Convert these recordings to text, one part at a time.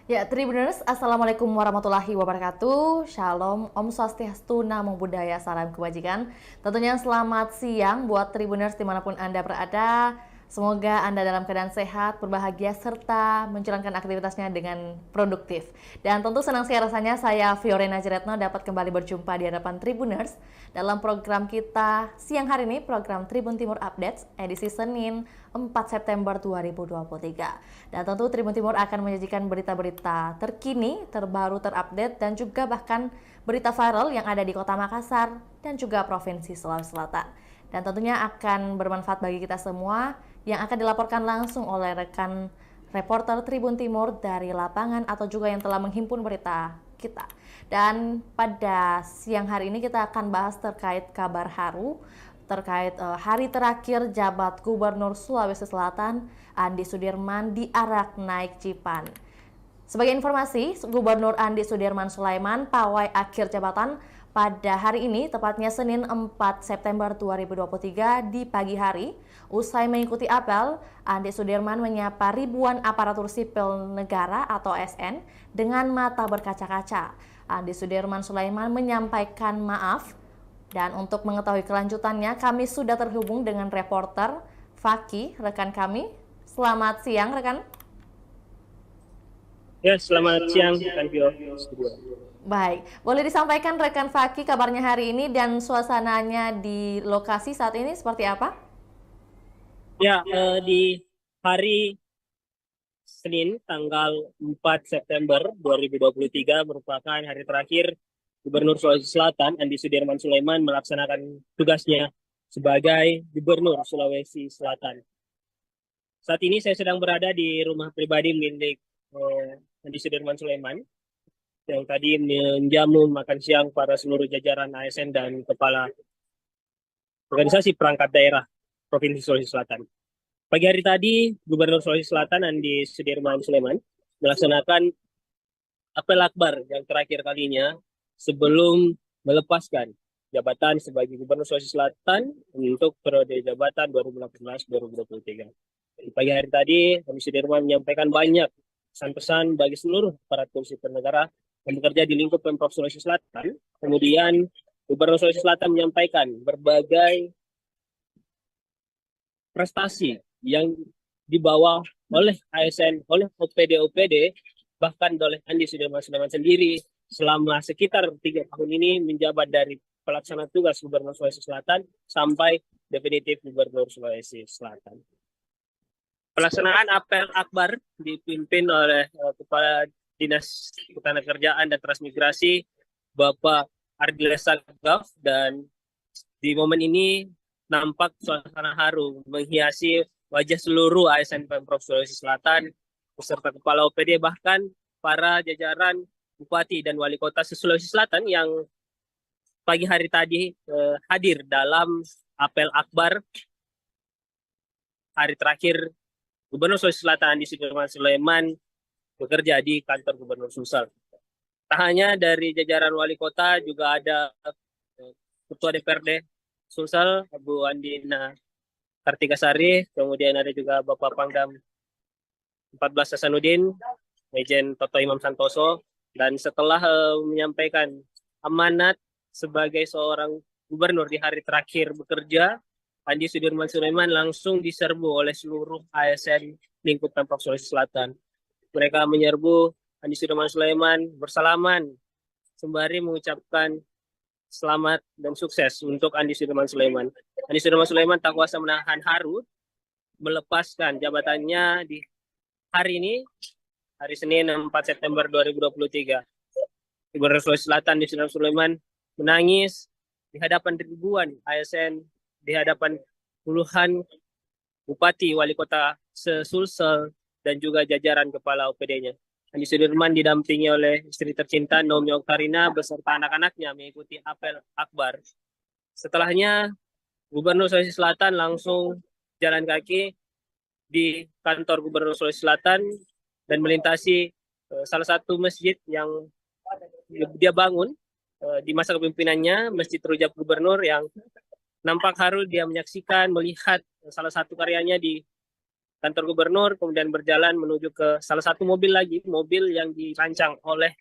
Ya, Tribuners, Assalamualaikum warahmatullahi wabarakatuh. Shalom, Om Swastiastu, Namo Buddhaya, salam kebajikan. Tentunya selamat siang buat Tribuners dimanapun Anda berada. Semoga Anda dalam keadaan sehat, berbahagia, serta menjalankan aktivitasnya dengan produktif. Dan tentu senang sekali rasanya saya, Fiorena Jeretno, dapat kembali berjumpa di hadapan Tribuners dalam program kita siang hari ini, program Tribun Timur Updates, edisi Senin 4 September 2023. Dan tentu Tribun Timur akan menyajikan berita-berita terkini, terbaru, terupdate, dan juga bahkan berita viral yang ada di Kota Makassar dan juga Provinsi Sulawesi Selatan. Dan tentunya akan bermanfaat bagi kita semua yang akan dilaporkan langsung oleh rekan reporter Tribun Timur dari lapangan atau juga yang telah menghimpun berita kita. Dan pada siang hari ini kita akan bahas terkait kabar haru terkait hari terakhir jabat Gubernur Sulawesi Selatan Andi Sudirman diarak naik Cipan. Sebagai informasi, Gubernur Andi Sudirman Sulaiman pawai akhir jabatan pada hari ini, tepatnya Senin 4 September 2023 di pagi hari. Usai mengikuti apel, Andi Sudirman menyapa ribuan aparatur sipil negara atau ASN dengan mata berkaca-kaca. Andi Sudirman Sulaiman menyampaikan maaf, dan untuk mengetahui kelanjutannya, kami sudah terhubung dengan reporter Faki, rekan kami. Selamat siang, rekan. Ya, selamat siang, Kan Vio. Baik, boleh disampaikan rekan Faki kabarnya hari ini dan suasananya di lokasi saat ini seperti apa? Ya, di hari Senin, tanggal 4 September 2023 merupakan hari terakhir Gubernur Sulawesi Selatan, Andi Sudirman Sulaiman, melaksanakan tugasnya sebagai Gubernur Sulawesi Selatan. Saat ini saya sedang berada di rumah pribadi milik Andi Sudirman Sulaiman, yang tadi menjamu makan siang para seluruh jajaran ASN dan kepala organisasi perangkat daerah Provinsi Sulawesi Selatan. Pagi hari tadi, Gubernur Sulawesi Selatan Andi Sudirman Sulaiman melaksanakan apel akbar yang terakhir kalinya sebelum melepaskan jabatan sebagai Gubernur Sulawesi Selatan untuk periode jabatan 2018-2023. Di pagi hari tadi, Andi Sudirman menyampaikan banyak pesan-pesan bagi seluruh aparatur sipil negara yang bekerja di lingkup Pemprov Sulawesi Selatan. Kemudian, Gubernur Sulawesi Selatan menyampaikan berbagai prestasi yang dibawa oleh ASN, oleh OPD-OPD, bahkan oleh Andi Sudirman Sulaiman sendiri selama sekitar 3 tahun ini menjabat dari pelaksana tugas Gubernur Sulawesi Selatan sampai definitif Gubernur Sulawesi Selatan. Pelaksanaan apel akbar dipimpin oleh Kepala Dinas Ketenagakerjaan dan Transmigrasi Bapak Ardila Sagaf, dan di momen ini nampak suasana haru menghiasi wajah seluruh ASN Pemprov Sulawesi Selatan beserta kepala OPD, bahkan para jajaran Bupati dan Wali Kota Sulawesi Selatan yang pagi hari tadi hadir dalam apel akbar hari terakhir Gubernur Sulawesi Selatan Andi Sudirman Sulaiman bekerja di kantor Gubernur Sulsel. Tak hanya dari jajaran Wali Kota, juga ada Ketua DPRD Sulsel, Bu Andina Kartikasari, kemudian ada juga Bapak Pangdam 14 Hasanuddin, Majen Toto Imam Santoso, dan setelah menyampaikan amanat sebagai seorang gubernur di hari terakhir bekerja, Andi Sudirman Sulaiman langsung diserbu oleh seluruh ASN lingkup Pemprov Sulawesi Selatan. Mereka menyerbu Andi Sudirman Sulaiman bersalaman sembari mengucapkan selamat dan sukses untuk Andi Sudirman Sulaiman. Andi Sudirman Sulaiman tak kuasa menahan haru melepaskan jabatannya di hari ini, hari Senin 4 September 2023. Gubernur Sulawesi Selatan Andi Sudirman Sulaiman menangis di hadapan ribuan ASN, di hadapan puluhan bupati, wali kota se-Sulsel, dan juga jajaran kepala OPD-nya. Andi Sudirman didampingi oleh istri tercinta Naomi Oktarina beserta anak-anaknya mengikuti apel akbar. Setelahnya, Gubernur Sulawesi Selatan langsung jalan kaki di kantor Gubernur Sulawesi Selatan dan melintasi salah satu masjid yang dia bangun di masa kepemimpinannya, Masjid Rujak Gubernur, yang nampak haru dia menyaksikan, melihat salah satu karyanya di kantor gubernur, kemudian berjalan menuju ke salah satu mobil lagi, mobil yang dirancang oleh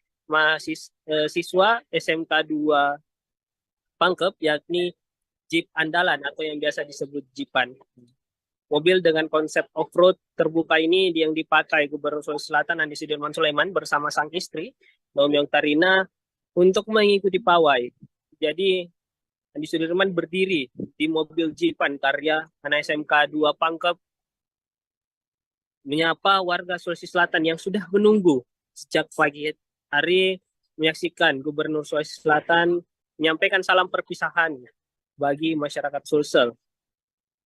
siswa SMK 2 Pangkep, yakni Jeep Andalan atau yang biasa disebut Jeepan. Mobil dengan konsep off-road terbuka ini yang dipakai Gubernur Sulawesi Selatan Andi Sudirman Sulaiman bersama sang istri, Naomi Oktarina, untuk mengikuti pawai. Jadi Andi Sudirman berdiri di mobil Jeepan karya anak SMK 2 Pangkep menyapa warga Sulawesi Selatan yang sudah menunggu sejak pagi hari menyaksikan Gubernur Sulawesi Selatan menyampaikan salam perpisahan bagi masyarakat Sulsel.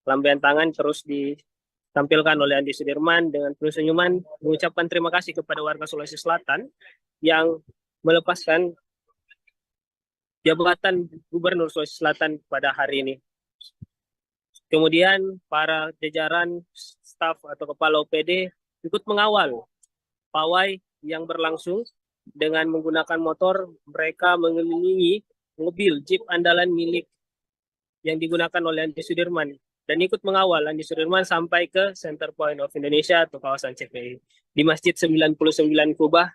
Lambaian tangan terus ditampilkan oleh Andi Sudirman dengan penuh senyuman mengucapkan terima kasih kepada warga Sulawesi Selatan yang melepaskan jabatan Gubernur Sulawesi Selatan pada hari ini. Kemudian para jajaran staf atau kepala OPD ikut mengawal pawai yang berlangsung dengan menggunakan motor. Mereka mengelilingi mobil Jeep Andalan milik yang digunakan oleh Andi Sudirman dan ikut mengawal Andi Sudirman sampai ke Center Point of Indonesia atau kawasan CPI. Di Masjid 99 Kubah,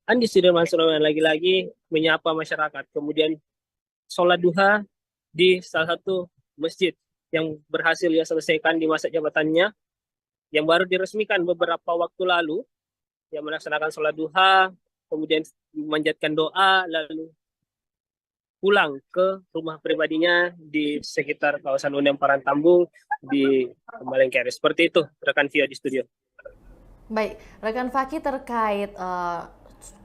Andi Sudirman Sulaiman lagi-lagi menyapa masyarakat. Kemudian sholat duha di salah satu masjid yang berhasil ia selesaikan di masa jabatannya, yang baru diresmikan beberapa waktu lalu, yang melaksanakan sholat duha, kemudian memanjatkan doa, lalu pulang ke rumah pribadinya di sekitar kawasan Unem Parantambung di Balengkere. Seperti itu, rekan Vio di studio. Baik, rekan Faki terkait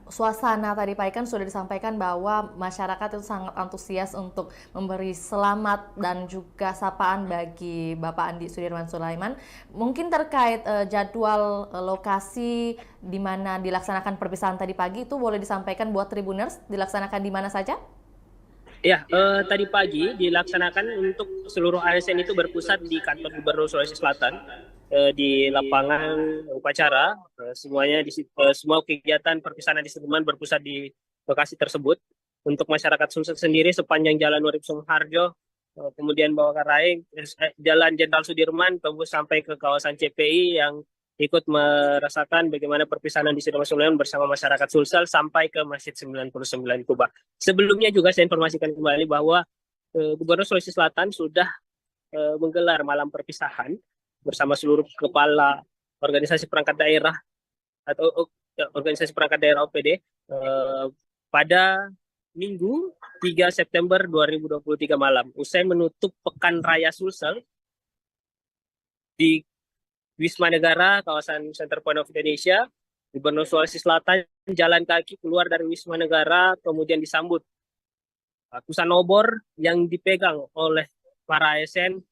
suasana tadi Pak Ikan sudah disampaikan bahwa masyarakat itu sangat antusias untuk memberi selamat dan juga sapaan bagi Bapak Andi Sudirman Sulaiman. Mungkin terkait jadwal lokasi di mana dilaksanakan perpisahan tadi pagi itu boleh disampaikan buat Tribuners dilaksanakan di mana saja? Ya, tadi pagi dilaksanakan untuk seluruh ASN itu berpusat di kantor Gubernur Sulawesi Selatan, di lapangan upacara. Semuanya semua kegiatan perpisahan di Sudirman berpusat di lokasi tersebut. Untuk masyarakat Sumsel sendiri sepanjang Jalan Urip Sumoharjo, kemudian Bawakarai, Jalan Jenderal Sudirman tembus sampai ke kawasan CPI yang ikut merasakan bagaimana perpisahan di Sudirman Sulaiman bersama masyarakat Sulsel sampai ke Masjid 99 Kubah. Sebelumnya juga saya informasikan kembali bahwa Gubernur Sulawesi Selatan sudah menggelar malam perpisahan bersama seluruh kepala organisasi perangkat daerah atau organisasi perangkat daerah OPD pada Minggu 3 September 2023 malam. Usai menutup Pekan Raya Sulsel di Wisma Negara, kawasan Center Point of Indonesia, Gubernur Sulawesi Selatan jalan kaki keluar dari Wisma Negara, kemudian disambut ratusan obor yang dipegang oleh para ASN.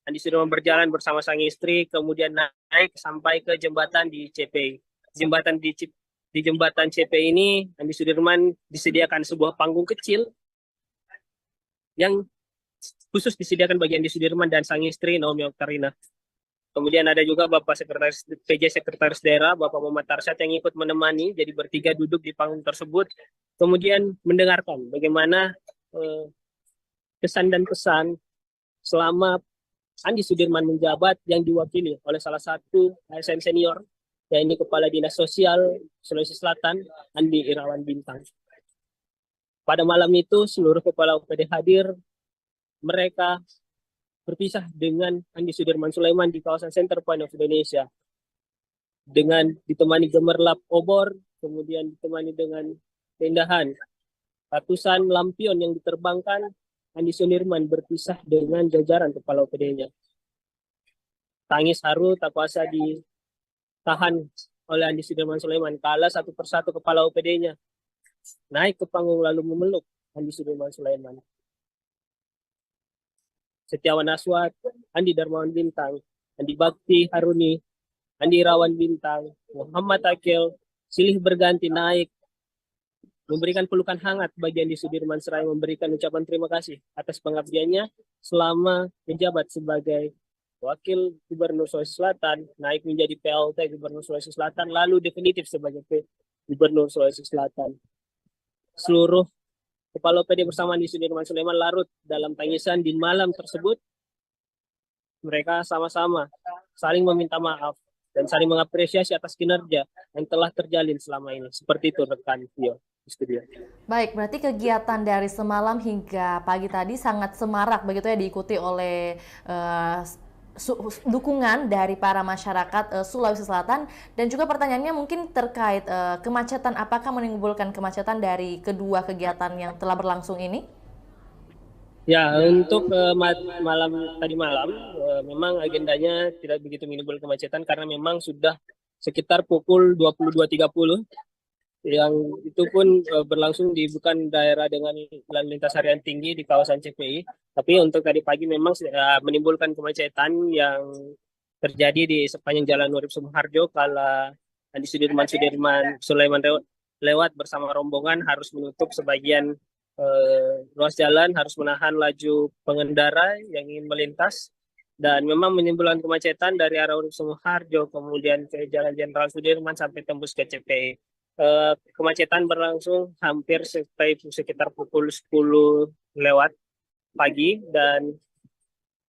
Andi Sudirman berjalan bersama sang istri, kemudian naik sampai ke jembatan di CPI. Di jembatan CPI ini, Andi Sudirman disediakan sebuah panggung kecil yang khusus disediakan bagi Andi Sudirman dan sang istri Naomi Oktarina. Kemudian ada juga Bapak Sekretaris Daerah, Bapak Muhammad Tarsyad yang ikut menemani, jadi bertiga duduk di panggung tersebut, kemudian mendengarkan bagaimana kesan dan pesan selama Andi Sudirman menjabat yang diwakili oleh salah satu ASN senior, yaitu Kepala Dinas Sosial Sulawesi Selatan, Andi Irawan Bintang. Pada malam itu seluruh kepala OPD hadir, mereka berpisah dengan Andi Sudirman Sulaiman di kawasan Center Point of Indonesia dengan ditemani gemerlap obor, kemudian ditemani dengan keindahan ratusan lampion yang diterbangkan. Andi Sudirman berpisah dengan jajaran kepala OPD-nya. Tangis haru tak kuasa ditahan oleh Andi Sudirman Sulaiman kala satu persatu kepala OPD-nya naik ke panggung lalu memeluk Andi Sudirman Sulaiman. Setiawan Aswad, Andi Darmawan Bintang, Andi Bakti Haruni, Andi Irawan Bintang, Muhammad Akil, silih berganti naik, memberikan pelukan hangat bagi Andi Sudirman seraya memberikan ucapan terima kasih atas pengabdiannya selama menjabat sebagai Wakil Gubernur Sulawesi Selatan, naik menjadi PLT Gubernur Sulawesi Selatan, lalu definitif sebagai Gubernur Sulawesi Selatan. Seluruh kepala OPD bersama Andi Sudirman Sulaiman larut dalam tangisan di malam tersebut. mereka sama-sama saling meminta maaf dan saling mengapresiasi atas kinerja yang telah terjalin selama ini. Seperti itu rekan Vio di studio. Baik, berarti kegiatan dari semalam hingga pagi tadi sangat semarak begitu ya, diikuti oleh eh, dukungan dari para masyarakat Sulawesi Selatan. Dan juga pertanyaannya mungkin terkait kemacetan, apakah menimbulkan kemacetan dari kedua kegiatan yang telah berlangsung ini? Ya, untuk malam tadi malam, memang agendanya tidak begitu menimbulkan kemacetan karena memang sudah sekitar pukul 22.30 yang itu pun berlangsung di bukan daerah dengan lalu lintas harian tinggi di kawasan CPI, tapi untuk tadi pagi memang menimbulkan kemacetan yang terjadi di sepanjang Jalan Urip Sumoharjo kala Andi Sudirman Sulaiman lewat bersama rombongan harus menutup sebagian ruas jalan, harus menahan laju pengendara yang ingin melintas dan memang menimbulkan kemacetan dari arah Urip Sumoharjo kemudian ke Jalan Jenderal Sudirman sampai tembus ke CPI. Kemacetan berlangsung hampir sampai sekitar pukul 10 lewat pagi dan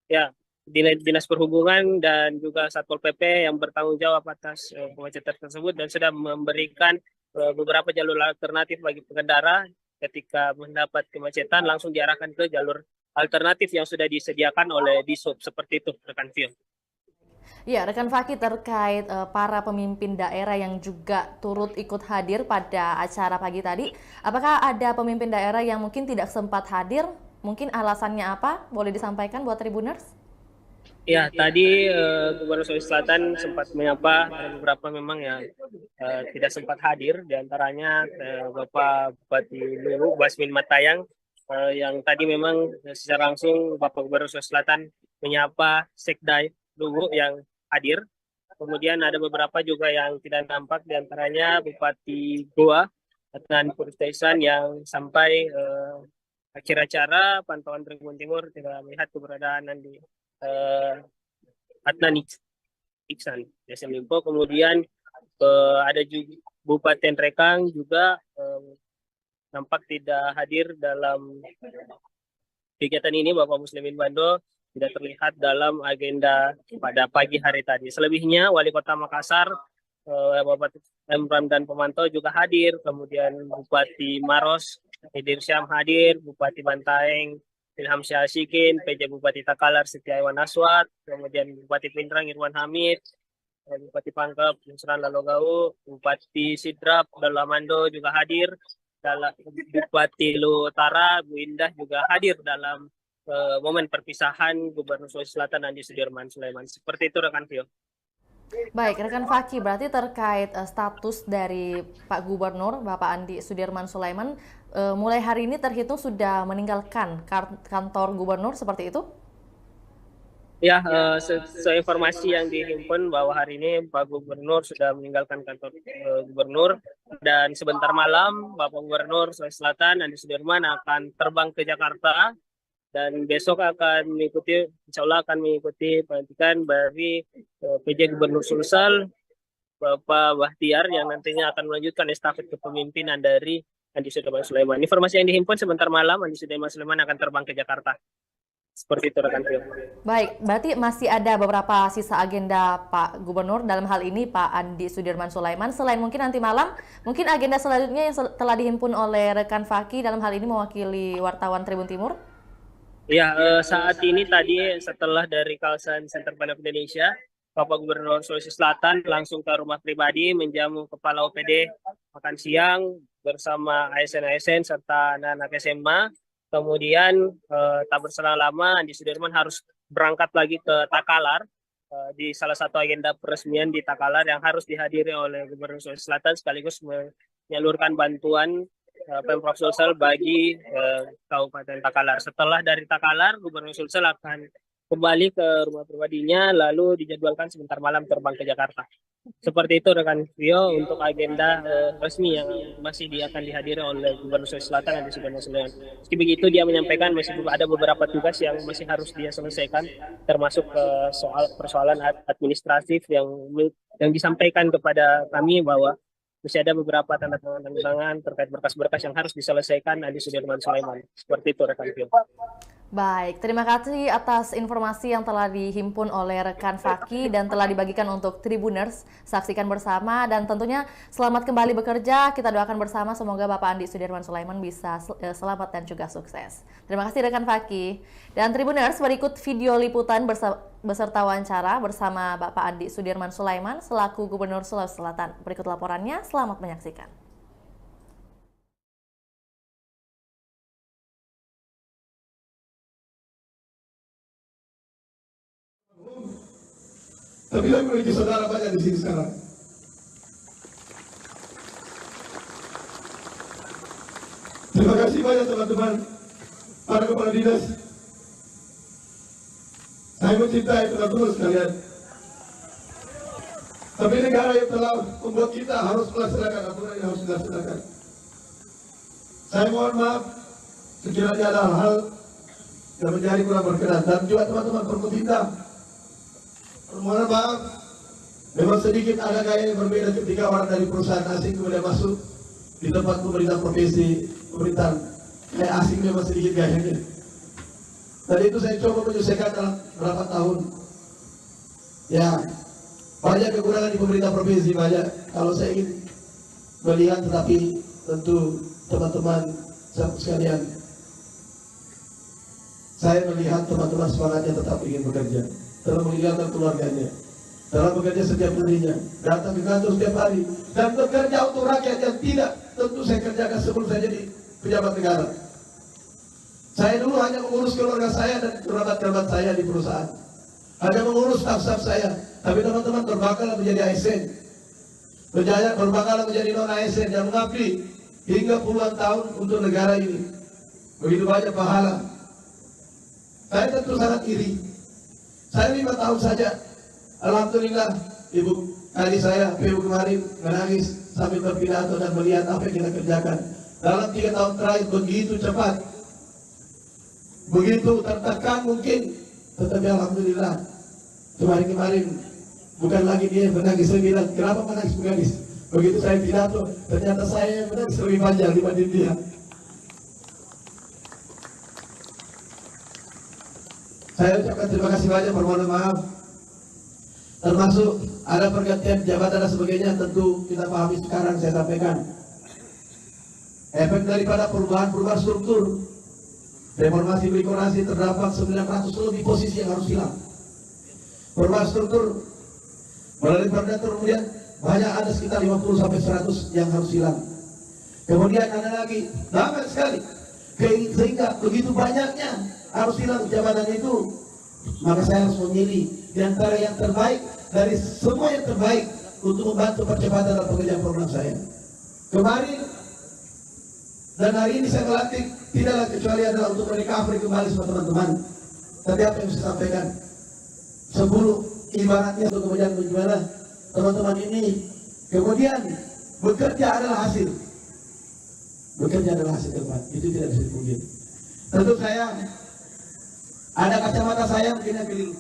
ya Dinas Perhubungan dan juga Satpol PP yang bertanggung jawab atas kemacetan tersebut dan sudah memberikan beberapa jalur alternatif bagi pengendara ketika mendapat kemacetan langsung diarahkan ke jalur alternatif yang sudah disediakan oleh Dishub. Seperti itu rekan Vio. Ya, rekan Faki, terkait para pemimpin daerah yang juga turut ikut hadir pada acara pagi tadi, apakah ada pemimpin daerah yang mungkin tidak sempat hadir? Mungkin alasannya apa? Boleh disampaikan buat Tribuners? Ya, tadi Gubernur Sulawesi Selatan sempat menyapa ada beberapa memang yang tidak sempat hadir, diantaranya Bapak Bupati Luwu, Basmin Matayang, yang tadi memang secara langsung Bapak Gubernur Sulawesi Selatan menyapa Sekdai Luwu yang hadir. Kemudian ada beberapa juga yang tidak nampak, diantaranya Bupati Goa, Adnan Purtaisan yang sampai akhir acara pantauan Tribun Timur tidak melihat keberadaan di Adnan Iksan Yasin Limpo. Kemudian ada juga Bupati Rekang juga nampak tidak hadir dalam kegiatan ini. Bapak Muslimin Bando tidak terlihat dalam agenda pada pagi hari tadi. Selebihnya Wali Kota Makassar Bapak Emram dan Pemantau juga hadir. Kemudian Bupati Maros Hidir Syam hadir, Bupati Bantaeng Ilham Syahsikin, PJ Bupati Takalar Setia Iwan Aswad, kemudian Bupati Pindrang Irwan Hamid, Bupati Pangkep Nusran Lalogau, Bupati Sidrap Dalamando juga hadir, Bupati Lu Utara Bu Indah juga hadir dalam momen perpisahan Gubernur Sulawesi Selatan Andi Sudirman Sulaiman. Seperti itu rekan Vio. Baik, rekan Faki, berarti terkait status dari Pak Gubernur, Bapak Andi Sudirman Sulaiman, mulai hari ini terhitung sudah meninggalkan kantor gubernur, seperti itu? Ya, informasi yang dihimpun bahwa hari ini Pak Gubernur sudah meninggalkan kantor gubernur dan sebentar malam Bapak Gubernur Sulawesi Selatan Andi Sudirman akan terbang ke Jakarta dan besok akan mengikuti, insya Allah akan mengikuti pelantikan dari PJ Gubernur Sulsel Bapak Bahtiar yang nantinya akan melanjutkan estafet kepemimpinan dari Andi Sudirman Sulaiman. Informasi yang dihimpun sebentar malam Andi Sudirman Sulaiman akan terbang ke Jakarta. Seperti itu rekan Vio. Baik, berarti masih ada beberapa sisa agenda Pak Gubernur, dalam hal ini Pak Andi Sudirman Sulaiman. Selain mungkin nanti malam, mungkin agenda selanjutnya yang telah dihimpun oleh rekan Faki dalam hal ini mewakili wartawan Tribun Timur? Ya, saat ini tadi setelah dari kawasan Center Bandar Indonesia, Bapak Gubernur Sulawesi Selatan langsung ke rumah pribadi menjamu Kepala OPD makan siang bersama ASN-ASN serta anak-anak SMA. Kemudian tak berselang lama Andi Sudirman harus berangkat lagi ke Takalar di salah satu agenda peresmian di Takalar yang harus dihadiri oleh Gubernur Sulawesi Selatan sekaligus menyalurkan bantuan Pemprov Sulsel bagi Kabupaten Takalar. Setelah dari Takalar, Gubernur Sulsel akan kembali ke rumah pribadinya lalu dijadwalkan sebentar malam terbang ke Jakarta. Seperti itu rekan Vio untuk agenda resmi yang masih akan dihadiri oleh Gubernur Sulawesi Selatan Andi Sudirman Sulaiman. Meski begitu dia menyampaikan masih ada beberapa tugas yang masih harus dia selesaikan, termasuk persoalan administratif yang disampaikan kepada kami bahwa masih ada beberapa tanda tangan terkait berkas-berkas yang harus diselesaikan Andi Sudirman Sulaiman. Seperti itu rekan Vio. Baik, terima kasih atas informasi yang telah dihimpun oleh rekan Faki dan telah dibagikan untuk Tribuners. Saksikan bersama dan tentunya selamat kembali bekerja. Kita doakan bersama semoga Bapak Andi Sudirman Sulaiman bisa selamat dan juga sukses. Terima kasih rekan Faki. Dan Tribuners, berikut video liputan beserta wawancara bersama Bapak Andi Sudirman Sulaiman selaku Gubernur Sulawesi Selatan. Berikut laporannya, selamat menyaksikan. Tapi saya memiliki saudara banyak di sini sekarang. Terima kasih banyak teman-teman, para kepala dinas. Saya mencintai teman-teman sekalian. Tapi negara yang telah membuat kita harus melaksanakan aturan yang harus dilaksanakan. Saya mohon maaf sekiranya ada hal-hal yang menjadi kurang berkenan, dan juga teman-teman pemerintah. Mohon maaf, memang sedikit ada gaya yang berbeda ketika orang dari perusahaan asing kemudian masuk di tempat pemerintah provinsi, pemerintahan kayak asing memang sedikit gayanya. Dan itu saya coba menyelesaikan dalam berapa tahun. Ya, banyak kekurangan di pemerintah provinsi, banyak. Kalau saya ingin melihat, tetapi tentu teman-teman sekalian, saya melihat teman-teman semangatnya tetap ingin bekerja, dalam meninggalkan keluarganya, dalam bekerja setiap harinya, datang ke kantor setiap hari, dan bekerja untuk rakyat yang tidak tentu saya kerjakan sebelum saya jadi pejabat negara. Saya dulu hanya mengurus keluarga saya dan kerabat-kerabat saya di perusahaan, hanya mengurus staf-staf saya. Tapi teman-teman berbakal menjadi ASN, berbakal menjadi non-ASN yang mengabdi hingga puluhan tahun untuk negara ini. Begitu banyak pahala. Saya tentu sangat iri. Saya 5 tahun saja, alhamdulillah, Ibu adik saya, PU kemarin menangis sambil berpidato dan melihat apa yang kita kerjakan. Dalam 3 tahun terakhir begitu cepat, begitu tertekan mungkin, tetapi alhamdulillah, kemarin bukan lagi dia yang menangis. Saya bilang, kenapa menangis? Begitu saya pidato, ternyata saya yang menangis lebih panjang dibanding dia. Saya ucapkan terima kasih banyak, permohonan maaf. Termasuk ada pergantian jabatan dan sebagainya, tentu kita pahami sekarang saya sampaikan. Efek daripada perubahan struktur, reformasi birokrasi terdapat 900 lebih posisi yang harus hilang. Perubahan struktur melalui perda kemudian banyak, ada sekitar 50 sampai 100 yang harus hilang. Kemudian ada lagi banyak sekali, sehingga begitu banyaknya harus hilang jabatan itu, maka saya harus memilih di antara yang terbaik dari semua yang terbaik untuk membantu percepatan dalam pekerjaan program saya. Kemarin dan hari ini saya melantik tidaklah kecuali adalah untuk merecovery kembali semua teman-teman. Tapi apa yang saya sampaikan, 10 ibaratnya untuk kemudian bagaimana teman-teman ini kemudian bekerja adalah hasil. Bekerja adalah hasil depan, itu tidak bisa dipungkiri. Tentu saya ada kacamata saya mungkin yang keliru.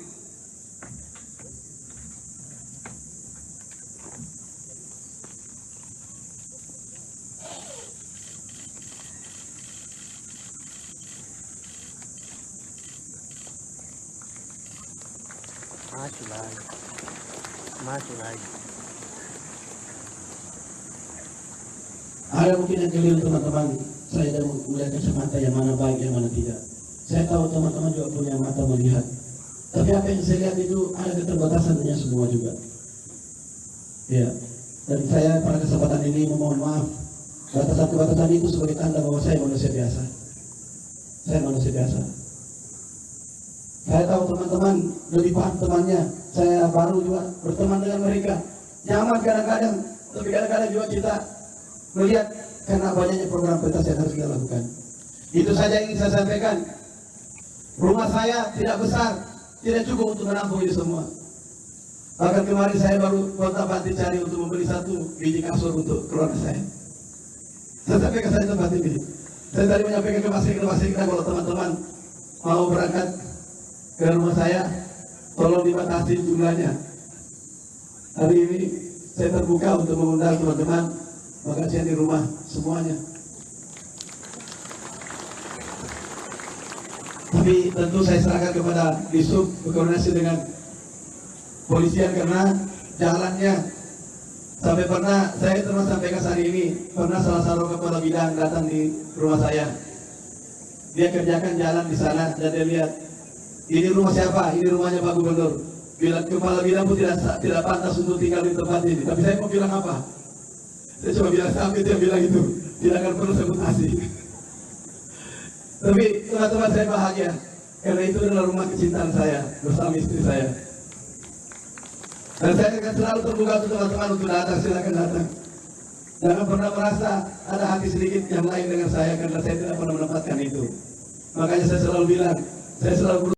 Maju lagi. Ada mungkin yang keliru teman-teman. Saya tidak melihat kacamata yang mana baik, yang mana tidak. Saya tahu teman-teman juga punya mata melihat. Tapi apa yang saya lihat itu ada keterbatasannya semua juga. Ya. Dan saya pada kesempatan ini memohon maaf. Batasan-batasan itu sebagai tanda bahwa saya manusia biasa. Saya manusia biasa. Saya tahu teman-teman lebih paham temannya. Saya baru juga berteman dengan mereka. Nyaman kadang-kadang, tapi kadang-kadang juga kita melihat karena banyaknya program prioritas yang harus kita lakukan. Itu saja yang ingin saya sampaikan. Rumah saya tidak besar, tidak cukup untuk menampung ini semua. Bahkan kemarin saya baru kontak-banting cari untuk membeli 1 biji kasur untuk keluarga saya. Saya sampaikan saya tempat ini. Saya tadi menyampaikan ke masing-masing kalau teman-teman mau berangkat ke rumah saya, tolong dibatasi jumlahnya. Hari ini saya terbuka untuk mengundang teman-teman makan siang di rumah semuanya. Tapi tentu saya serahkan kepada Disub berkoordinasi dengan polisian karena jalannya sampai pernah saya terus sampaikan hari ini pernah salah satu kepala bidang datang di rumah saya. Dia kerjakan jalan di sana dan dia lihat ini rumah siapa? Ini rumahnya Pak Gubernur. Bilang kepala bidang pun tidak pantas untuk tinggal di tempat ini. Tapi saya mau bilang apa? Saya cuma bilang sampai dia bilang itu tidak akan perlu sebutasi. Tapi teman-teman saya bahagia karena itu adalah rumah kecintaan saya bersama istri saya. Dan saya akan selalu terbuka untuk teman-teman untuk datang, silakan datang. Jangan pernah merasa ada hati sedikit yang lain dengan saya karena saya tidak pernah mendapatkan itu. Makanya saya selalu bilang, saya selalu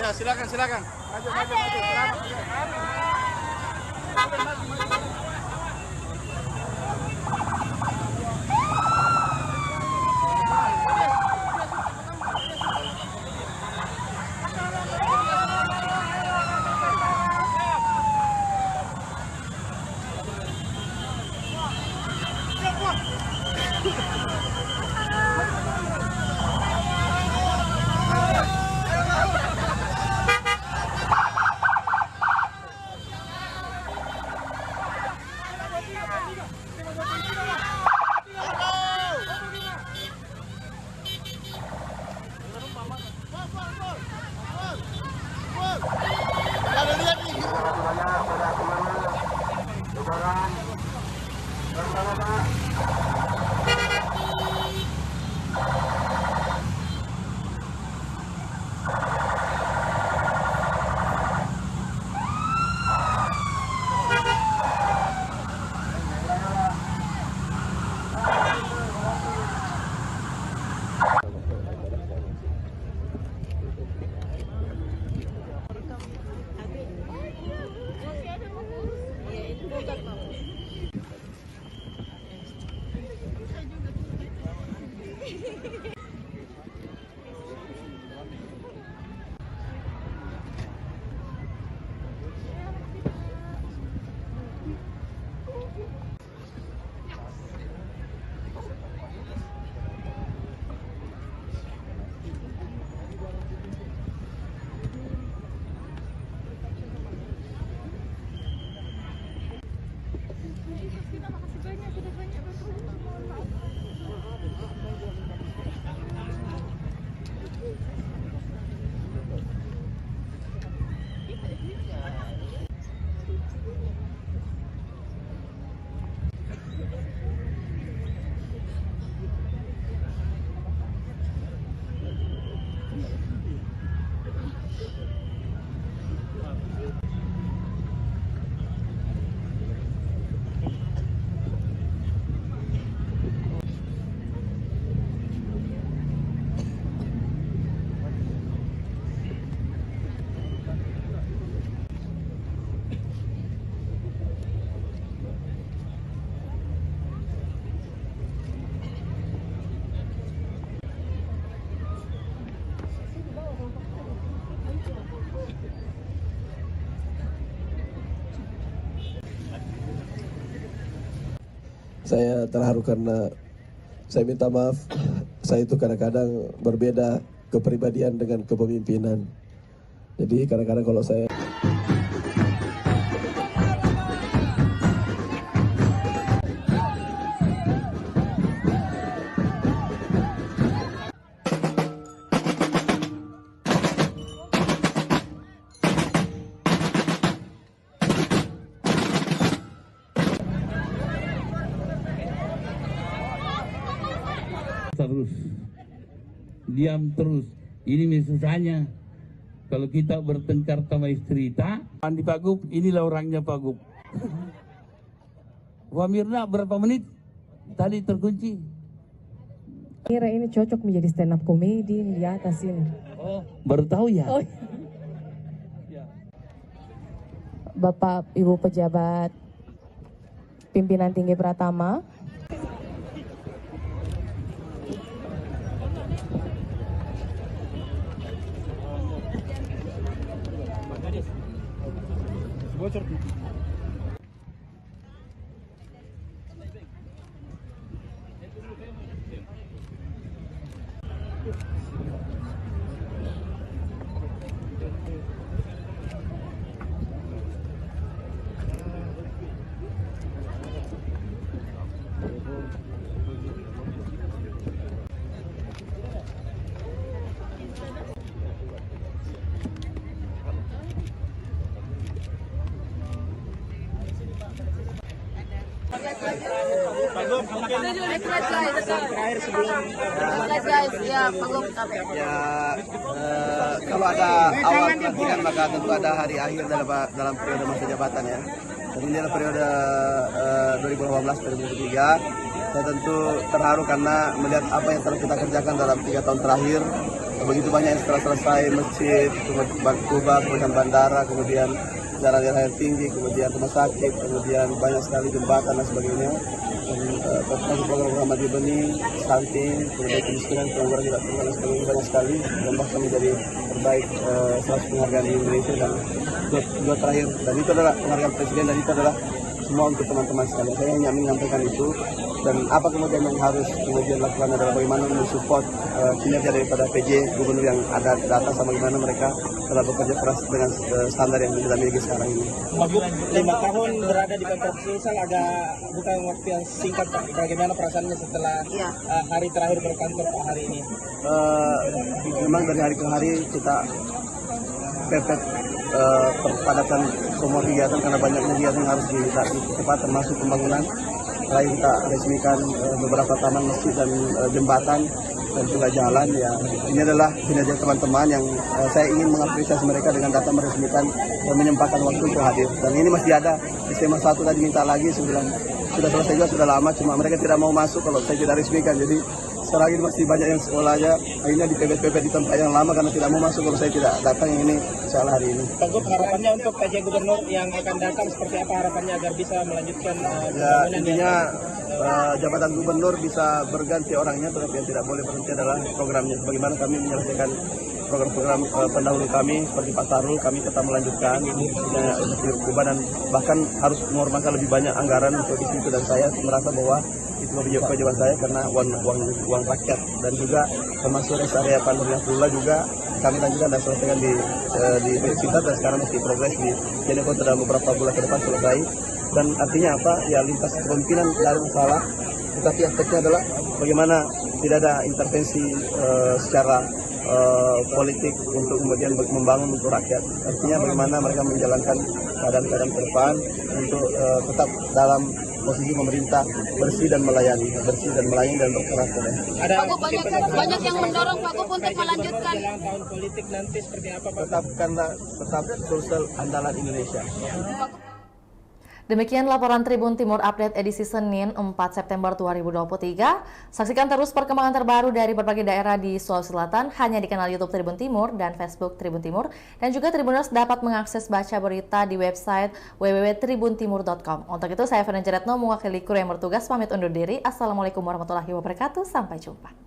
Ya, silakan, silakan. Maju, maju, maju. Saya terharu karena saya minta maaf, saya itu kadang-kadang berbeda kepribadian dengan kepemimpinan. Jadi kadang-kadang kalau saya terus diam terus, ini susahnya kalau kita bertengkar sama istri. Andi Pak Gub, inilah orangnya Pak Gub. Wah Mirna berapa menit tadi terkunci? Kira ini cocok menjadi stand up komedi di atas ini. Oh, baru tahu ya. Oh. Bapak Ibu pejabat pimpinan tinggi Pratama, kalau ada awal pelantikan maka tentu ada hari akhir dalam periode masa jabatan ya. Jadi ini adalah periode 2018-2023. Saya tentu terharu karena melihat apa yang telah kita kerjakan dalam 3 tahun terakhir. Begitu banyak yang setelah selesai, masjid, kubah, kemudian bandara, kemudian jalan-jalan yang tinggi, kemudian rumah sakit, kemudian banyak sekali jembatan dan sebagainya. Dan program-program Madi Benih, stunting, kemudian kemiskinan, pengangguran tidak pernah dan sebagainya banyak sekali. Dan bahkan menjadi terbaik 100 penghargaan di Indonesia dan dua terakhir. Dan itu adalah penghargaan presiden dan itu adalah semua untuk teman-teman sekalian. Saya hanya menyampaikan itu. Dan apa kemudian yang harus kemudian lakukan adalah bagaimana mensupport kinerja daripada PJ gubernur yang ada di atas sama bagaimana mereka telah bekerja keras dengan standar yang kita miliki sekarang ini. Pak Gub, 5 tahun berada di kantor Sulsel agak bukan waktu yang singkat Pak. Bagaimana perasaannya setelah hari terakhir berkantor Pak hari ini? Memang dari hari ke hari kita pepet perpadatan semua kegiatan karena banyaknya kegiatan yang harus cepat termasuk pembangunan. Selain kita resmikan beberapa taman masjid dan jembatan dan juga jalan ya, ini adalah kinerja teman-teman yang saya ingin mengapresiasi mereka dengan datang meresmikan dan menyempatkan waktu untuk hadir. Dan ini masih ada SMA 1 tadi minta lagi, sudah selesai juga sudah lama, cuma mereka tidak mau masuk kalau saya tidak resmikan. Jadi selagi masih banyak yang sekolah aja, akhirnya dipepet-pepet di tempat yang lama karena tidak mau masuk kalau saya tidak datang yang ini salah hari ini. Pak Gub, harapannya untuk PJ Gubernur yang akan datang seperti apa harapannya agar bisa melanjutkan ya, intinya jabatan gubernur bisa berganti orangnya, tetapi yang tidak boleh berhenti adalah programnya. Bagaimana kami menyelesaikan program-program pendahulu kami seperti Pak Sarul, kami tetap melanjutkan dan bahkan harus mengorbankan lebih banyak anggaran untuk di situ, dan saya merasa bahwa itu kewajiban saya karena uang rakyat. Dan juga termasuk rest area Pandurnya Pula juga kami lanjutkan dan selesaikan di Sinta dan sekarang masih progres di Jenekota dalam beberapa bulan ke depan selesai. Dan artinya apa? Ya lintas kepemimpinan tidak ada masalah, tetapi aspeknya adalah bagaimana tidak ada intervensi secara politik untuk kemudian membangun untuk rakyat. Artinya bagaimana mereka menjalankan keadaan-keadaan ke depan untuk tetap dalam posisi pemerintah bersih dan melayani dan berkeras. Pak Gub, banyak yang mendorong Pak Gub untuk melanjutkan tahun politik nanti seperti apa Pak? Tetap Sulsel andalan Indonesia. Demikian laporan Tribun Timur Update edisi Senin 4 September 2023. Saksikan terus perkembangan terbaru dari berbagai daerah di Sulawesi Selatan hanya di kanal YouTube Tribun Timur dan Facebook Tribun Timur. Dan juga Tribuners dapat mengakses baca berita di website www.tribuntimur.com. Untuk itu saya Fernanda Jaretno mewakili kru yang bertugas pamit undur diri. Assalamualaikum warahmatullahi wabarakatuh. Sampai jumpa.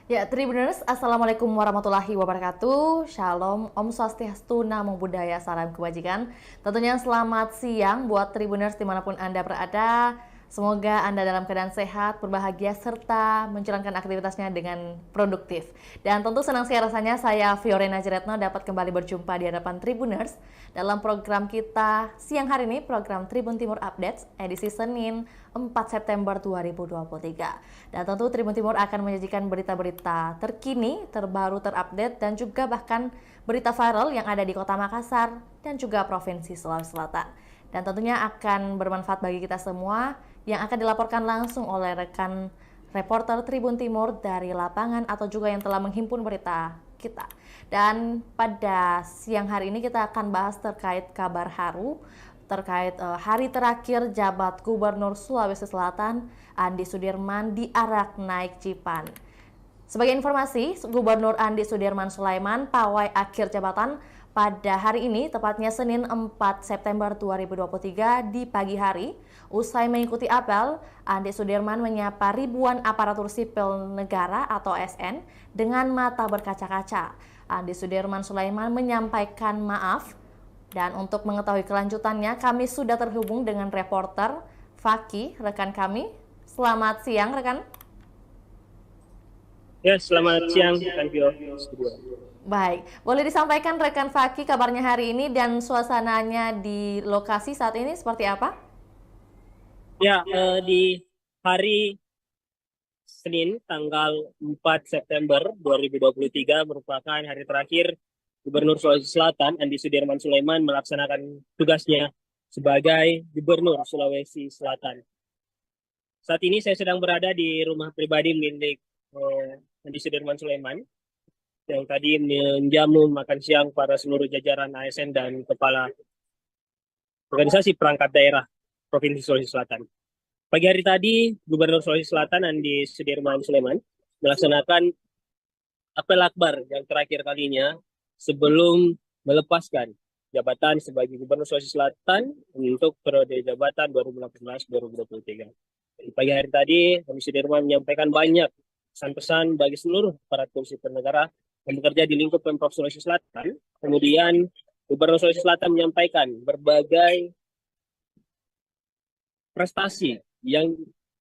Ya, Tribuners, Assalamualaikum warahmatullahi wabarakatuh. Shalom, Om Swastiastu, Namo Buddhaya, salam kebajikan. Tentunya selamat siang buat Tribuners dimanapun Anda berada. Semoga Anda dalam keadaan sehat, berbahagia, serta menjalankan aktivitasnya dengan produktif. Dan tentu senang sekali rasanya saya, Fiorena Jeretno, dapat kembali berjumpa di hadapan Tribuners dalam program kita siang hari ini, program Tribun Timur Updates, edisi Senin 4 September 2023. Dan tentu Tribun Timur akan menyajikan berita-berita terkini, terbaru, terupdate, dan juga bahkan berita viral yang ada di Kota Makassar dan juga Provinsi Sulawesi Selatan. Dan tentunya akan bermanfaat bagi kita semua yang akan dilaporkan langsung oleh rekan reporter Tribun Timur dari lapangan atau juga yang telah menghimpun berita kita. Dan pada siang hari ini kita akan bahas terkait kabar haru terkait hari terakhir jabat Gubernur Sulawesi Selatan Andi Sudirman diarak naik Cipan. Sebagai informasi, Gubernur Andi Sudirman Sulaiman pawai akhir jabatan pada hari ini, tepatnya Senin 4 September 2023 di pagi hari. Usai mengikuti apel, Andi Sudirman menyapa ribuan aparatur sipil negara atau ASN dengan mata berkaca-kaca. Andi Sudirman Sulaiman menyampaikan maaf. Dan untuk mengetahui kelanjutannya, kami sudah terhubung dengan reporter Faki, rekan kami. Selamat siang, rekan. Ya, selamat siang, rekan Bio. Baik, boleh disampaikan rekan Faki kabarnya hari ini dan suasananya di lokasi saat ini seperti apa? Ya, di hari Senin tanggal 4 September 2023 merupakan hari terakhir Gubernur Sulawesi Selatan Andi Sudirman Sulaiman melaksanakan tugasnya sebagai Gubernur Sulawesi Selatan. Saat ini saya sedang berada di rumah pribadi milik Andi Sudirman Sulaiman yang tadi menjamu makan siang para seluruh jajaran ASN dan kepala organisasi perangkat daerah Provinsi Sulawesi Selatan. Pagi hari tadi, Gubernur Sulawesi Selatan Andi Sudirman Sulaiman melaksanakan apel akbar yang terakhir kalinya sebelum melepaskan jabatan sebagai Gubernur Sulawesi Selatan untuk periode jabatan 2018-2023. Di pagi hari tadi, Andi Sudirman menyampaikan banyak pesan-pesan bagi seluruh aparatur sipil negara yang bekerja di lingkup Pemprov Sulawesi Selatan. Kemudian, Gubernur Sulawesi Selatan menyampaikan berbagai prestasi yang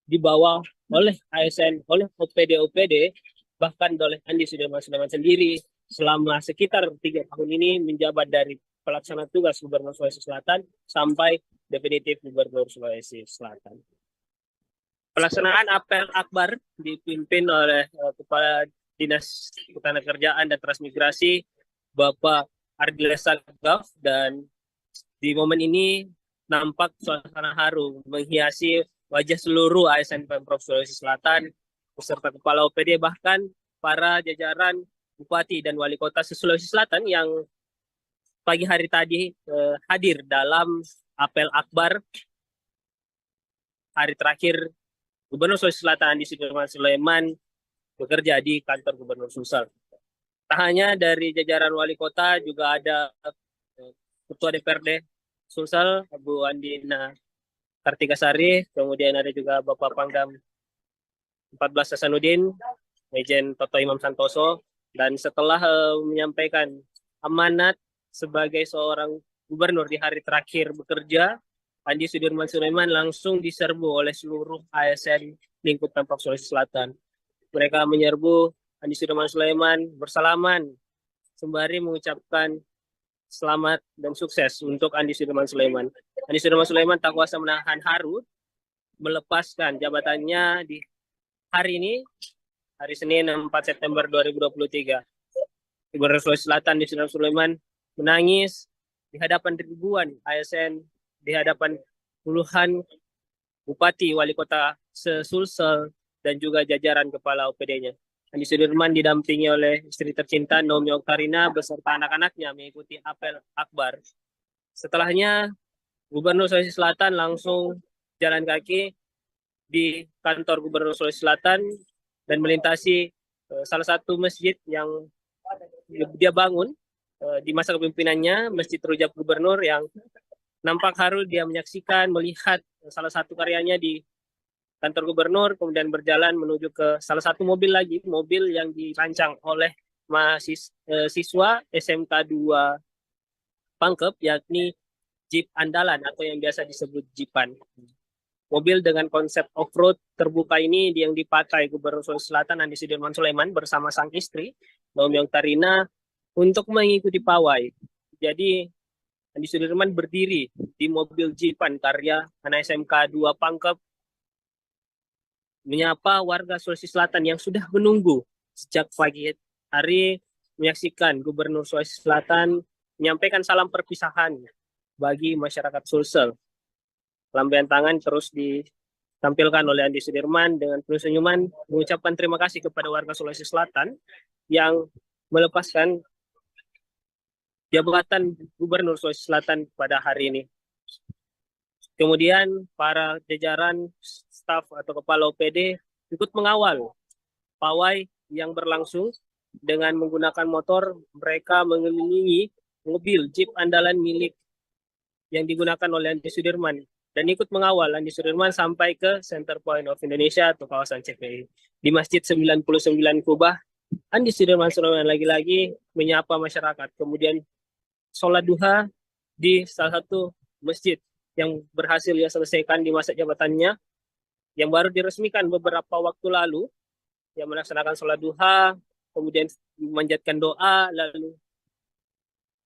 dibawa oleh ASN, oleh OPD-OPD, bahkan oleh Andi Sudirman Sulaiman sendiri selama sekitar 3 tahun ini menjabat dari pelaksana tugas Gubernur Sulawesi Selatan sampai definitif Gubernur Sulawesi Selatan. Pelaksanaan apel akbar dipimpin oleh Kepala Dinas Ketenagakerjaan dan Transmigrasi Bapak Ardila Sagaf, dan di momen ini nampak suasana haru menghiasi wajah seluruh ASN Pemprov Sulawesi Selatan beserta kepala OPD, bahkan para jajaran Bupati dan Wali Kota Sulawesi Selatan yang pagi hari tadi hadir dalam apel akbar hari terakhir Gubernur Sulawesi Selatan Andi Sudirman Sulaiman bekerja di kantor Gubernur Sulsel. Tak hanya dari jajaran Wali Kota, juga ada Ketua DPRD Sulsel, Bu Andina Kartigasari, kemudian ada juga Bapak Pangdam 14 Hasanuddin, Majen Toto Imam Santoso. Dan setelah menyampaikan amanat sebagai seorang gubernur di hari terakhir bekerja, Andi Sudirman Sulaiman langsung diserbu oleh seluruh ASN lingkup Pemprov Sulawesi Selatan. Mereka menyerbu Andi Sudirman Sulaiman bersalaman sembari mengucapkan selamat dan sukses untuk Andi Sudirman Sulaiman. Andi Sudirman Sulaiman tak kuasa menahan haru melepaskan jabatannya di hari ini, hari Senin 4 September 2023. Gubernur Sulawesi Selatan Andi Sudirman Sulaiman menangis di hadapan ribuan ASN, di hadapan puluhan bupati, wali kota se-Sulsel, dan juga jajaran kepala OPD-nya. Andi Sudirman didampingi oleh istri tercinta Naomi Oktarina beserta anak-anaknya mengikuti apel akbar. Setelahnya, Gubernur Sulawesi Selatan langsung jalan kaki di kantor Gubernur Sulawesi Selatan dan melintasi salah satu masjid yang dia bangun di masa kepemimpinannya, Masjid Rujak Gubernur, yang nampak haru dia menyaksikan, melihat salah satu karyanya di kantor gubernur, kemudian berjalan menuju ke salah satu mobil lagi, mobil yang dirancang oleh siswa SMK 2 Pangkep, yakni Jeep andalan atau yang biasa disebut Jeepan. Mobil dengan konsep off-road terbuka ini yang dipakai Gubernur Sulawesi Selatan Andi Sudirman Sulaiman bersama sang istri, Naomi Oktarina, untuk mengikuti pawai. Jadi Andi Sudirman berdiri di mobil Jeepan karya anak SMK 2 Pangkep, menyapa warga Sulawesi Selatan yang sudah menunggu sejak pagi hari menyaksikan Gubernur Sulawesi Selatan menyampaikan salam perpisahan bagi masyarakat Sulsel. Lambaian tangan terus ditampilkan oleh Andi Sudirman dengan penuh senyuman mengucapkan terima kasih kepada warga Sulawesi Selatan yang melepaskan jabatan Gubernur Sulawesi Selatan pada hari ini. Kemudian para jajaran staf atau kepala OPD ikut mengawal pawai yang berlangsung dengan menggunakan motor. Mereka mengelilingi mobil Jeep andalan milik yang digunakan oleh Andi Sudirman dan ikut mengawal Andi Sudirman sampai ke Center Point of Indonesia atau kawasan CPI. Di Masjid 99 Kubah, Andi Sudirman Sulaiman lagi-lagi menyapa masyarakat. Kemudian sholat duha di salah satu masjid yang berhasil ia selesaikan di masa jabatannya, yang baru diresmikan beberapa waktu lalu. Yang melaksanakan sholat duha, kemudian memanjatkan doa, lalu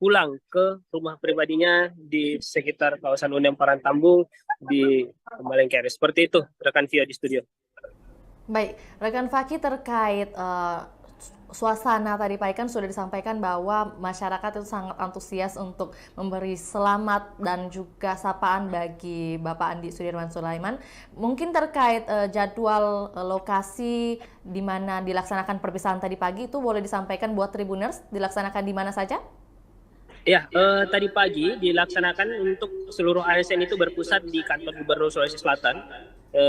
pulang ke rumah pribadinya di sekitar kawasan Undang Parantambung di Malengkere. Seperti itu, rekan Vio di studio. Baik, rekan Faki, terkait suasana tadi Pak Ikan sudah disampaikan bahwa masyarakat itu sangat antusias untuk memberi selamat dan juga sapaan bagi Bapak Andi Sudirman Sulaiman. Mungkin terkait jadwal lokasi di mana dilaksanakan perpisahan tadi pagi itu boleh disampaikan buat Tribuners dilaksanakan di mana saja? Ya, tadi pagi dilaksanakan untuk seluruh ASN itu berpusat di kantor Gubernur Sulawesi Selatan,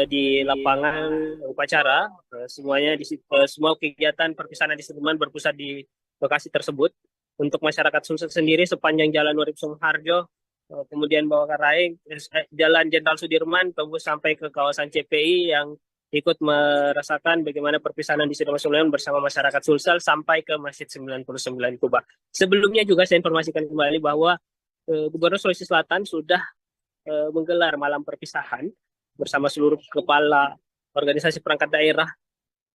di lapangan upacara. Semuanya semua kegiatan perpisahan di Sudirman berpusat di lokasi tersebut. Untuk masyarakat Sulsel sendiri sepanjang Jalan Urip Sumoharjo, kemudian Bawah Karaeng, Jalan Jenderal Sudirman tembus sampai ke kawasan CPI yang ikut merasakan bagaimana perpisahan di Sudirman Sulaiman bersama masyarakat Sulsel sampai ke Masjid 99 Kubah. Sebelumnya juga saya informasikan kembali bahwa Gubernur Sulawesi Selatan sudah menggelar malam perpisahan bersama seluruh kepala organisasi perangkat daerah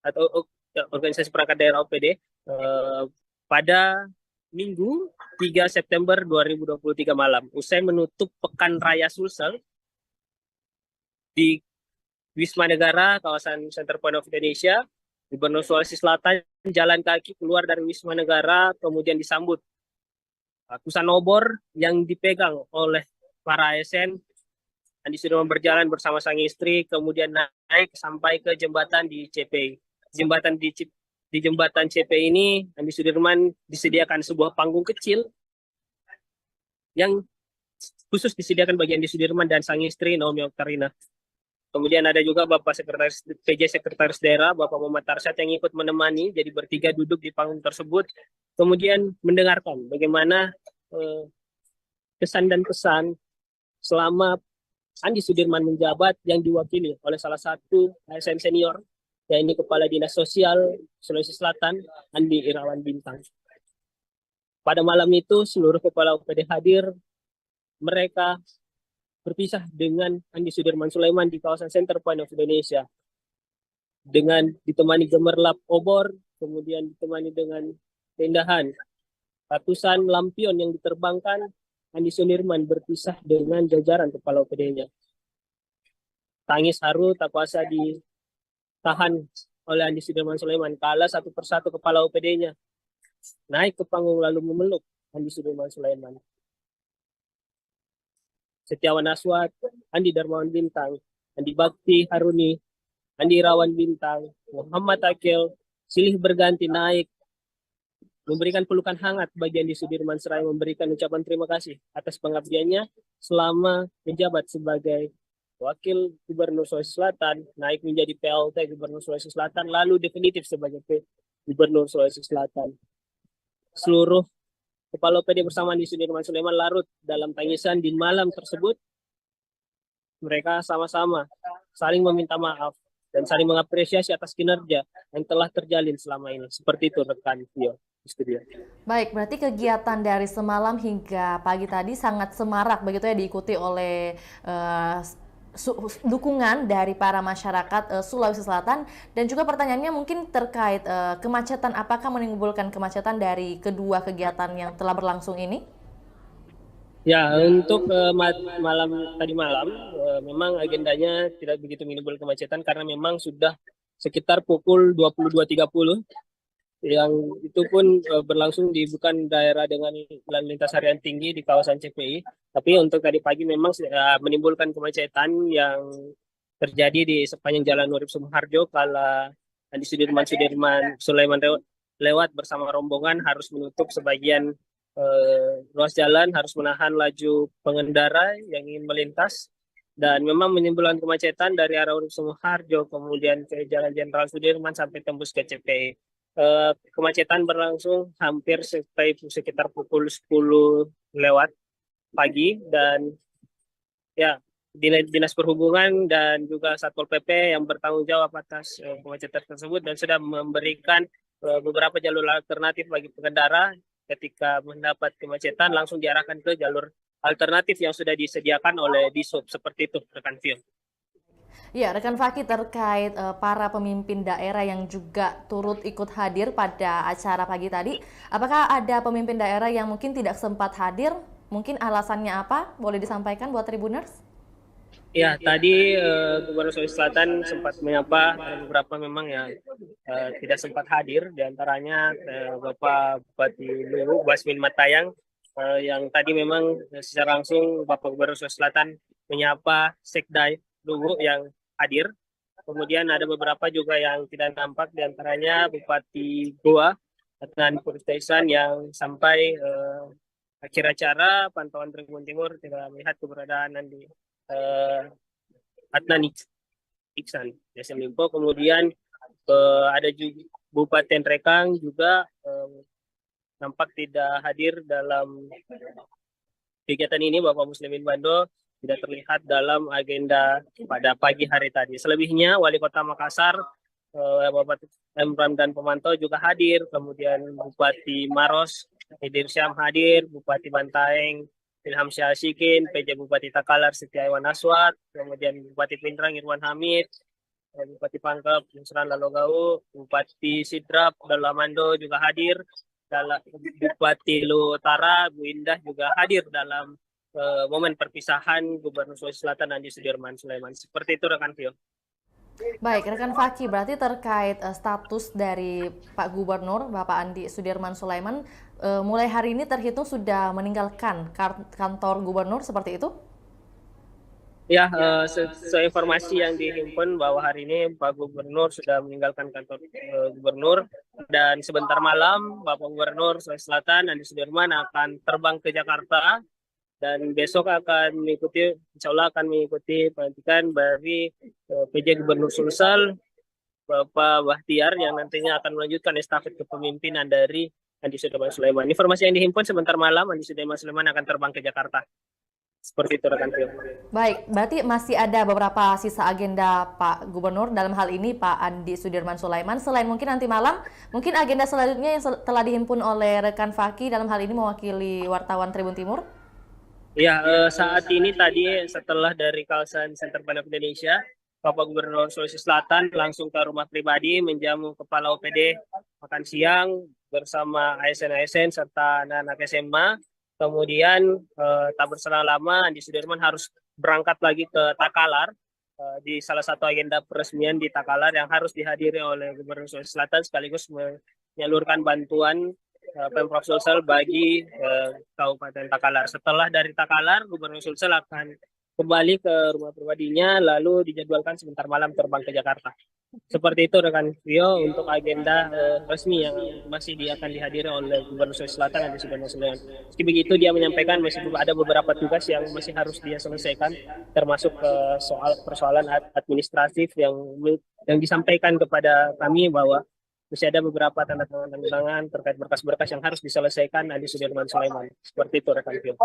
atau organisasi perangkat daerah OPD pada Minggu 3 September 2023 malam. Usai menutup Pekan Raya Sulsel di Wisma Negara, kawasan Center Point of Indonesia, Gubernur Sulawesi Selatan jalan kaki keluar dari Wisma Negara, kemudian disambut ratusan obor yang dipegang oleh para ASN. Andi Sudirman berjalan bersama sang istri, kemudian naik sampai ke jembatan di CPI. Di jembatan CPI ini, Andi Sudirman disediakan sebuah panggung kecil yang khusus disediakan bagi Andi Sudirman dan sang istri Naomi Oktarina. Kemudian ada juga Bapak PJ Sekretaris Daerah, Bapak Muhammad Tarsyad yang ikut menemani, jadi bertiga duduk di panggung tersebut, kemudian mendengarkan bagaimana kesan dan pesan selama Andi Sudirman menjabat yang diwakili oleh salah satu ASN senior, yaitu Kepala Dinas Sosial Sulawesi Selatan, Andi Irawan Bintang. Pada malam itu seluruh kepala OPD hadir, mereka berpisah dengan Andi Sudirman Sulaiman di kawasan Center Point of Indonesia dengan ditemani gemerlap obor, kemudian ditemani dengan keindahan ratusan lampion yang diterbangkan. Andi Sudirman berpisah dengan jajaran kepala OPD-nya. Tangis haru tak kuasa ditahan oleh Andi Sudirman Sulaiman kala satu persatu kepala OPD-nya naik ke panggung lalu memeluk Andi Sudirman Sulaiman. Setiawan Aswad, Andi Darmawan Bintang, Andi Bakti Haruni, Andi Irawan Bintang, Muhammad Akil, silih berganti naik, memberikan pelukan hangat bagi Andi Sudirman seraya memberikan ucapan terima kasih atas pengabdiannya selama menjabat sebagai Wakil Gubernur Sulawesi Selatan, naik menjadi PLT Gubernur Sulawesi Selatan, lalu definitif sebagai Gubernur Sulawesi Selatan. Seluruh Kepala OPD bersama Andi Sudirman Sulaiman larut dalam tangisan di malam tersebut. Mereka sama-sama saling meminta maaf dan saling mengapresiasi atas kinerja yang telah terjalin selama ini. Seperti itu rekan Vio di studio. Baik, berarti kegiatan dari semalam hingga pagi tadi sangat semarak begitu ya, diikuti oleh dukungan dari para masyarakat Sulawesi Selatan. Dan juga pertanyaannya mungkin terkait kemacetan, apakah menimbulkan kemacetan dari kedua kegiatan yang telah berlangsung ini? Ya, untuk tadi malam memang agendanya tidak begitu menimbulkan kemacetan karena memang sudah sekitar pukul 22.30 yang itu pun berlangsung di bukan daerah dengan lalu lintas harian tinggi di kawasan CPI, tapi untuk tadi pagi memang menimbulkan kemacetan yang terjadi di sepanjang Jalan Urip Sumoharjo kala Andi Sudirman Sulaiman lewat bersama rombongan harus menutup sebagian ruas jalan, harus menahan laju pengendara yang ingin melintas, dan memang menimbulkan kemacetan dari arah Urip Sumoharjo kemudian ke Jalan Jenderal Sudirman sampai tembus ke CPI. Kemacetan berlangsung hampir sekitar pukul 10 lewat pagi, dan ya Dinas Perhubungan dan juga Satpol PP yang bertanggung jawab atas kemacetan tersebut dan sudah memberikan beberapa jalur alternatif bagi pengendara. Ketika mendapat kemacetan langsung diarahkan ke jalur alternatif yang sudah disediakan oleh Dishub. Seperti itu rekan Vio. Ya, rekan Fakih, terkait para pemimpin daerah yang juga turut ikut hadir pada acara pagi tadi, apakah ada pemimpin daerah yang mungkin tidak sempat hadir? Mungkin alasannya apa? Boleh disampaikan buat Tribuners? Ya, tadi Gubernur Sulawesi Selatan sempat menyapa beberapa memang yang tidak sempat hadir, diantaranya Bapak Bupati Luwu, Basmin Matayang, yang tadi memang secara langsung Bapak Gubernur Sulawesi Selatan menyapa Sekdai Luwu yang hadir. Kemudian ada beberapa juga yang tidak nampak, diantaranya Bupati Goa, Adnan Puristaisan, yang sampai akhir acara pantauan Tribun Timur tidak melihat keberadaan di Adnan Iksan Yasin Limpo. Kemudian ada juga Bupati Rekang juga nampak tidak hadir dalam kegiatan ini. Bapak Muslimin Bando tidak terlihat dalam agenda pada pagi hari tadi. Selebihnya Wali Kota Makassar, Bapak Emram dan Pemantau juga hadir. Kemudian Bupati Maros, Hidir Syam hadir, Bupati Bantaeng, Ilham Syahsikin, PJ Bupati Takalar, Setiawan Aswad, kemudian Bupati Pindrang, Irwan Hamid, Bupati Pangkep, Nusran Lalogau, Bupati Sidrap, Dalamando juga hadir, Bupati Lu Utara, Bu Indah juga hadir dalam momen perpisahan Gubernur Sulawesi Selatan Andi Sudirman Sulaiman. Seperti itu rekan Vio. Baik, rekan Fakih, berarti terkait status dari Pak Gubernur Bapak Andi Sudirman Sulaiman mulai hari ini terhitung sudah meninggalkan kantor gubernur, seperti itu? Ya, informasi yang dihimpun bahwa hari ini Pak Gubernur sudah meninggalkan kantor gubernur, dan sebentar malam Bapak Gubernur Sulawesi Selatan Andi Sudirman akan terbang ke Jakarta, dan besok akan mengikuti, insya Allah akan mengikuti pelantikan dari PJ Gubernur Sulsel Bapak Bahtiar yang nantinya akan melanjutkan estafet kepemimpinan dari Andi Sudirman Sulaiman. Informasi yang dihimpun sebentar malam Andi Sudirman Sulaiman akan terbang ke Jakarta. Seperti itu rekan Vio. Baik, berarti masih ada beberapa sisa agenda Pak Gubernur, dalam hal ini Pak Andi Sudirman Sulaiman. Selain mungkin nanti malam, mungkin agenda selanjutnya yang telah dihimpun oleh rekan Fakih dalam hal ini mewakili wartawan Tribun Timur? Ya, saat ini tadi setelah dari kawasan Center Bandar Indonesia, Bapak Gubernur Sulawesi Selatan langsung ke rumah pribadi menjamu Kepala OPD makan siang bersama ASN-ASN serta anak-anak SMA. Kemudian tak berselang lama Andi Sudirman harus berangkat lagi ke Takalar, di salah satu agenda peresmian di Takalar yang harus dihadiri oleh Gubernur Sulawesi Selatan sekaligus menyalurkan bantuan Pemprov Sulsel bagi Kabupaten Takalar. Setelah dari Takalar, Gubernur Sulsel akan kembali ke rumah pribadinya, lalu dijadwalkan sebentar malam terbang ke Jakarta. Seperti itu rekan Vio untuk agenda resmi yang masih akan dihadiri oleh Gubernur Sulawesi Selatan Andi Sudirman Sulaiman. Meski begitu, dia menyampaikan masih ada beberapa tugas yang masih harus dia selesaikan, termasuk persoalan administratif yang disampaikan kepada kami bahwa masih ada beberapa tanda tangan terkait berkas-berkas yang harus diselesaikan Andi Sudirman Sulaiman. Seperti itu rekan Vio.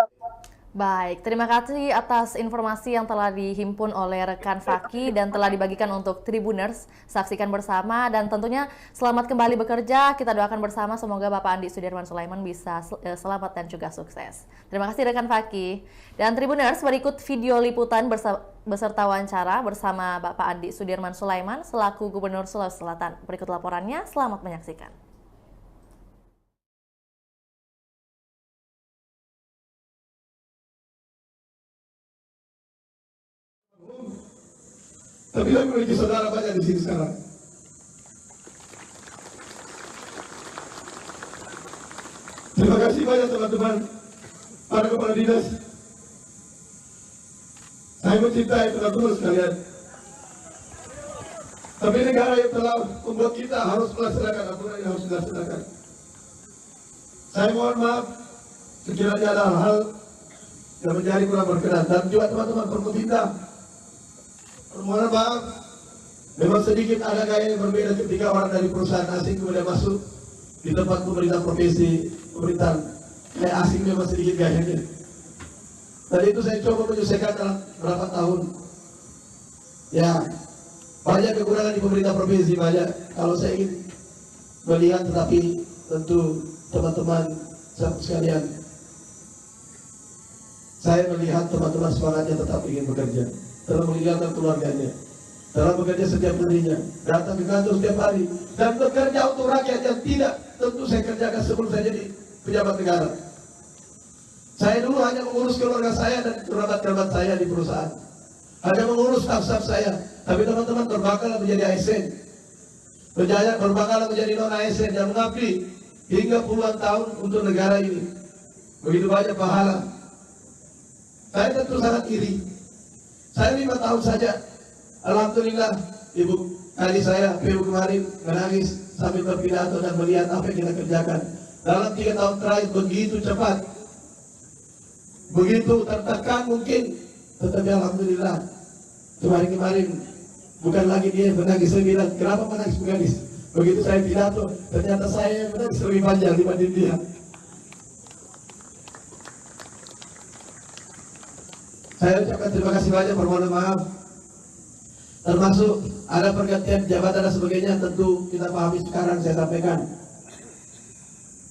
Baik, terima kasih atas informasi yang telah dihimpun oleh rekan Faki dan telah dibagikan untuk Tribuners. Saksikan bersama dan tentunya selamat kembali bekerja. Kita doakan bersama semoga Bapak Andi Sudirman Sulaiman bisa selamat dan juga sukses. Terima kasih rekan Faki. Dan Tribuners, berikut video liputan beserta wawancara bersama Bapak Andi Sudirman Sulaiman selaku Gubernur Sulawesi Selatan. Berikut laporannya, selamat menyaksikan. Tapi saya memiliki saudara banyak di sini sekarang. Terima kasih banyak teman-teman, para kepala dinas. Saya mencintai teman-teman sekalian. Tapi negara yang telah membuat kita harus melaksanakan aturan yang harus dilaksanakan. Saya mohon maaf sekiranya ada hal-hal yang menjadi kurang berkenan, dan juga teman-teman pemerintah. Mohon maaf, memang sedikit ada gaya yang berbeda ketika orang dari perusahaan asing kemudian masuk di tempat pemerintah provinsi, pemerintahan kayak asing memang sedikit gayanya. Tadi itu saya coba menyelesaikan dalam berapa tahun. Ya, banyak kekurangan di pemerintah provinsi, banyak. Kalau saya ingin melihat, tetapi tentu teman-teman sekalian, saya melihat teman-teman semangatnya tetap ingin bekerja, dalam meninggalkan keluarganya, dalam bekerja setiap harinya, datang ke kantor setiap hari, dan bekerja untuk rakyat yang tidak tentu saya kerjakan sebelum saya jadi pejabat negara. Saya dulu hanya mengurus keluarga saya dan kerabat-kerabat saya di perusahaan, hanya mengurus staf-staf saya. Tapi teman-teman berbakal menjadi ASN, berbakal menjadi non-ASN yang mengabdi hingga puluhan tahun untuk negara ini. Begitu banyak pahala. Saya tentu sangat iri. Saya 5 tahun saja, alhamdulillah, Ibu adik saya, PU kemarin menangis sambil berpidato dan melihat apa yang kita kerjakan. Dalam 3 tahun terakhir begitu cepat, begitu tertekan mungkin, tetapi alhamdulillah, kemarin bukan lagi dia yang menangis. Saya bilang, kenapa menangis? Begitu saya pidato, ternyata saya yang menangis lebih panjang dibanding dia. Saya ucapkan terima kasih banyak, permohonan maaf. Termasuk ada pergantian jabatan dan sebagainya, tentu kita pahami sekarang saya sampaikan.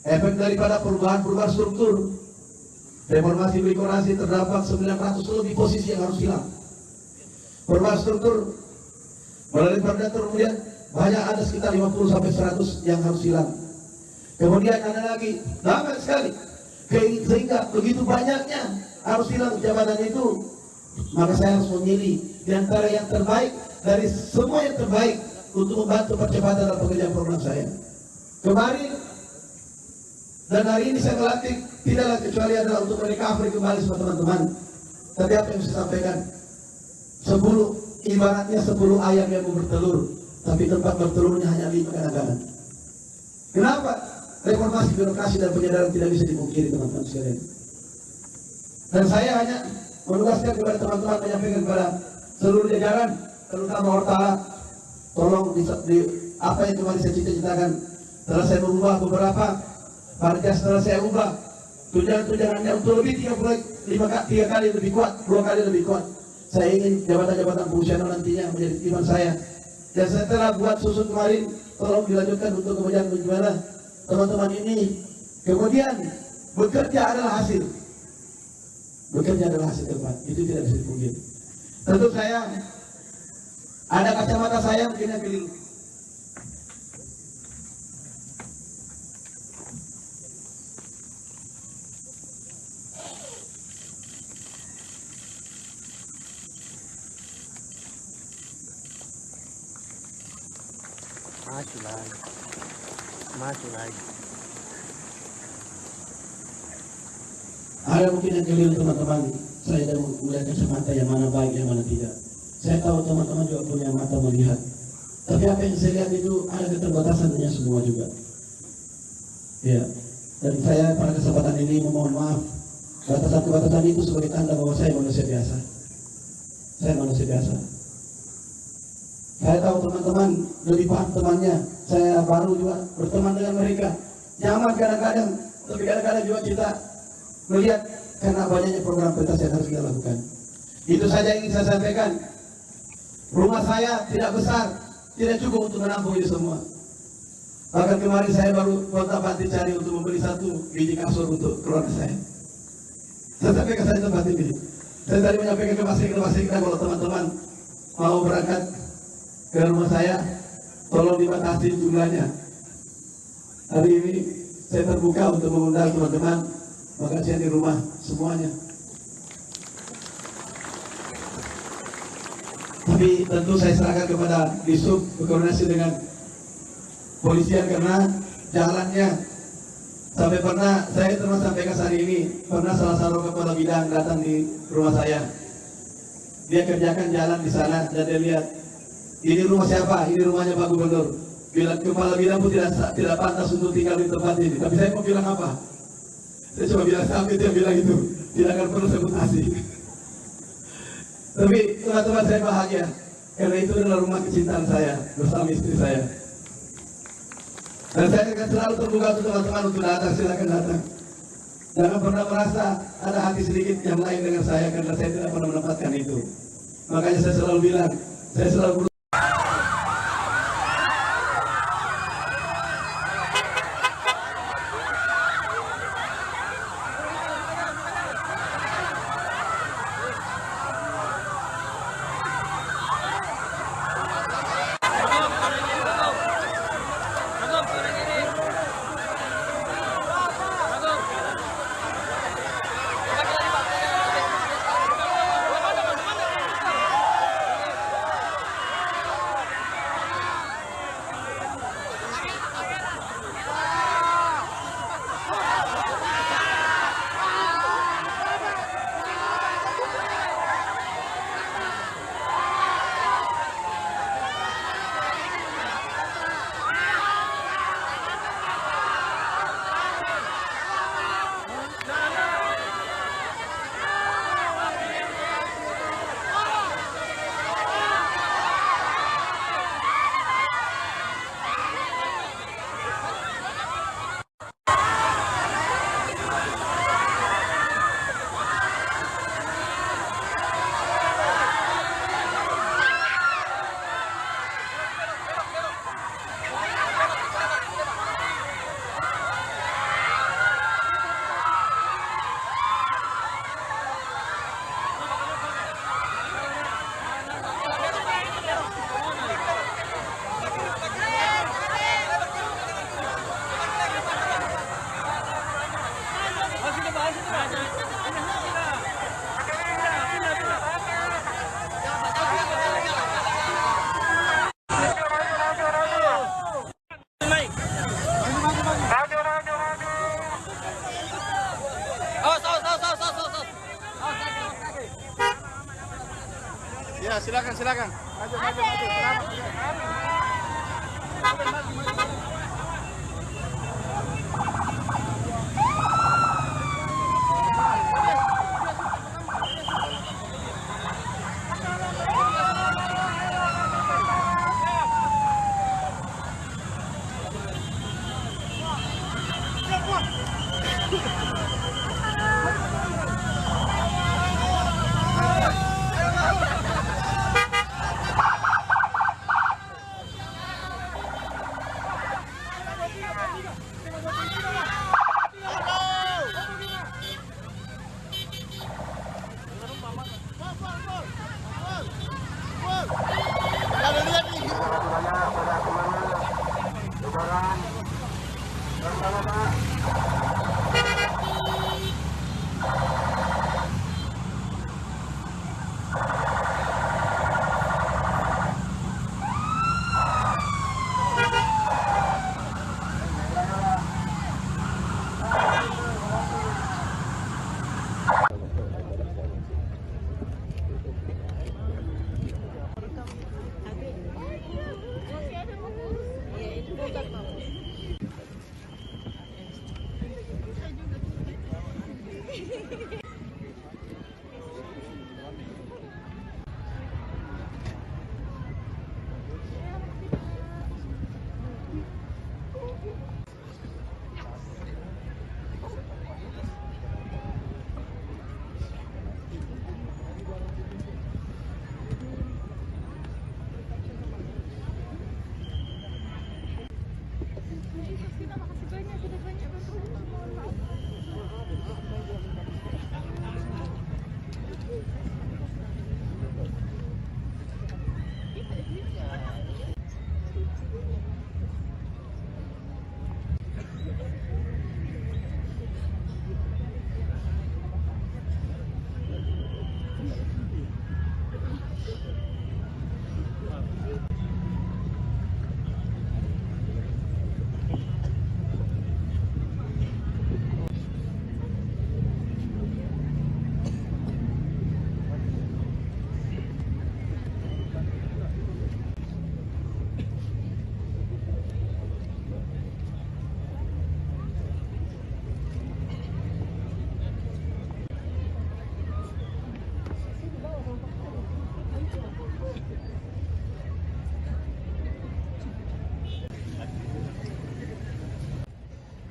Efek daripada perubahan struktur, reformasi birokrasi terdapat 900 lebih posisi yang harus hilang. Perubahan struktur melalui perda kemudian banyak, ada sekitar 50 sampai 100 yang harus hilang. Kemudian ada lagi banyak sekali, sehingga begitu banyaknya harus hilang jabatan itu, maka saya harus memilih di antara yang terbaik dari semua yang terbaik untuk membantu percepatan dalam pekerjaan program saya. Kemarin dan hari ini saya melantik tidaklah kecuali adalah untuk merecovery kembali semua teman-teman. Tapi apa yang saya sampaikan, 10 ibaratnya 10 ayam yang mau bertelur, tapi tempat bertelurnya hanya 5 kadang-kadang. Kenapa? Reformasi birokrasi dan penyadaran tidak bisa dipungkiri teman-teman sekalian. Dan saya hanya menugaskan kepada teman-teman, menyampaikan kepada seluruh jajaran, terutama Hortala, tolong di apa yang kemarin saya cita-citakan, setelah saya merubah beberapa Parjas, setelah saya ubah tunjangan-tunjangannya untuk lebih 3 kali lebih kuat, 2 kali lebih kuat. Saya ingin jabatan-jabatan fungsional nantinya menjadi timbangan saya. Dan saya telah buat susun kemarin, tolong dilanjutkan untuk kemudian bagaimana teman-teman ini. Kemudian bekerja adalah hasil. Bekerja adalah hasil terbaik, itu tidak bisa dipungkiri. Tentu saya ada kacamata saya mungkin yang keliru. Maju lagi. Ada mungkin yang keliru teman-teman. Saya dan melihat kacamata yang mana baik, yang mana tidak. Saya tahu teman-teman juga punya mata melihat. Tapi apa yang saya lihat itu ada keterbatasannya semua juga. Ya. Dan saya pada kesempatan ini memohon maaf. Batasan-batasan itu sebagai tanda bahwa saya manusia biasa. Saya manusia biasa. Saya tahu teman-teman lebih paham temannya. Saya baru juga berteman dengan mereka. Nyaman kadang-kadang, tapi kadang-kadang juga kita melihat karena banyaknya program prioritas yang harus kita lakukan. Itu saja yang ingin saya sampaikan. Rumah saya tidak besar, tidak cukup untuk menampung ini semua. Bahkan kemarin saya baru kontak Pak cari untuk membeli 1 biji kasur untuk keluarga saya. Saya sampaikan saya tempat ini. Saya tadi menyampaikan ke Mas Sekda kalau teman-teman mau berangkat ke rumah saya, tolong dibatasi jumlahnya. Hari ini saya terbuka untuk mengundang teman-teman makan siang di rumah semuanya. Tapi tentu saya serahkan kepada Disub berkoordinasi dengan polisian karena jalannya sampai pernah saya terus sampaikan hari ini pernah salah satu kepala bidang datang di rumah saya. Dia kerjakan jalan di sana dan dia lihat ini rumah siapa? Ini rumahnya Pak Gubernur. Bilang kepala bidang pun tidak pantas untuk tinggal di tempat ini. Tapi saya mau bilang apa? Saya cuma bilang sampai dia bilang itu tidak akan perlu sebutasi. Tapi teman-teman saya bahagia karena itu adalah rumah kecintaan saya bersama istri saya. Dan saya akan selalu terbuka untuk teman-teman untuk datang, silakan datang. Jangan pernah merasa ada hati sedikit yang lain dengan saya karena saya tidak pernah menempatkan itu. Makanya saya selalu bilang, saya selalu Ya, silakan, silakan. Maju, maju, maju.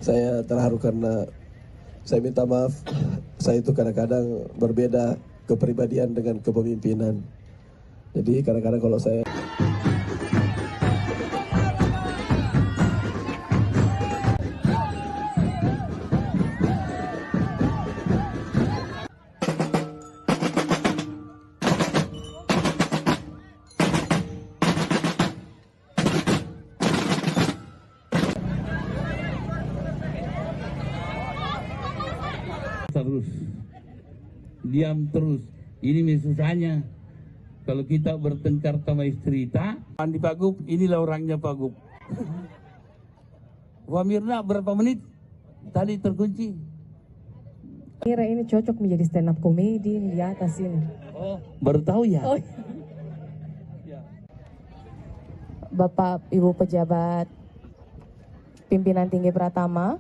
Saya terharu karena saya minta maaf, saya itu kadang-kadang berbeda kepribadian dengan kepemimpinan. Jadi kadang-kadang kalau saya terus diam terus, ini susahnya kalau kita bertengkar sama istri di Pak Gup, inilah orangnya Pak Gup. Wah Mirna berapa menit tadi terkunci? Kira ini cocok menjadi stand up komedi di atas ini. Oh baru tahu ya. Oh. Bapak Ibu pejabat pimpinan tinggi Pratama,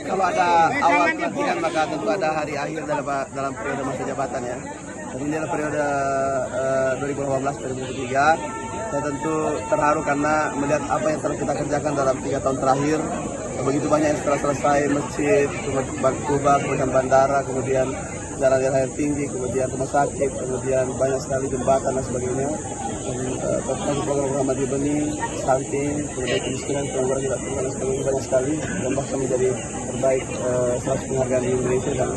Kalau ada awal pelantikan maka tentu ada hari akhir dalam periode masa jabatan ya. Jadi ini adalah periode 2018-2023. Saya tentu terharu karena melihat apa yang telah kita kerjakan dalam 3 tahun terakhir. Begitu banyak yang setelah selesai, masjid, kubah, kemudian bandara, kemudian jalan air tinggi, kemudian rumah sakit, kemudian banyak sekali jembatan dan sebagainya. Tentang program Haji Beni, stunting, kemudian kemiskinan, pengangguran tidak tunggal dan sebagainya banyak sekali. Dan bahkan menjadi terbaik 100 penghargaan di Indonesia dan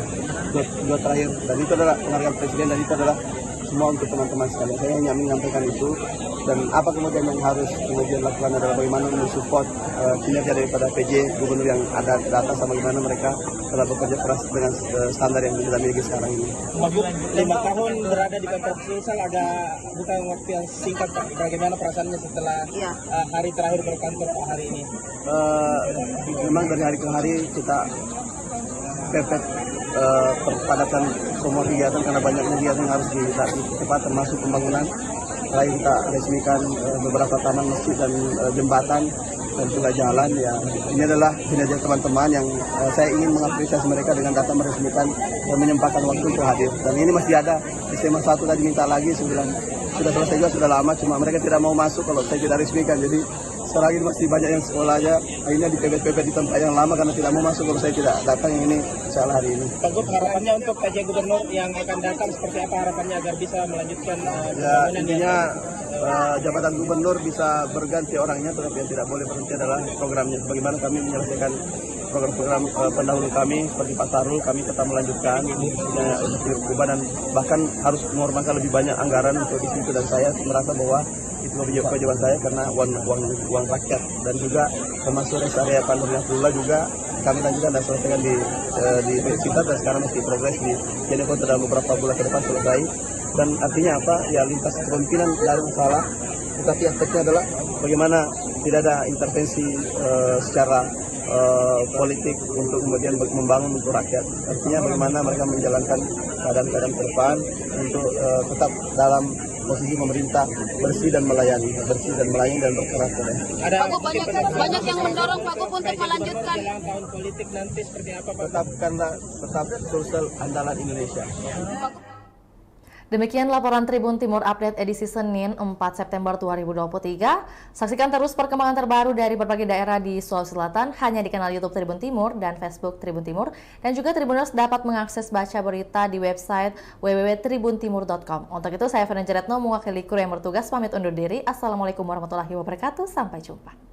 dua terakhir. Dan itu adalah penghargaan presiden dan itu adalah semua untuk teman-teman sekalian. Saya hanya menyampaikan itu. Dan apa kemudian yang harus kemudian lakukan adalah bagaimana mensupport kinerja daripada PJ gubernur yang ada di atas sama bagaimana mereka telah bekerja keras dengan standar yang kita miliki sekarang ini. 5 tahun berada di kantor Sulsel agak bukan waktu yang singkat Pak. Bagaimana perasaannya setelah hari terakhir berkantor Pak hari ini? Memang dari hari ke hari kita pepet perpadatan semua kegiatan karena banyaknya kegiatan yang harus cepat termasuk pembangunan. Selain kita resmikan beberapa taman, masjid dan jembatan dan juga jalan ya, ini adalah kinerja teman-teman yang saya ingin mengapresiasi mereka dengan datang meresmikan dan menyempatkan waktu untuk hadir. Dan ini masih ada SMA 1 tadi minta lagi, sudah selesai juga sudah lama, cuma mereka tidak mau masuk kalau saya tidak resmikan. Jadi sekarang ini masih banyak yang sekolahnya akhirnya dipepet-pepet di tempat yang lama karena tidak mau masuk kalau saya tidak datang yang ini salah hari ini. Pak Gup, harapannya untuk PJ Gubernur yang akan datang seperti apa harapannya agar bisa melanjutkan ya, intinya jabatan gubernur bisa berganti orangnya, tetapi yang tidak boleh berhenti adalah programnya. Bagaimana kami menyelesaikan program-program pendahulu kami seperti Pak Sarul, kami tetap melanjutkan dan bahkan harus mengorbankan lebih banyak anggaran untuk di situ, dan saya merasa bahwa itu kewajiban saya karena uang rakyat. Dan juga termasuk rest area Pandemi Abdullah juga kami lanjutkan dan selesaikan di kita, dan sekarang masih progres di Jeneponto dalam beberapa bulan ke depan selesai. Dan artinya apa? Ya lintas kepemimpinan tidak ada masalah, tetapi aspeknya adalah bagaimana tidak ada intervensi secara politik untuk kemudian membangun untuk rakyat. Artinya bagaimana mereka menjalankan keadaan-keadaan ke depan untuk tetap dalam posisi pemerintah bersih dan melayani dan berkeras. Pak Gup, banyak yang mendorong Pak Gup untuk melanjutkan tahun politik nanti seperti apa Pak? Tetap Sulsel andalan Indonesia. Demikian laporan Tribun Timur Update edisi Senin 4 September 2023. Saksikan terus perkembangan terbaru dari berbagai daerah di Sulawesi Selatan hanya di kanal YouTube Tribun Timur dan Facebook Tribun Timur. Dan juga Tribuners dapat mengakses baca berita di website www.tribuntimur.com. Untuk itu saya Fernanda Jeretno mewakili kru yang bertugas pamit undur diri. Assalamualaikum warahmatullahi wabarakatuh. Sampai jumpa.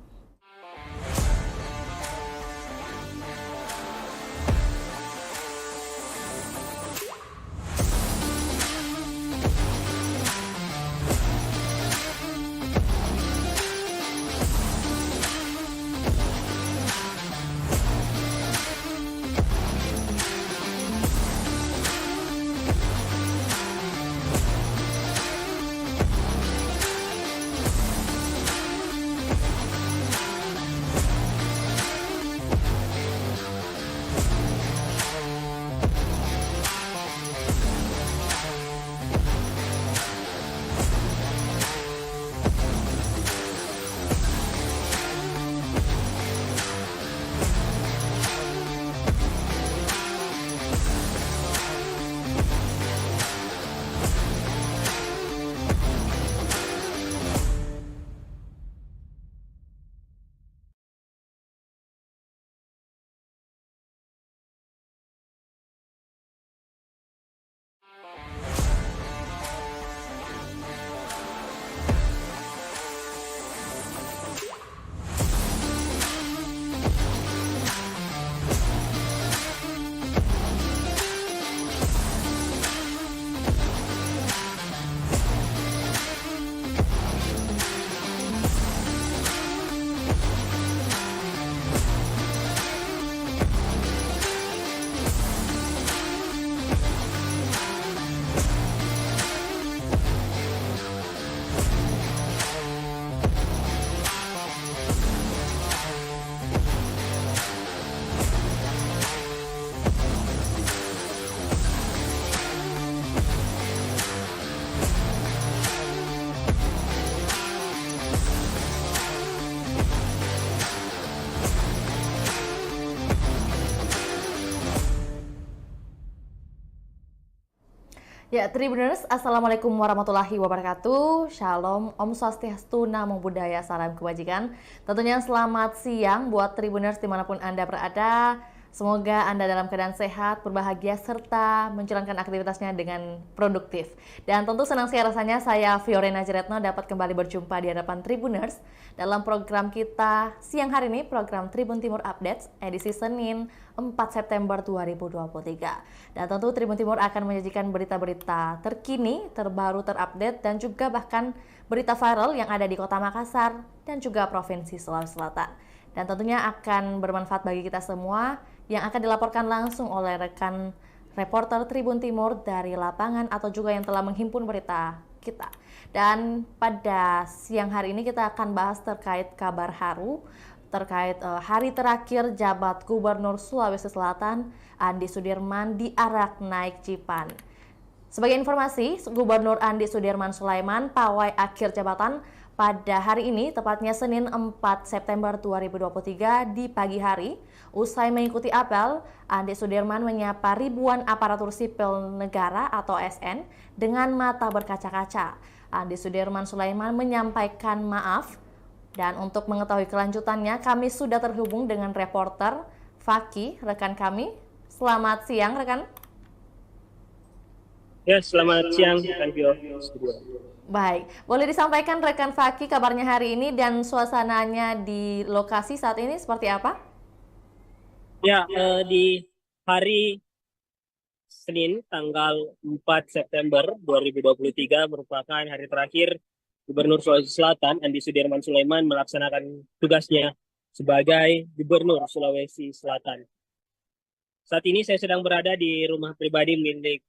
Ya, Tribuners, Assalamualaikum warahmatullahi wabarakatuh. Shalom, Om Swastiastu, Namo Buddhaya, salam kebajikan. Tentunya selamat siang buat Tribuners dimanapun Anda berada. Semoga Anda dalam keadaan sehat, berbahagia, serta menjalankan aktivitasnya dengan produktif. Dan tentu senang sekali rasanya saya, Fiorena Jeretno, dapat kembali berjumpa di hadapan Tribuners dalam program kita siang hari ini, program Tribun Timur Updates, edisi Senin 4 September 2023. Dan tentu Tribun Timur akan menyajikan berita-berita terkini, terbaru, terupdate, dan juga bahkan berita viral yang ada di Kota Makassar dan juga Provinsi Sulawesi Selatan. Dan tentunya akan bermanfaat bagi kita semua yang akan dilaporkan langsung oleh rekan reporter Tribun Timur dari lapangan atau juga yang telah menghimpun berita kita. Dan pada siang hari ini kita akan bahas terkait kabar haru terkait hari terakhir jabat Gubernur Sulawesi Selatan Andi Sudirman diarak naik Cipan. Sebagai informasi, Gubernur Andi Sudirman Sulaiman pawai akhir jabatan pada hari ini, tepatnya Senin 4 September 2023 di pagi hari. Usai mengikuti apel, Andi Sudirman menyapa ribuan aparatur sipil negara atau ASN dengan mata berkaca-kaca. Andi Sudirman Sulaiman menyampaikan maaf. Dan untuk mengetahui kelanjutannya, kami sudah terhubung dengan reporter Faki, rekan kami. Selamat siang, rekan. Ya, selamat siang, rekan Bio. Baik, boleh disampaikan rekan Faki kabarnya hari ini dan suasananya di lokasi saat ini seperti apa? Ya, di hari Senin tanggal 4 September 2023 merupakan hari terakhir Gubernur Sulawesi Selatan Andi Sudirman Sulaiman melaksanakan tugasnya sebagai Gubernur Sulawesi Selatan. Saat ini saya sedang berada di rumah pribadi milik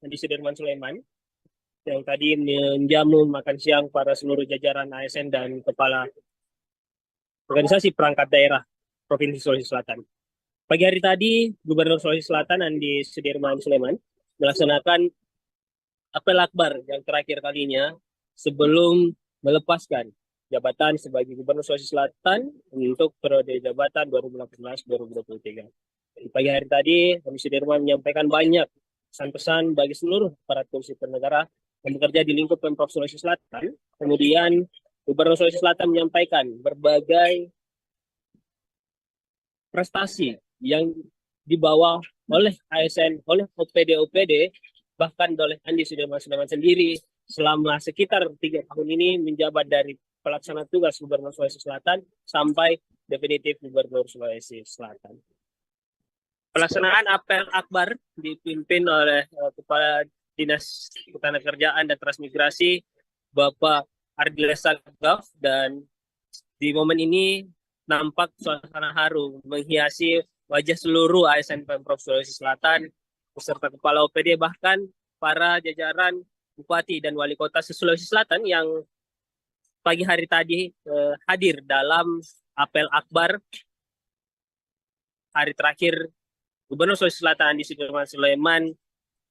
Andi Sudirman Sulaiman yang tadi menjamu makan siang para seluruh jajaran ASN dan kepala organisasi perangkat daerah Provinsi Sulawesi Selatan. Pagi hari tadi, Gubernur Sulawesi Selatan Andi Sudirman Sulaiman melaksanakan apel akbar yang terakhir kalinya sebelum melepaskan jabatan sebagai Gubernur Sulawesi Selatan untuk periode jabatan 2018-2023. Di pagi hari tadi, Andi Sudirman menyampaikan banyak pesan-pesan bagi seluruh aparatur sipil negara yang bekerja di lingkup Pemprov Sulawesi Selatan. Kemudian Gubernur Sulawesi Selatan menyampaikan berbagai prestasi yang dibawa oleh ASN, oleh OPD, bahkan oleh Andi Sudirman Sulaiman sendiri selama sekitar 3 tahun ini menjabat dari pelaksana tugas Gubernur Sulawesi Selatan sampai definitif Gubernur Sulawesi Selatan. Pelaksanaan apel akbar dipimpin oleh Kepala Dinas Ketenagakerjaan dan Transmigrasi Bapak Ardila Sagaf, dan di momen ini nampak suasana haru menghiasi wajah seluruh ASN Pemprov Sulawesi Selatan beserta kepala OPD, bahkan para jajaran Bupati dan Wali Kota Sulawesi Selatan yang pagi hari tadi hadir dalam apel akbar hari terakhir Gubernur Sulawesi Selatan Andi Sudirman Sulaiman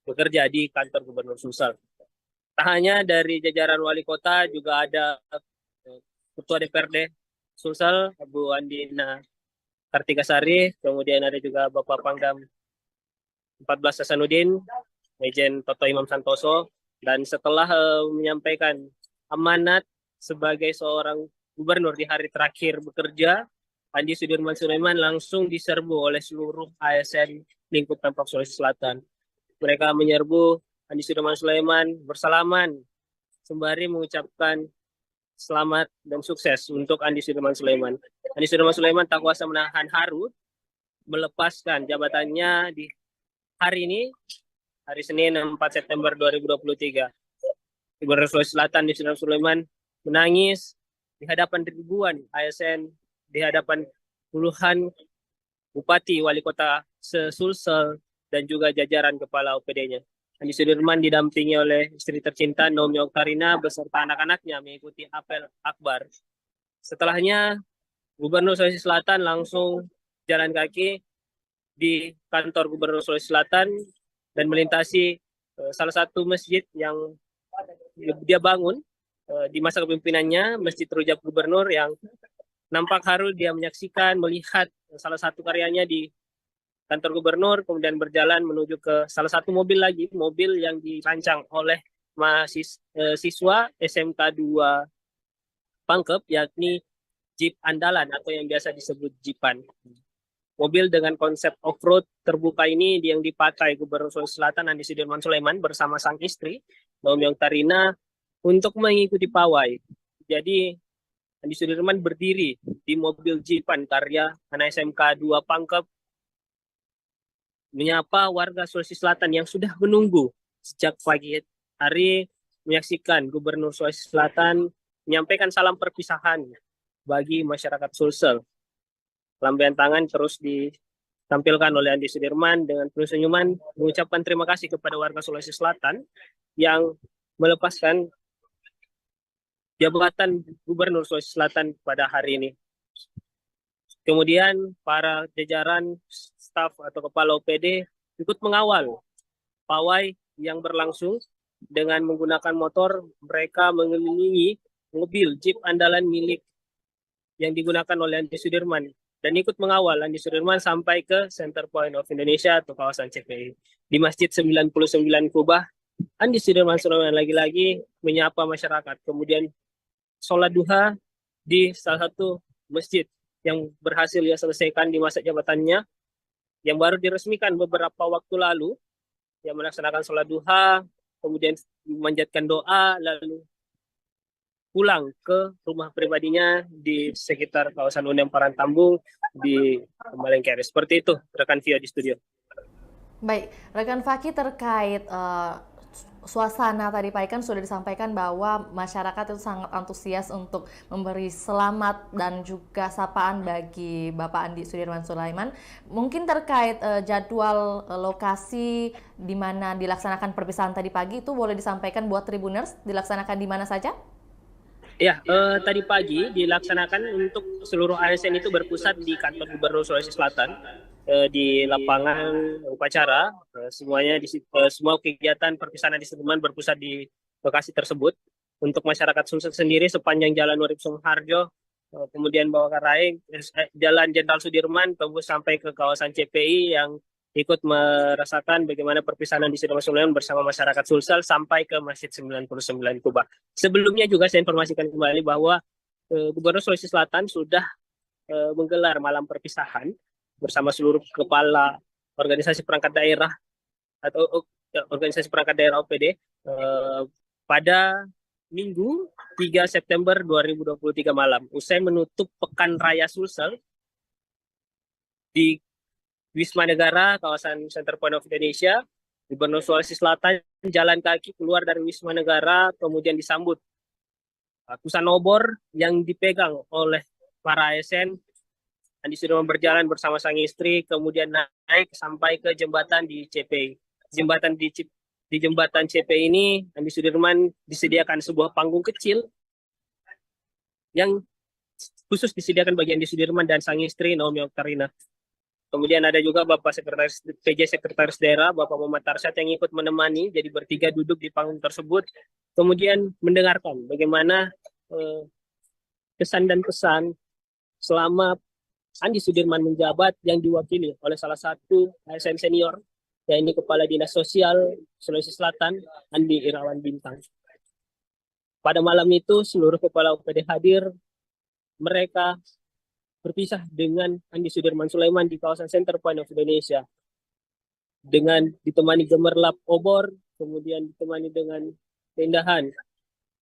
bekerja di kantor Gubernur Sulsel. Tak hanya dari jajaran Wali Kota, juga ada Ketua DPRD Sulsel, Bu Andina Kartikasari, kemudian ada juga Bapak Pangdam 14 Hasanuddin, Majen Toto Imam Santoso, dan setelah menyampaikan amanat sebagai seorang gubernur di hari terakhir bekerja, Andi Sudirman Sulaiman langsung diserbu oleh seluruh ASN lingkup Pemprov Sulawesi Selatan. Mereka menyerbu Andi Sudirman Sulaiman bersalaman sembari mengucapkan selamat dan sukses untuk Andi Sudirman Sulaiman. Andi Sudirman Sulaiman tak kuasa menahan haru melepaskan jabatannya di hari ini, hari Senin 4 September 2023. Gubernur Sulawesi Selatan Andi Sudirman Sulaiman menangis di hadapan ribuan ASN, di hadapan puluhan bupati, wali kota se-Sulsel, dan juga jajaran kepala OPD-nya. Andi Sudirman didampingi oleh istri tercinta Nomi Oktarina beserta anak-anaknya mengikuti apel akbar. Setelahnya, Gubernur Sulawesi Selatan langsung jalan kaki di kantor Gubernur Sulawesi Selatan dan melintasi salah satu masjid yang dia bangun di masa kepemimpinannya, Masjid Rujak Gubernur, yang nampak haru dia menyaksikan, melihat salah satu karyanya kantor gubernur, kemudian berjalan menuju ke salah satu mobil lagi, mobil yang dirancang oleh siswa SMK 2 Pangkep, yakni Jeep andalan atau yang biasa disebut Jeepan. Mobil dengan konsep off-road terbuka ini yang dipakai Gubernur Sulawesi Selatan Andi Sudirman Sulaiman bersama sang istri, Naomi Oktarina, untuk mengikuti pawai. Jadi Andi Sudirman berdiri di mobil Jeepan karya anak SMK 2 Pangkep, menyapa warga Sulawesi Selatan yang sudah menunggu sejak pagi hari menyaksikan Gubernur Sulawesi Selatan menyampaikan salam perpisahan bagi masyarakat Sulsel. Lambaian tangan terus ditampilkan oleh Andi Sudirman dengan penuh senyuman mengucapkan terima kasih kepada warga Sulawesi Selatan yang melepaskan jabatan Gubernur Sulawesi Selatan pada hari ini. Kemudian para jajaran staf atau kepala OPD ikut mengawal pawai yang berlangsung dengan menggunakan motor. Mereka mengelilingi mobil Jeep andalan milik yang digunakan oleh Andi Sudirman dan ikut mengawal Andi Sudirman sampai ke Center Point of Indonesia atau kawasan CPI. Di Masjid 99 Kubah, Andi Sudirman Sulaiman lagi-lagi menyapa masyarakat. Kemudian sholat duha di salah satu masjid yang berhasil ia selesaikan di masa jabatannya, yang baru diresmikan beberapa waktu lalu, yang melaksanakan sholat duha, kemudian memanjatkan doa, lalu pulang ke rumah pribadinya di sekitar kawasan Unem Parantambung di Malengkere. Seperti itu, rekan Vio di studio. Baik, rekan Faki, terkait suasana tadi Pak Ikan sudah disampaikan bahwa masyarakat itu sangat antusias untuk memberi selamat dan juga sapaan bagi Bapak Andi Sudirman Sulaiman. Mungkin terkait jadwal lokasi di mana dilaksanakan perpisahan tadi pagi itu boleh disampaikan buat Tribuners dilaksanakan di mana saja? Ya, tadi pagi dilaksanakan untuk seluruh ASN itu berpusat di kantor Gubernur Sulawesi Selatan, di lapangan upacara. Semuanya semua kegiatan perpisahan Andi Sudirman berpusat di lokasi tersebut. Untuk masyarakat Sulsel sendiri sepanjang Jalan Urip Sumoharjo, kemudian Bawah Karaeng, Jalan Jenderal Sudirman tembus sampai ke kawasan CPI yang ikut merasakan bagaimana perpisahan Andi Sudirman Sulaiman bersama masyarakat Sulsel sampai ke Masjid 99 Kubah. Sebelumnya juga saya informasikan kembali bahwa Gubernur Sulawesi Selatan sudah menggelar malam perpisahan bersama seluruh kepala organisasi perangkat daerah atau organisasi perangkat daerah OPD pada Minggu 3 September 2023 malam. Usai menutup Pekan Raya Sulsel di Wisma Negara, kawasan Center Point of Indonesia, Gubernur Sulawesi Selatan jalan kaki keluar dari Wisma Negara, kemudian disambut ratusan obor yang dipegang oleh para ASN. Andi Sudirman berjalan bersama sang istri, kemudian naik sampai ke jembatan di CPI. Di jembatan CPI ini, Andi Sudirman disediakan sebuah panggung kecil yang khusus disediakan bagi Andi Sudirman dan sang istri Naomi Oktarina. Kemudian ada juga Bapak Sekretaris Daerah, Bapak Muhammad Tarsyad yang ikut menemani, jadi bertiga duduk di panggung tersebut, kemudian mendengarkan bagaimana kesan dan pesan selama Andi Sudirman menjabat yang diwakili oleh salah satu ASN senior, yaitu Kepala Dinas Sosial Sulawesi Selatan, Andi Irawan Bintang. Pada malam itu seluruh kepala OPD hadir, mereka berpisah dengan Andi Sudirman Sulaiman di kawasan Center Point of Indonesia dengan ditemani gemerlap obor, kemudian ditemani dengan keindahan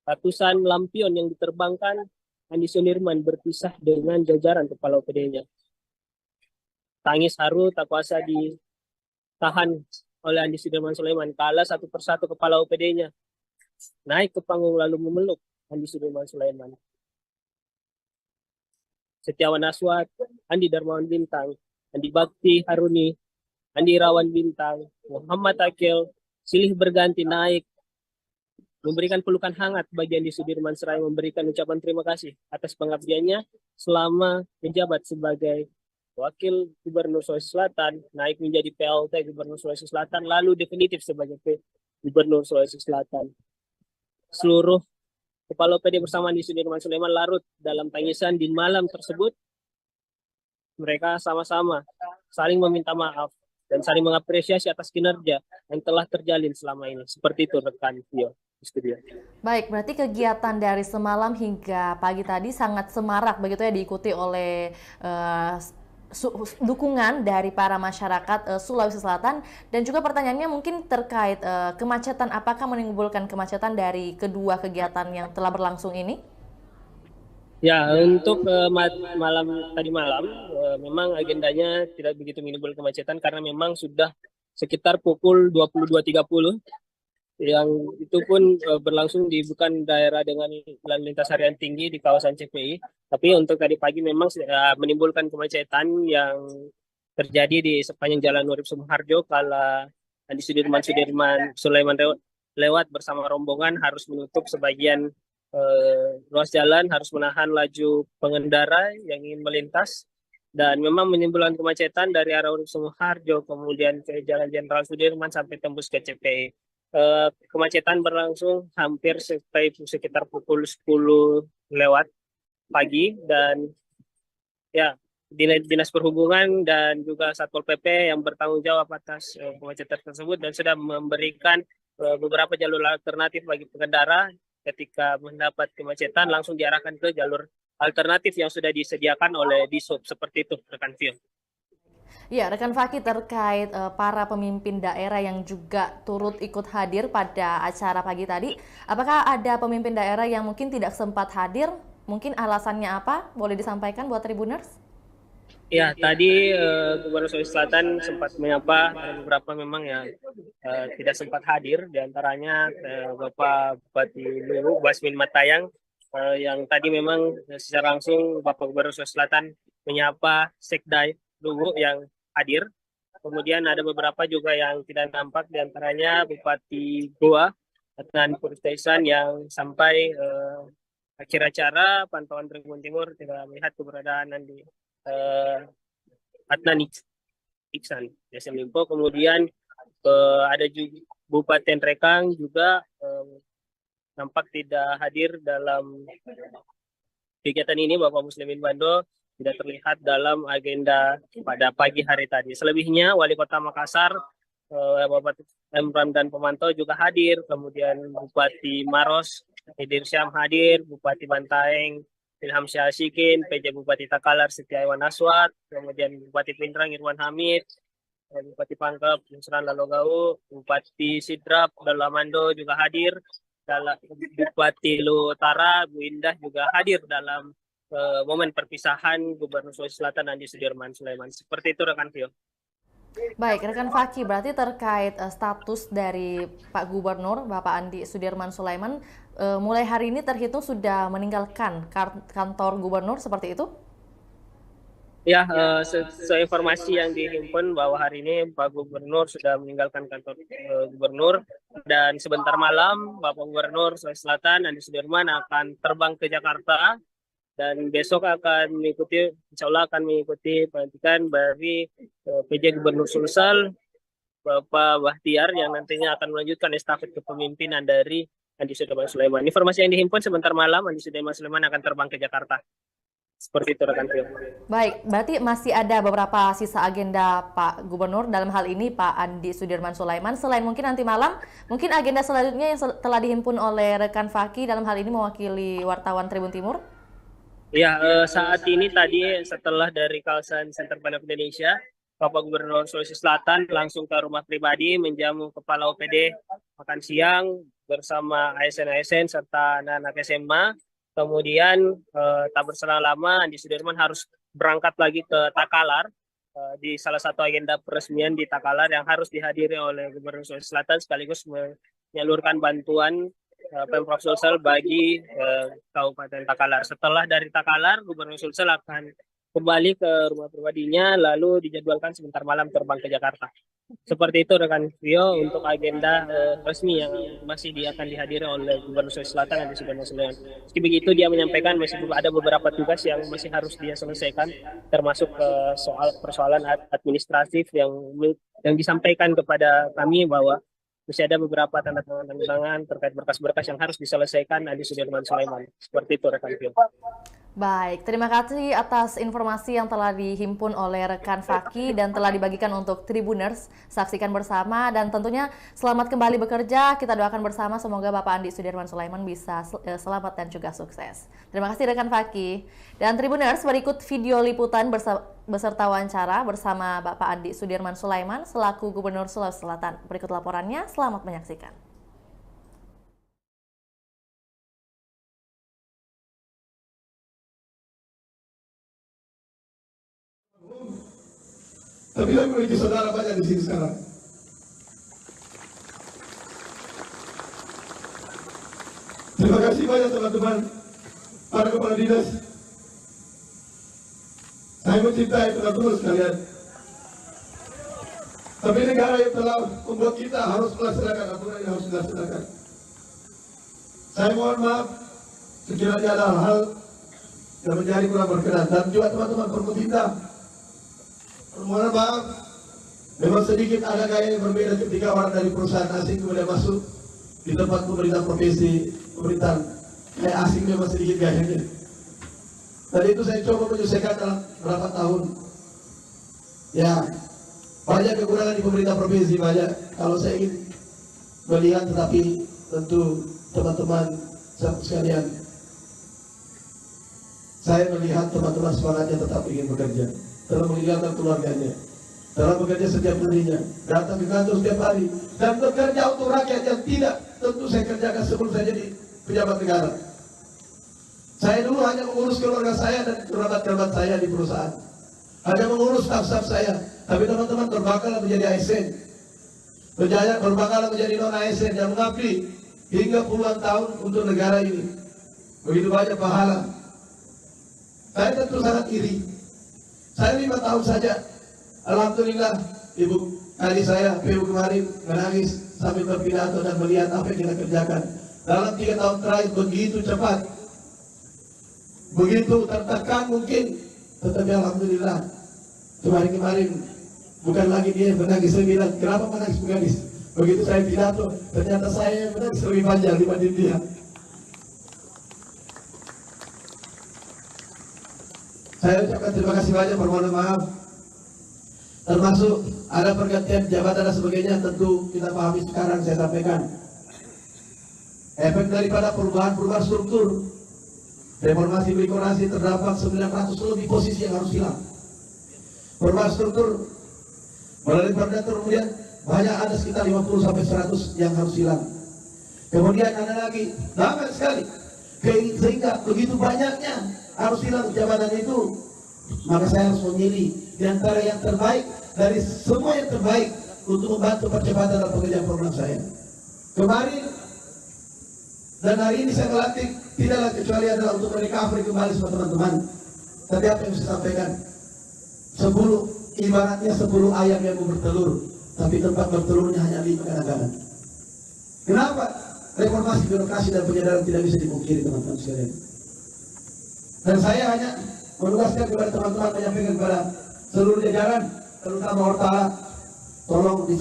ratusan lampion yang diterbangkan. Andi Sudirman berpisah dengan jajaran kepala OPD-nya. Tangis haru tak kuasa ditahan oleh Andi Sudirman Sulaiman kala satu persatu kepala OPD-nya naik ke panggung lalu memeluk Andi Sudirman Sulaiman. Setiawan Aswad, Andi Darmawan Bintang, Andi Bakti Haruni, Andi Irawan Bintang, Muhammad Akil, silih berganti naik, memberikan pelukan hangat bagi Andi Sudirman seraya memberikan ucapan terima kasih atas pengabdiannya selama menjabat sebagai Wakil Gubernur Sulawesi Selatan, naik menjadi PLT Gubernur Sulawesi Selatan, lalu definitif sebagai Gubernur Sulawesi Selatan. Seluruh Kepala OPD bersama Andi Sudirman Sulaiman larut dalam tangisan di malam tersebut. Mereka sama-sama saling meminta maaf dan saling mengapresiasi atas kinerja yang telah terjalin selama ini. Seperti itu rekan Vio di studio. Baik, berarti kegiatan dari semalam hingga pagi tadi sangat semarak begitu ya, diikuti oleh dukungan dari para masyarakat Sulawesi Selatan. Dan juga pertanyaannya mungkin terkait kemacetan, apakah menimbulkan kemacetan dari kedua kegiatan yang telah berlangsung ini? Ya, untuk tadi malam memang agendanya tidak begitu menimbulkan kemacetan karena memang sudah sekitar pukul 22.30 yang itu pun berlangsung di bukan daerah dengan lalu lintas harian tinggi di kawasan CPI, tapi untuk tadi pagi memang menimbulkan kemacetan yang terjadi di sepanjang Jalan Urip Sumoharjo kala Andi Sudirman Sulaiman lewat bersama rombongan harus menutup sebagian ruas jalan, harus menahan laju pengendara yang ingin melintas, dan memang menimbulkan kemacetan dari arah Urip Sumoharjo kemudian ke Jalan Jenderal Sudirman sampai tembus ke CPI. Kemacetan berlangsung hampir sekitar pukul 10 lewat pagi, dan ya Dinas Perhubungan dan juga Satpol PP yang bertanggung jawab atas kemacetan tersebut dan sudah memberikan beberapa jalur alternatif bagi pengendara ketika mendapat kemacetan langsung diarahkan ke jalur alternatif yang sudah disediakan oleh Dishub. Seperti itu rekan Vio. Ya, rekan Fakih, terkait para pemimpin daerah yang juga turut ikut hadir pada acara pagi tadi, apakah ada pemimpin daerah yang mungkin tidak sempat hadir? Mungkin alasannya apa? Boleh disampaikan buat Tribuners? Ya, tadi Gubernur Sulawesi Selatan sempat menyapa beberapa memang yang tidak sempat hadir, diantaranya Bapak Bupati Luwu Basmin Matayang, yang tadi memang secara langsung Bapak Gubernur Sulawesi Selatan menyapa Sekdai Luwu yang hadir. Kemudian ada beberapa juga yang tidak nampak, diantaranya Bupati Goa Adnan Purtaisan yang sampai akhir acara pantauan Tribun Timur tidak melihat keberadaan di Adnan Iksan Yasin Limpo. Kemudian ada juga Bupati Rekang juga nampak tidak hadir dalam kegiatan ini. Bapak Muslimin Bando tidak terlihat dalam agenda pada pagi hari tadi. Selebihnya Wali Kota Makassar, Bapak Emram dan Pemantau juga hadir. Kemudian Bupati Maros, Hidir Syam hadir, Bupati Bantaeng, Ilham Syahsikin, PJ Bupati Takalar, Setiawan Aswad, kemudian Bupati Pindrang, Irwan Hamid, Bupati Pangkep, Nusran Lalogau, Bupati Sidrap, Dalamando juga hadir. Bupati Lu Utara, Bu Indah juga hadir dalam momen perpisahan Gubernur Sulawesi Selatan Andi Sudirman Sulaiman. Seperti itu rekan Vio. Baik, rekan Fakih, berarti terkait status dari Pak Gubernur Bapak Andi Sudirman Sulaiman mulai hari ini terhitung sudah meninggalkan kantor gubernur, seperti itu? Ya, sesuai informasi yang dihimpun bahwa hari ini Pak Gubernur sudah meninggalkan kantor gubernur, dan sebentar malam Bapak Gubernur Sulawesi Selatan Andi Sudirman akan terbang ke Jakarta. Dan besok akan mengikuti, insya Allah akan mengikuti pelantikan dari PJ Gubernur Sulsel, Bapak Bahtiar, yang nantinya akan melanjutkan estafet kepemimpinan dari Andi Sudirman Sulaiman. Informasi yang dihimpun sebentar malam, Andi Sudirman Sulaiman akan terbang ke Jakarta. Seperti itu rekan Vio. Baik, berarti masih ada beberapa sisa agenda Pak Gubernur, dalam hal ini Pak Andi Sudirman Sulaiman. Selain mungkin nanti malam, mungkin agenda selanjutnya yang telah dihimpun oleh rekan Fakih dalam hal ini mewakili wartawan Tribun Timur? Ya, saat ini tadi setelah dari kawasan Center Bandar Indonesia, Bapak Gubernur Sulawesi Selatan langsung ke rumah pribadi menjamu Kepala OPD makan siang bersama ASN-ASN serta anak-anak SMA. Kemudian tak berselang lama Andi Sudirman harus berangkat lagi ke Takalar di salah satu agenda peresmian di Takalar yang harus dihadiri oleh Gubernur Sulawesi Selatan sekaligus menyalurkan bantuan Pemprov Sulsel bagi Kabupaten Takalar. Setelah dari Takalar, Gubernur Sulsel akan kembali ke rumah pribadinya, lalu dijadwalkan sebentar malam terbang ke Jakarta. Seperti itu rekan Vio untuk agenda resmi yang masih akan dihadiri oleh Gubernur Sulawesi Selatan Andi Sudirman Sulaiman. Meski begitu, dia menyampaikan masih ada beberapa tugas yang masih harus dia selesaikan, termasuk persoalan administratif yang disampaikan kepada kami bahwa masih ada beberapa tanda tangan terkait berkas-berkas yang harus diselesaikan Andi Sudirman Sulaiman. Seperti itu rekan Vio. Baik, terima kasih atas informasi yang telah dihimpun oleh rekan Faki dan telah dibagikan untuk Tribuners. Saksikan bersama dan tentunya selamat kembali bekerja. Kita doakan bersama semoga Bapak Andi Sudirman Sulaiman bisa selamat dan juga sukses. Terima kasih rekan Faki. Dan Tribuners, berikut video liputan beserta wawancara bersama Bapak Andi Sudirman Sulaiman selaku Gubernur Sulawesi Selatan. Berikut laporannya, selamat menyaksikan. Tapi saya memiliki saudara banyak di sini sekarang. Terima kasih banyak teman-teman, para kepala dinas. Saya mencintai teman-teman sekalian. Tapi negara yang telah membuat kita harus melaksanakan aturan yang harus dilaksanakan. Saya mohon maaf sekiranya ada hal-hal yang menjadi kurang berkenan, dan juga teman-teman pemerintah. Mohon maaf, memang sedikit ada gaya yang berbeda ketika orang dari perusahaan asing kemudian masuk di tempat pemerintah provinsi, pemerintahan kayak asing memang sedikit gayanya. Tadi itu saya coba menyelesaikan dalam berapa tahun. Ya, banyak kekurangan di pemerintah provinsi, banyak. Kalau saya ingin melihat, tetapi tentu teman-teman sekalian, saya melihat teman-teman semangatnya tetap ingin bekerja, dalam meninggalkan keluarganya, dalam bekerja setiap harinya, datang ke kantor setiap hari, dan bekerja untuk rakyat yang tidak tentu saya kerjakan sebelum saya jadi pejabat negara. Saya dulu hanya mengurus keluarga saya dan kerabat-kerabat saya di perusahaan, hanya mengurus staf-staf saya. Tapi teman-teman berbakal menjadi ASN, berbakal menjadi non-ASN yang mengabdi hingga puluhan tahun untuk negara ini. Begitu banyak pahala. Saya tentu sangat iri. Saya 5 tahun saja, alhamdulillah, ibu adik saya, PU kemarin menangis sambil berpidato dan melihat apa yang kita kerjakan. Dalam 3 tahun terakhir begitu cepat, begitu tertekan mungkin, tetapi alhamdulillah, kemarin bukan lagi dia yang menangis. Saya bilang, kenapa menangis? Begitu saya pidato, ternyata saya yang menangis lebih panjang dibanding dia. Saya ucapkan terima kasih banyak, permohonan maaf. Termasuk ada pergantian jabatan dan sebagainya, tentu kita pahami sekarang saya sampaikan. Efek daripada perubahan struktur, reformasi birokrasi, terdapat 900 lebih posisi yang harus hilang. Perubahan struktur melalui perda kemudian banyak, ada sekitar 50 sampai 100 yang harus hilang. Kemudian ada lagi banyak sekali, sehingga begitu banyaknya harus hilang jabatan itu, maka saya harus memilih di antara yang terbaik dari semua yang terbaik untuk membantu percepatan dalam pekerjaan program saya. Kemarin dan hari ini saya melantik tidaklah kecuali adalah untuk merecovery kembali semua teman-teman. Tapi apa yang saya sampaikan, 10 ibaratnya 10 ayam yang mau bertelur, tapi tempat bertelurnya hanya 5 kadang-kadang. Kenapa? Reformasi birokrasi dan penyadaran tidak bisa dipungkiri teman-teman sekalian. Dan saya hanya menugaskan kepada teman-teman, menyampaikan kepada seluruh jajaran, terutama Hortala, tolong di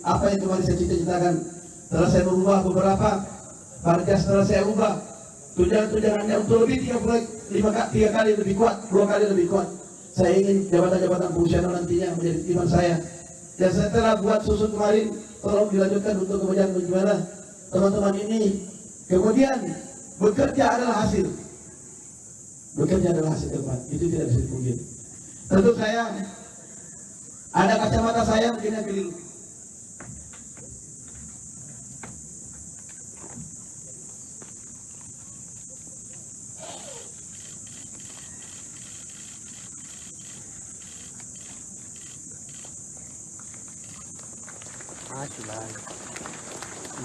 apa yang kemarin saya cita-citakan, setelah saya mengubah beberapa Parjas, setelah saya ubah tunjangan-tunjangannya untuk lebih 3 kali lebih kuat, 2 kali lebih kuat. Saya ingin jabatan-jabatan fungsional nantinya menjadi titipan saya. Dan saya telah buat susun kemarin, tolong dilanjutkan untuk kemudian bagaimana teman-teman ini. Kemudian bekerja adalah hasil. Bekerja adalah hasil depan, itu tidak bisa dipungkiri. Tentu saya ada kacamata saya mungkin yang keliru.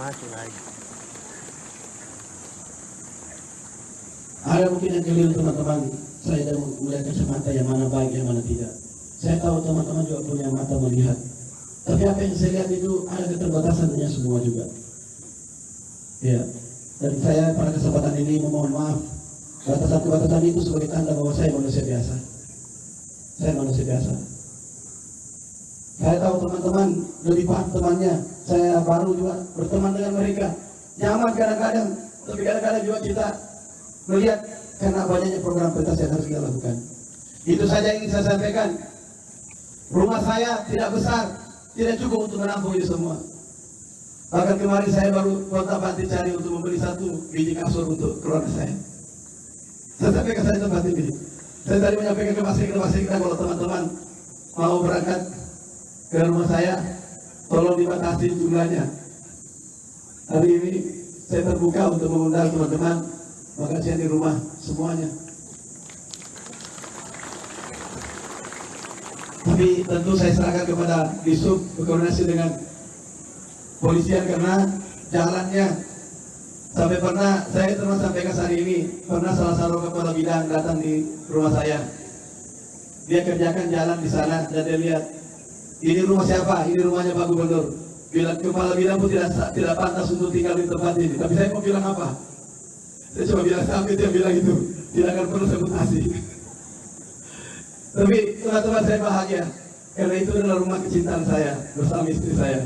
Maju lagi. Ada mungkin yang keliru teman-teman. Saya tidak melihat kacamata yang mana baik, yang mana tidak. Saya tahu teman-teman juga punya mata melihat. Tapi apa yang saya lihat itu ada keterbatasannya semua juga. Ya. Dan saya pada kesempatan ini memohon maaf. Batasan-batasan itu sebagai tanda bahwa saya manusia biasa. Saya manusia biasa. Saya tahu teman-teman lebih paham temannya. Saya baru juga berteman dengan mereka. Nyaman kadang-kadang, tapi kadang-kadang juga kita melihat karena banyaknya program prioritas yang harus kita lakukan. Itu saja yang ingin saya sampaikan. Rumah saya tidak besar, tidak cukup untuk menampung ini semua. Bahkan kemarin saya baru kontak-banting cari untuk membeli 1 biji kasur untuk keluarga saya. Saya sampaikan saya tempat ini. Saya tadi menyampaikan ke Mas Sekda kalau teman-teman mau berangkat ke rumah saya, tolong dibatasi jumlahnya. Hari ini saya terbuka untuk mengundang teman-teman makan siang di rumah semuanya. Tapi tentu saya serahkan kepada Disub berkoordinasi dengan polisian karena jalannya sampai pernah saya terus sampaikan hari ini pernah salah satu kepala bidang datang di rumah saya. Dia kerjakan jalan di sana dan dia lihat ini rumah siapa? Ini rumahnya Pak Gubernur. Bilang kepala bidang pun tidak pantas untuk tinggal di tempat ini. Tapi saya mau bilang apa? Saya cuma bilang sampai dia bilang itu tidak akan perlu sebutasi. Tapi teman-teman saya bahagia karena itu adalah rumah kecintaan saya bersama istri saya.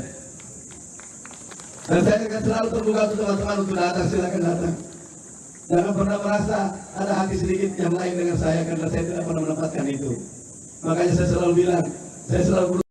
Dan saya akan selalu terbuka untuk teman-teman untuk datang, silakan datang. Jangan pernah merasa ada hati sedikit yang lain dengan saya karena saya tidak pernah menempatkan itu. Makanya saya selalu bilang, saya selalu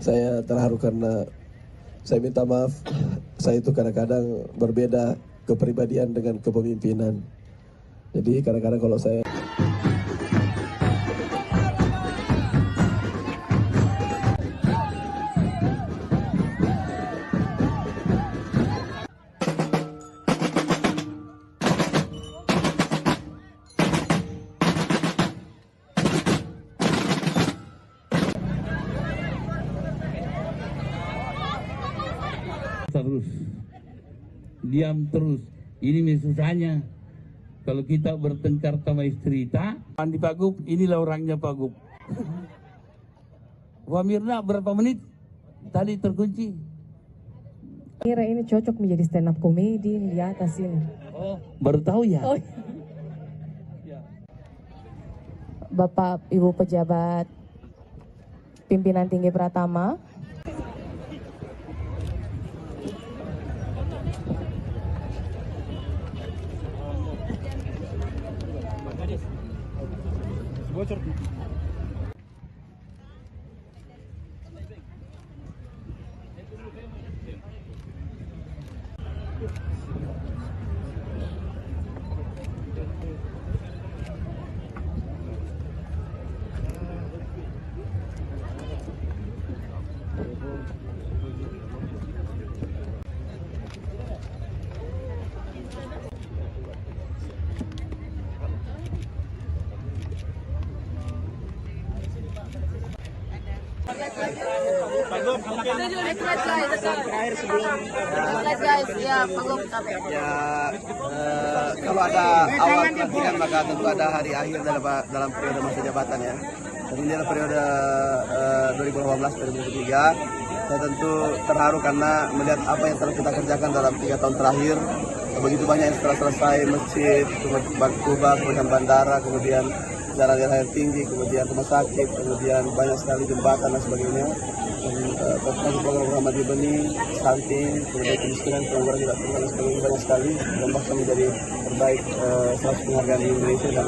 Saya terharu karena saya minta maaf, saya itu kadang-kadang berbeda kepribadian dengan kepemimpinan. Jadi kadang-kadang kalau saya terus diam terus, ini susahnya kalau kita bertengkar sama istri tak di Pak Gub, inilah orangnya Pak Gub. Wah Mirna berapa menit tadi terkunci? Kira ini cocok menjadi stand up komedi di atas ini. Oh baru tahu ya. Oh. Bapak Ibu pejabat pimpinan tinggi Pratama, Bocor. Terakhir sebelum guys, ya Pak Ya, kalau ada awal pelantikan maka tentu ada hari akhir dalam periode masa jabatan ya. Dan ini adalah periode 2018-2023. Saya tentu terharu karena melihat apa yang telah kita kerjakan dalam 3 tahun terakhir. Begitu banyak yang setelah selesai, masjid, kubah, kemudian bandara, kemudian jalan air tinggi, kemudian rumah sakit, kemudian banyak sekali jembatan dan sebagainya. Dan program Madi Benih, stunting, kemudian kemiskinan, pengangguran tidak pernah dan sebagainya banyak sekali. Dan bahkan menjadi terbaik 100 penghargaan di Indonesia dan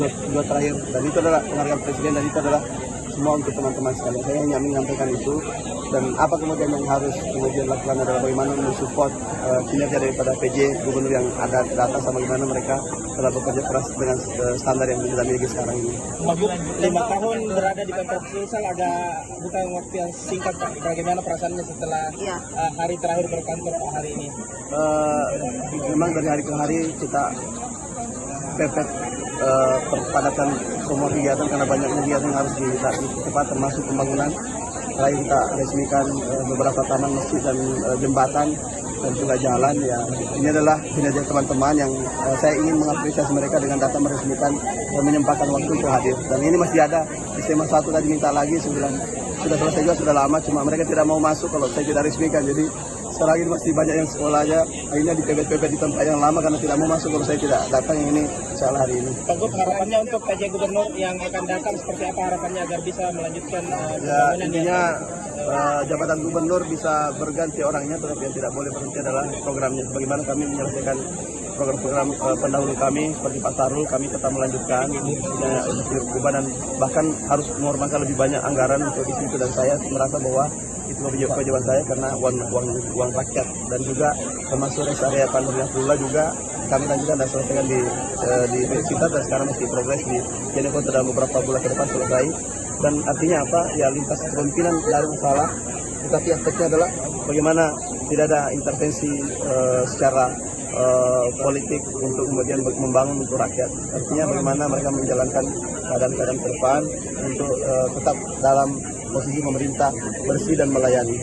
dua terakhir. Dan itu adalah penghargaan presiden dan itu adalah semua untuk teman-teman sekalian. Saya hanya menyampaikan itu. Dan apa kemudian yang harus kemudian lakukan adalah bagaimana mensupport kinerja daripada PJ gubernur yang ada di atas sama bagaimana mereka telah bekerja keras dengan standar yang kita miliki sekarang ini. 5 tahun berada di Pemprov Sulsel ada bukan waktu yang singkat Pak. Bagaimana perasaannya setelah hari terakhir berkantor Pak hari ini? Memang dari hari ke hari kita pepet perpadatan semua kegiatan karena banyaknya kegiatan yang harus dicepat termasuk pembangunan. Terakhir kita resmikan beberapa taman, masjid dan jembatan dan juga jalan ya. Ini adalah kinerja teman-teman yang saya ingin mengapresiasi mereka dengan datang meresmikan dan menyempatkan waktu untuk hadir. Dan ini masih ada SMA 1 tadi minta lagi 9 sudah selesai juga sudah lama, cuma mereka tidak mau masuk kalau saya tidak resmikan. Jadi sekarang ini masih banyak yang sekolah aja akhirnya dipepet-pepet di tempat yang lama karena tidak mau masuk kalau saya tidak datang yang ini insyaallah hari ini. Pak Gub, harapannya untuk PJ Gubernur yang akan datang seperti apa harapannya agar bisa melanjutkan ya, intinya jabatan gubernur bisa berganti orangnya, tetapi yang tidak boleh berhenti adalah programnya. Bagaimana kami menyelesaikan program-program pendahulu kami seperti Pak Sarul, kami tetap melanjutkan dan bahkan harus mengorbankan lebih banyak anggaran untuk di situ, dan saya merasa bahwa itu kewajiban saya karena uang rakyat. Dan juga termasuk rest area Pak Nurullah juga kami lanjutkan dan selesaikan di Sitat dan sekarang masih progres di Jeneponto dalam beberapa bulan ke depan selesai. Dan artinya apa? Ya lintas kepemimpinan tidak ada masalah, tetapi aspeknya adalah bagaimana tidak ada intervensi secara politik untuk kemudian membangun untuk rakyat. Artinya bagaimana mereka menjalankan keadaan-keadaan ke depan untuk tetap dalam posisi pemerintah bersih dan melayani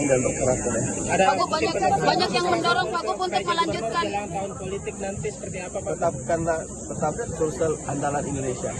dan berkarakter. Pak Gub, banyak yang mendorong Pak Gub untuk melanjutkan. Tahun politik nanti seperti apa Pak? Tetap Sulsel andalan Indonesia.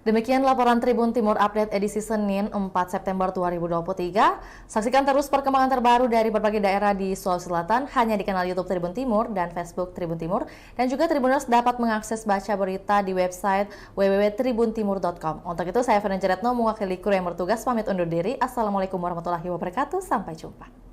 Demikian laporan Tribun Timur Update edisi Senin 4 September 2023. Saksikan terus perkembangan terbaru dari berbagai daerah di Sulawesi Selatan hanya di kanal YouTube Tribun Timur dan Facebook Tribun Timur. Dan juga Tribuners dapat mengakses baca berita di website www.tribuntimur.com. Untuk itu saya Fernanda Jeretno mewakili kru yang bertugas pamit undur diri. Assalamualaikum warahmatullahi wabarakatuh. Sampai jumpa.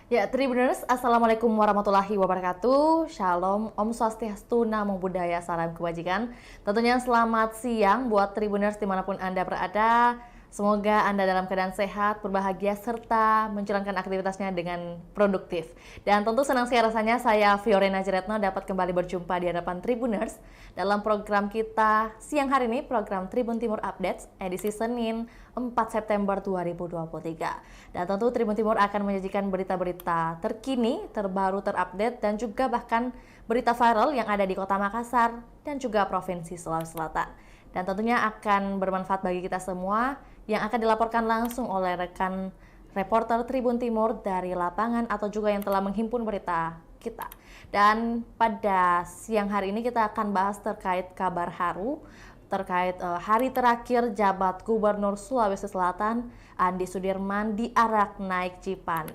Ya, Tribuners, Assalamualaikum warahmatullahi wabarakatuh. Shalom, Om Swastiastu, Namo Buddhaya, salam kebajikan. Tentunya selamat siang buat Tribuners dimanapun Anda berada. Semoga Anda dalam keadaan sehat, berbahagia, serta menjalankan aktivitasnya dengan produktif. Dan tentu senang sekali rasanya saya, Fiorena Jeretno, dapat kembali berjumpa di hadapan Tribuners dalam program kita siang hari ini, program Tribun Timur Updates, edisi Senin 4 September 2023. Dan tentu Tribun Timur akan menyajikan berita-berita terkini, terbaru, terupdate, dan juga bahkan berita viral yang ada di Kota Makassar dan juga Provinsi Sulawesi Selatan. Dan tentunya akan bermanfaat bagi kita semua yang akan dilaporkan langsung oleh rekan reporter Tribun Timur dari lapangan atau juga yang telah menghimpun berita kita. Dan pada siang hari ini kita akan bahas terkait kabar haru terkait hari terakhir jabat Gubernur Sulawesi Selatan Andi Sudirman diarak naik Cipan.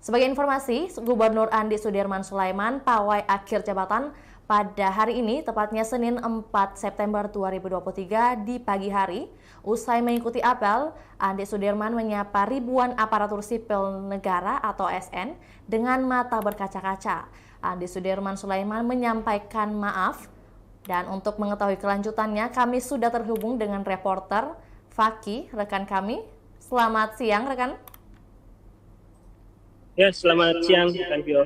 Sebagai informasi, Gubernur Andi Sudirman Sulaiman pawai akhir jabatan pada hari ini, tepatnya Senin 4 September 2023 di pagi hari. Usai mengikuti apel, Andi Sudirman menyapa ribuan aparatur sipil negara atau ASN dengan mata berkaca-kaca. Andi Sudirman Sulaiman menyampaikan maaf, dan untuk mengetahui kelanjutannya kami sudah terhubung dengan reporter Faki, rekan kami. Selamat siang, rekan. Ya, selamat siang, rekan Vio.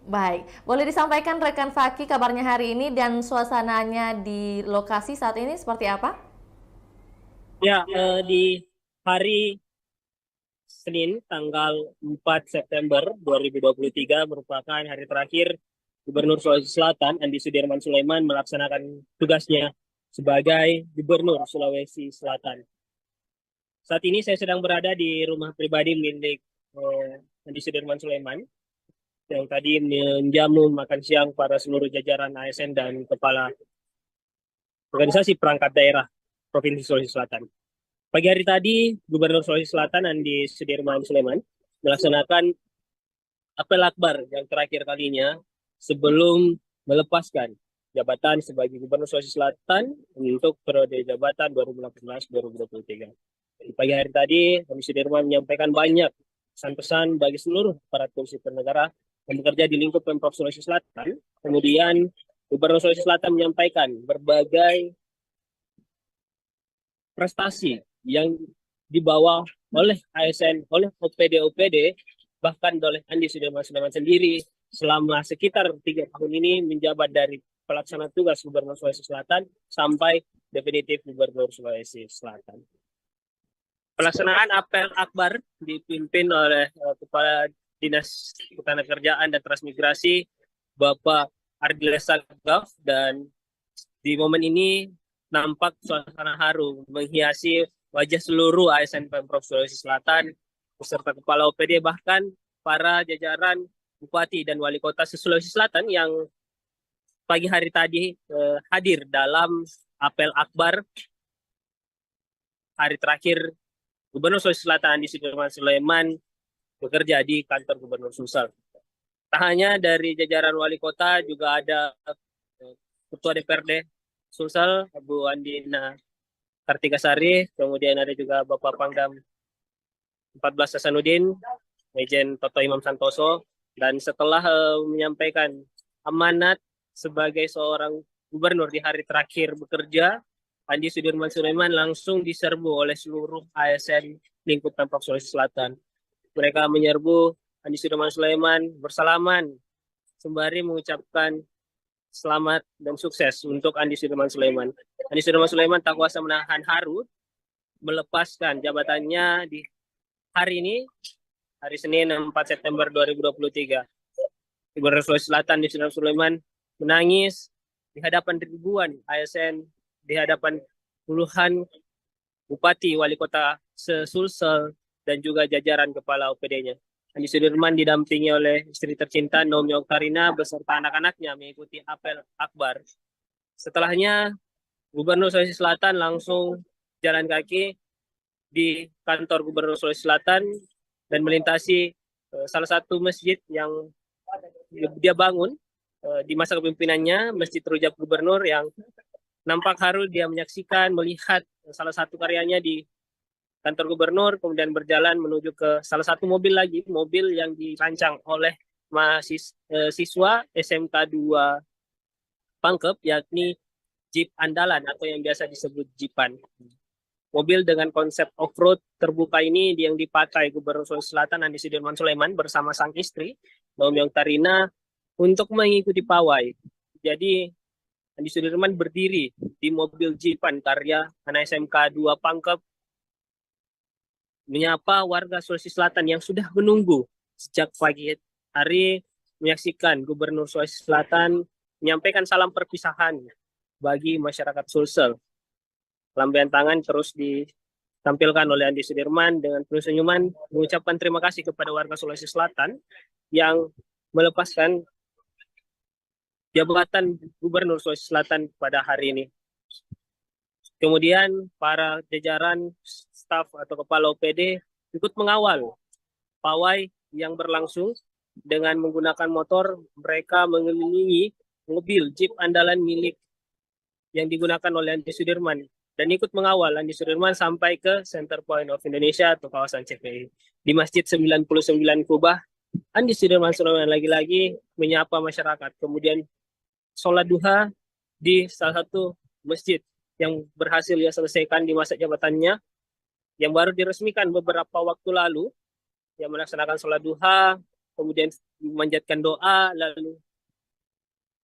Baik, boleh disampaikan rekan Faki kabarnya hari ini dan suasananya di lokasi saat ini seperti apa? Ya, di hari Senin tanggal 4 September 2023 merupakan hari terakhir Gubernur Sulawesi Selatan Andi Sudirman Sulaiman melaksanakan tugasnya sebagai Gubernur Sulawesi Selatan. Saat ini saya sedang berada di rumah pribadi milik Andi Sudirman Sulaiman yang tadi menjamu makan siang para seluruh jajaran ASN dan kepala organisasi perangkat daerah Provinsi Sulawesi Selatan. Pagi hari tadi, Gubernur Sulawesi Selatan Andi Sudirman Sulaiman melaksanakan apel akbar yang terakhir kalinya sebelum melepaskan jabatan sebagai Gubernur Sulawesi Selatan untuk periode jabatan 2018-2023. Di pagi hari tadi, Andi Sudirman menyampaikan banyak pesan-pesan bagi seluruh aparatur sipil negara yang bekerja di lingkup Pemprov Sulawesi Selatan. Kemudian Gubernur Sulawesi Selatan menyampaikan berbagai prestasi yang dibawa oleh ASN, oleh OPD-OPD, bahkan oleh Andi Sudirman sendiri selama sekitar 3 tahun ini menjabat dari pelaksana tugas Gubernur Sulawesi Selatan sampai definitif Gubernur Sulawesi Selatan. Pelaksanaan apel akbar dipimpin oleh Kepala Dinas Ketenagakerjaan dan Transmigrasi Bapak Ardile Sagaf, dan di momen ini nampak suasana haru menghiasi wajah seluruh ASN Pemprov Sulawesi Selatan beserta kepala OPD, bahkan para jajaran Bupati dan Wali Kota Sulawesi Selatan yang pagi hari tadi hadir dalam apel akbar hari terakhir Gubernur Sulawesi Selatan Andi Sudirman Sulaiman bekerja di kantor Gubernur Sulsel. Tak hanya dari jajaran Wali Kota, juga ada Ketua DPRD Sulsel, Bu Andina Kartikasari, kemudian ada juga Bapak Pangdam 14 Hasanuddin, Majen Toto Imam Santoso, dan setelah menyampaikan amanat sebagai seorang gubernur di hari terakhir bekerja, Andi Sudirman Sulaiman langsung diserbu oleh seluruh ASN lingkup Pemprov Sulawesi Selatan. Mereka menyerbu Andi Sudirman Sulaiman bersalaman sembari mengucapkan selamat dan sukses untuk Andi Sudirman Sulaiman. Andi Sudirman Sulaiman tak kuasa menahan haru melepaskan jabatannya di hari ini, hari Senin 4 September 2023. Gubernur Sulawesi Selatan Andi Sudirman Sulaiman menangis di hadapan ribuan ASN, di hadapan puluhan bupati, wali kota se-Sulsel, dan juga jajaran kepala OPD-nya. Andi Sudirman didampingi oleh istri tercinta Naomi Oktarina beserta anak-anaknya mengikuti apel akbar. Setelahnya, Gubernur Sulawesi Selatan langsung jalan kaki di kantor Gubernur Sulawesi Selatan dan melintasi salah satu masjid yang dia bangun di masa kepemimpinannya, Masjid Rujak Gubernur, yang nampak haru dia menyaksikan, melihat salah satu karyanya di kantor gubernur, kemudian berjalan menuju ke salah satu mobil lagi, mobil yang dirancang oleh mahasiswa SMK 2 Pangkep, yakni Jeep Andalan atau yang biasa disebut Jeepan. Mobil dengan konsep off-road terbuka ini yang dipakai Gubernur Sulawesi Selatan Andi Sudirman Sulaiman bersama sang istri, Naomi Oktarina, untuk mengikuti pawai. Jadi Andi Sudirman berdiri di mobil Jeepan karya anak SMK 2 Pangkep, menyapa warga Sulawesi Selatan yang sudah menunggu sejak pagi hari menyaksikan Gubernur Sulawesi Selatan menyampaikan salam perpisahan bagi masyarakat Sulsel. Lambaian tangan terus ditampilkan oleh Andi Sudirman dengan penuh senyuman mengucapkan terima kasih kepada warga Sulawesi Selatan yang melepaskan jabatan Gubernur Sulawesi Selatan pada hari ini. Kemudian para jajaran staf atau kepala OPD ikut mengawal pawai yang berlangsung dengan menggunakan motor. Mereka mengelilingi mobil Jeep Andalan milik yang digunakan oleh Andi Sudirman dan ikut mengawal Andi Sudirman sampai ke Center Point of Indonesia atau kawasan CPI. Di Masjid 99 Kubah, Andi Sudirman Sulaiman lagi-lagi menyapa masyarakat. Kemudian sholat duha di salah satu masjid yang berhasil dia selesaikan di masa jabatannya, yang baru diresmikan beberapa waktu lalu, yang melaksanakan sholat duha, kemudian memanjatkan doa, lalu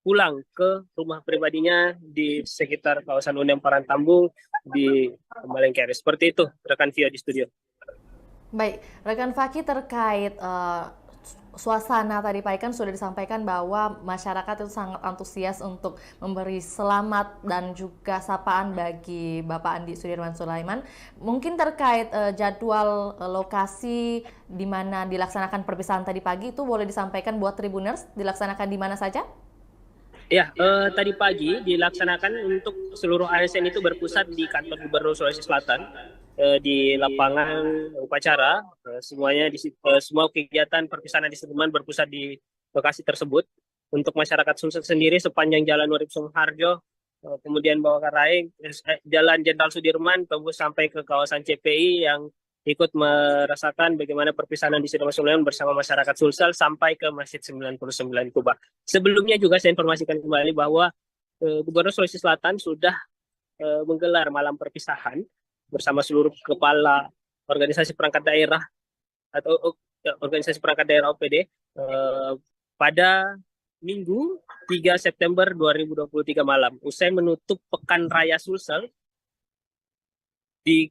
pulang ke rumah pribadinya di sekitar kawasan Undang Parantambung di Malengkere. Seperti itu, rekan Vio di studio. Baik, rekan Faki, terkait suasana tadi Pak Ikan sudah disampaikan bahwa masyarakat itu sangat antusias untuk memberi selamat dan juga sapaan bagi Bapak Andi Sudirman Sulaiman. Mungkin terkait jadwal lokasi di mana dilaksanakan perpisahan tadi pagi itu boleh disampaikan buat Tribuners dilaksanakan di mana saja? Ya, tadi pagi dilaksanakan untuk seluruh ASN itu berpusat di kantor Gubernur Sulawesi Selatan. di lapangan upacara. Semuanya semua kegiatan perpisahan di Sudirman berpusat di lokasi tersebut. Untuk masyarakat Sulsel sendiri sepanjang Jalan Urip Sumoharjo, kemudian Bawakaraeng, Jalan Jenderal Sudirman tembus sampai ke kawasan CPI yang ikut merasakan bagaimana perpisahan di Sudirman Sulaiman bersama masyarakat Sulsel sampai ke Masjid 99 Kubah. Sebelumnya juga saya informasikan kembali bahwa Gubernur Sulawesi Selatan sudah menggelar malam perpisahan bersama seluruh kepala organisasi perangkat daerah atau organisasi perangkat daerah OPD pada Minggu 3 September 2023 malam. Usai menutup Pekan Raya Sulsel di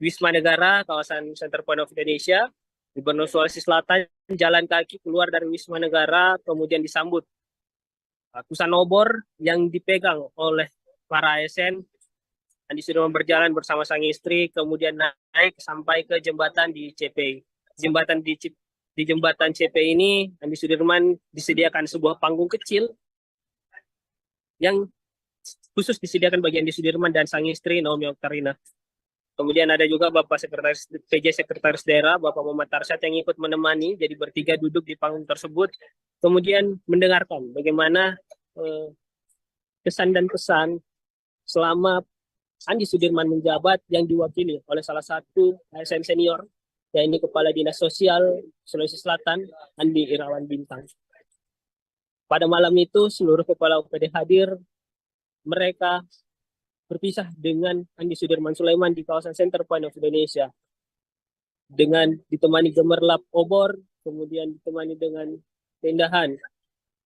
Wisma Negara, kawasan Center Point of Indonesia, Gubernur Sulawesi Selatan jalan kaki keluar dari Wisma Negara, kemudian disambut ratusan obor yang dipegang oleh para ASN. Andi Sudirman berjalan bersama sang istri, kemudian naik sampai ke jembatan di CPI. Di jembatan CPI ini, Andi Sudirman disediakan sebuah panggung kecil yang khusus disediakan bagi Andi Sudirman dan sang istri Naomi Oktarina. Kemudian ada juga Bapak Sekretaris Daerah, Bapak Muhammad Tarsyad yang ikut menemani, jadi bertiga duduk di panggung tersebut, kemudian mendengarkan bagaimana kesan dan pesan selama Andi Sudirman menjabat yang diwakili oleh salah satu ASN senior, yaitu Kepala Dinas Sosial Sulawesi Selatan, Andi Irawan Bintang. Pada malam itu, seluruh kepala OPD hadir. Mereka berpisah dengan Andi Sudirman Sulaiman di kawasan Center Point of Indonesia. Dengan ditemani gemerlap obor, kemudian ditemani dengan keindahan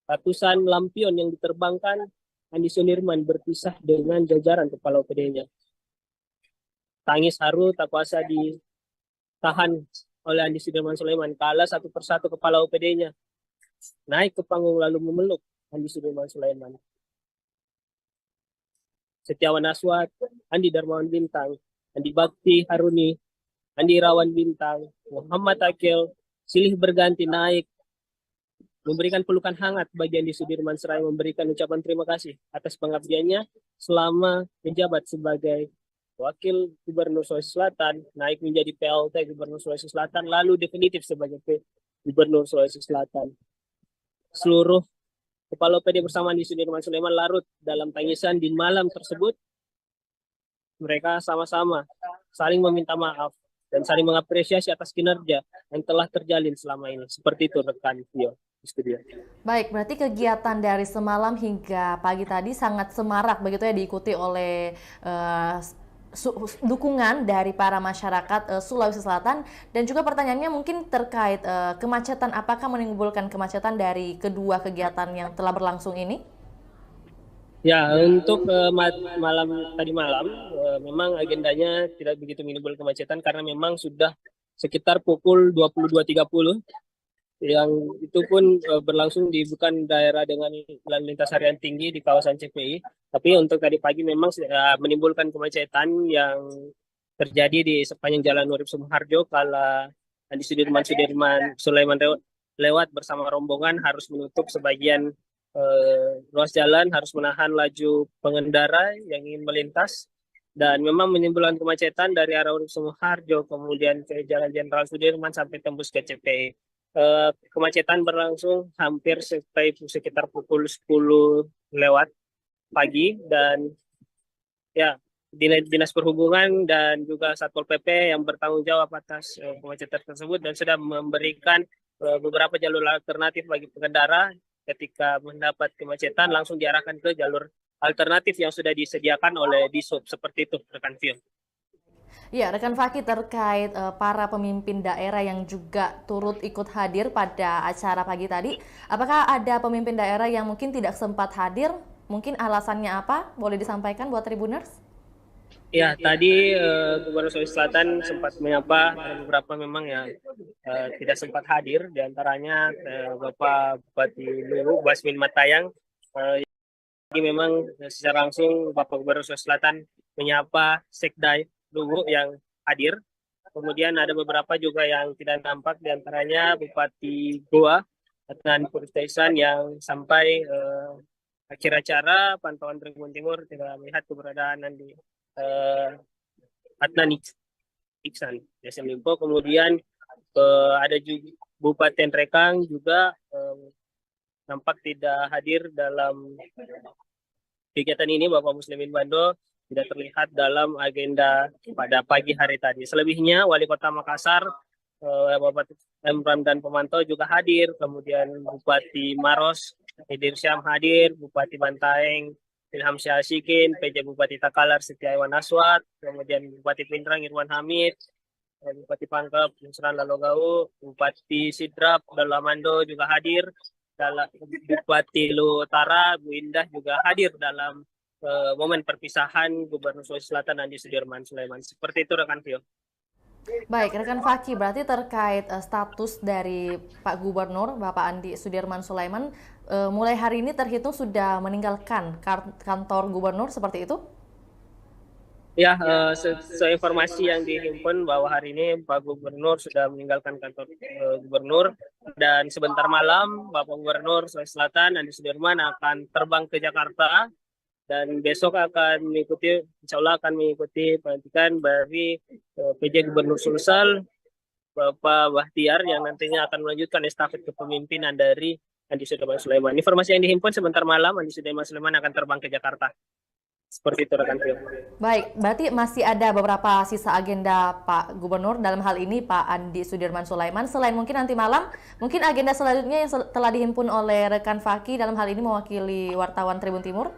ratusan lampion yang diterbangkan, Andi Sudirman berpisah dengan jajaran kepala OPD-nya. Tangis haru tak kuasa ditahan oleh Andi Sudirman Sulaiman kala satu persatu kepala OPD-nya naik ke panggung lalu memeluk Andi Sudirman Sulaiman. Setiawan Aswad, Andi Darmawan Bintang, Andi Bakti Haruni, Andi Irawan Bintang, Muhammad Akil silih berganti naik memberikan pelukan hangat bagi Andi Sudirman seraya memberikan ucapan terima kasih atas pengabdiannya selama menjabat sebagai Wakil Gubernur Sulawesi Selatan, naik menjadi PLT Gubernur Sulawesi Selatan, lalu definitif sebagai Gubernur Sulawesi Selatan. Seluruh kepala OPD bersama Andi Sudirman Sulaiman larut dalam tangisan di malam tersebut. Mereka sama-sama saling meminta maaf dan saling mengapresiasi atas kinerja yang telah terjalin selama ini. Seperti itu rekan Vio. Baik, berarti kegiatan dari semalam hingga pagi tadi sangat semarak begitu ya, diikuti oleh dukungan dari para masyarakat Sulawesi Selatan. Dan juga pertanyaannya mungkin terkait kemacetan, apakah menimbulkan kemacetan dari kedua kegiatan yang telah berlangsung ini? Ya, untuk tadi malam memang agendanya tidak begitu menimbulkan kemacetan karena memang sudah sekitar pukul 22.30 yang itu pun berlangsung di bukan daerah dengan lalu lintas harian tinggi di kawasan CPI. Tapi untuk tadi pagi memang menimbulkan kemacetan yang terjadi di sepanjang Jalan Urip Sumoharjo kala Andi Sudirman Sulaiman lewat bersama rombongan harus menutup sebagian ruas jalan, harus menahan laju pengendara yang ingin melintas. Dan memang menimbulkan kemacetan dari arah Urip Sumoharjo kemudian ke Jalan Jenderal Sudirman sampai tembus ke CPI. Kemacetan berlangsung hampir sekitar pukul 10 lewat pagi, dan ya Dinas Perhubungan dan juga Satpol PP yang bertanggung jawab atas kemacetan tersebut dan sudah memberikan beberapa jalur alternatif bagi pengendara ketika mendapat kemacetan langsung diarahkan ke jalur alternatif yang sudah disediakan oleh Dishub. Seperti itu rekan Vio. Ya, rekan Fakih, terkait para pemimpin daerah yang juga turut ikut hadir pada acara pagi tadi, apakah ada pemimpin daerah yang mungkin tidak sempat hadir? Mungkin alasannya apa? Boleh disampaikan buat Tribuners? Ya, tadi Gubernur Sulawesi Selatan sempat menyapa beberapa memang yang tidak sempat hadir, diantaranya Bapak Bupati Luwu, Basmin Matayang. Jadi memang secara langsung Bapak Gubernur Sulawesi Selatan menyapa Sekdai Luwu yang hadir. Kemudian ada beberapa juga yang tidak nampak, diantaranya Bupati Goa, Adnan Puristaisan yang sampai akhir acara pantauan Tribun Timur tidak melihat keberadaan di Adnan Iksan Desa Limpo. Kemudian ada juga Bupati Rekang juga nampak tidak hadir dalam kegiatan ini. Bapak Muslimin Bando tidak terlihat dalam agenda pada pagi hari tadi. Selebihnya Wali Kota Makassar, Bapak Emran dan Pemantau juga hadir. Kemudian Bupati Maros, Hidir Syam hadir. Bupati Bantaeng, Ilham Syahsikin, PJ Bupati Takalar, Setiawan Aswad. Kemudian Bupati Pindrang, Irwan Hamid. Bupati Pangkep, Nusran Lalogau. Bupati Sidrap, Dalamando juga hadir. Bupati Lu Utara, Bu Indah juga hadir dalam momen perpisahan Gubernur Sulawesi Selatan Andi Sudirman Sulaiman. Seperti itu rekan Vio. Baik, rekan Faki, berarti terkait status dari Pak Gubernur, Bapak Andi Sudirman Sulaiman, mulai hari ini terhitung sudah meninggalkan kantor Gubernur, seperti itu? Ya, informasi yang dihimpun bahwa hari ini Pak Gubernur sudah meninggalkan kantor Gubernur, dan sebentar malam Bapak Gubernur Sulawesi Selatan Andi Sudirman akan terbang ke Jakarta, dan besok akan mengikuti, insya Allah akan mengikuti pelantikan dari PJ Gubernur Sulsel, Bapak Bahtiar, yang nantinya akan melanjutkan estafet kepemimpinan dari Andi Sudirman Sulaiman. Informasi yang dihimpun sebentar malam Andi Sudirman Sulaiman akan terbang ke Jakarta. Seperti itu rekan Vio. Baik, berarti masih ada beberapa sisa agenda Pak Gubernur, dalam hal ini Pak Andi Sudirman Sulaiman. Selain mungkin nanti malam, mungkin agenda selanjutnya yang telah dihimpun oleh rekan Faki dalam hal ini mewakili wartawan Tribun Timur?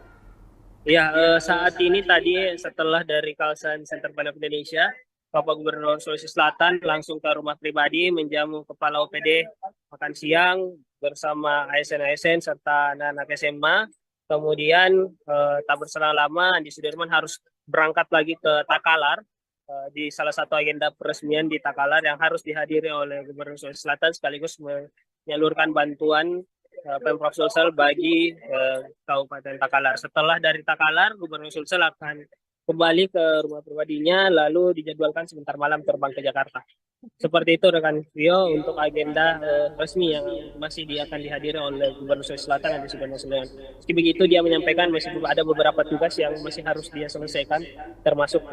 Ya, saat ini tadi setelah dari kawasan Center Bandar Indonesia, Bapak Gubernur Sulawesi Selatan langsung ke rumah pribadi menjamu Kepala OPD makan siang bersama ASN-ASN serta anak-anak SMA. Kemudian tak berselang lama Andi Sudirman harus berangkat lagi ke Takalar, di salah satu agenda peresmian di Takalar yang harus dihadiri oleh Gubernur Sulawesi Selatan, sekaligus menyalurkan bantuan Pemprov Sulsel bagi Kabupaten Takalar. Setelah dari Takalar, Gubernur Sulsel akan kembali ke rumah pribadinya, lalu dijadwalkan sebentar malam terbang ke Jakarta. Seperti itu rekan Vio untuk agenda resmi yang masih akan dihadiri oleh Gubernur Sulawesi Selatan Andi Sudirman Sulaiman. Meski begitu, dia menyampaikan masih ada beberapa tugas yang masih harus dia selesaikan, termasuk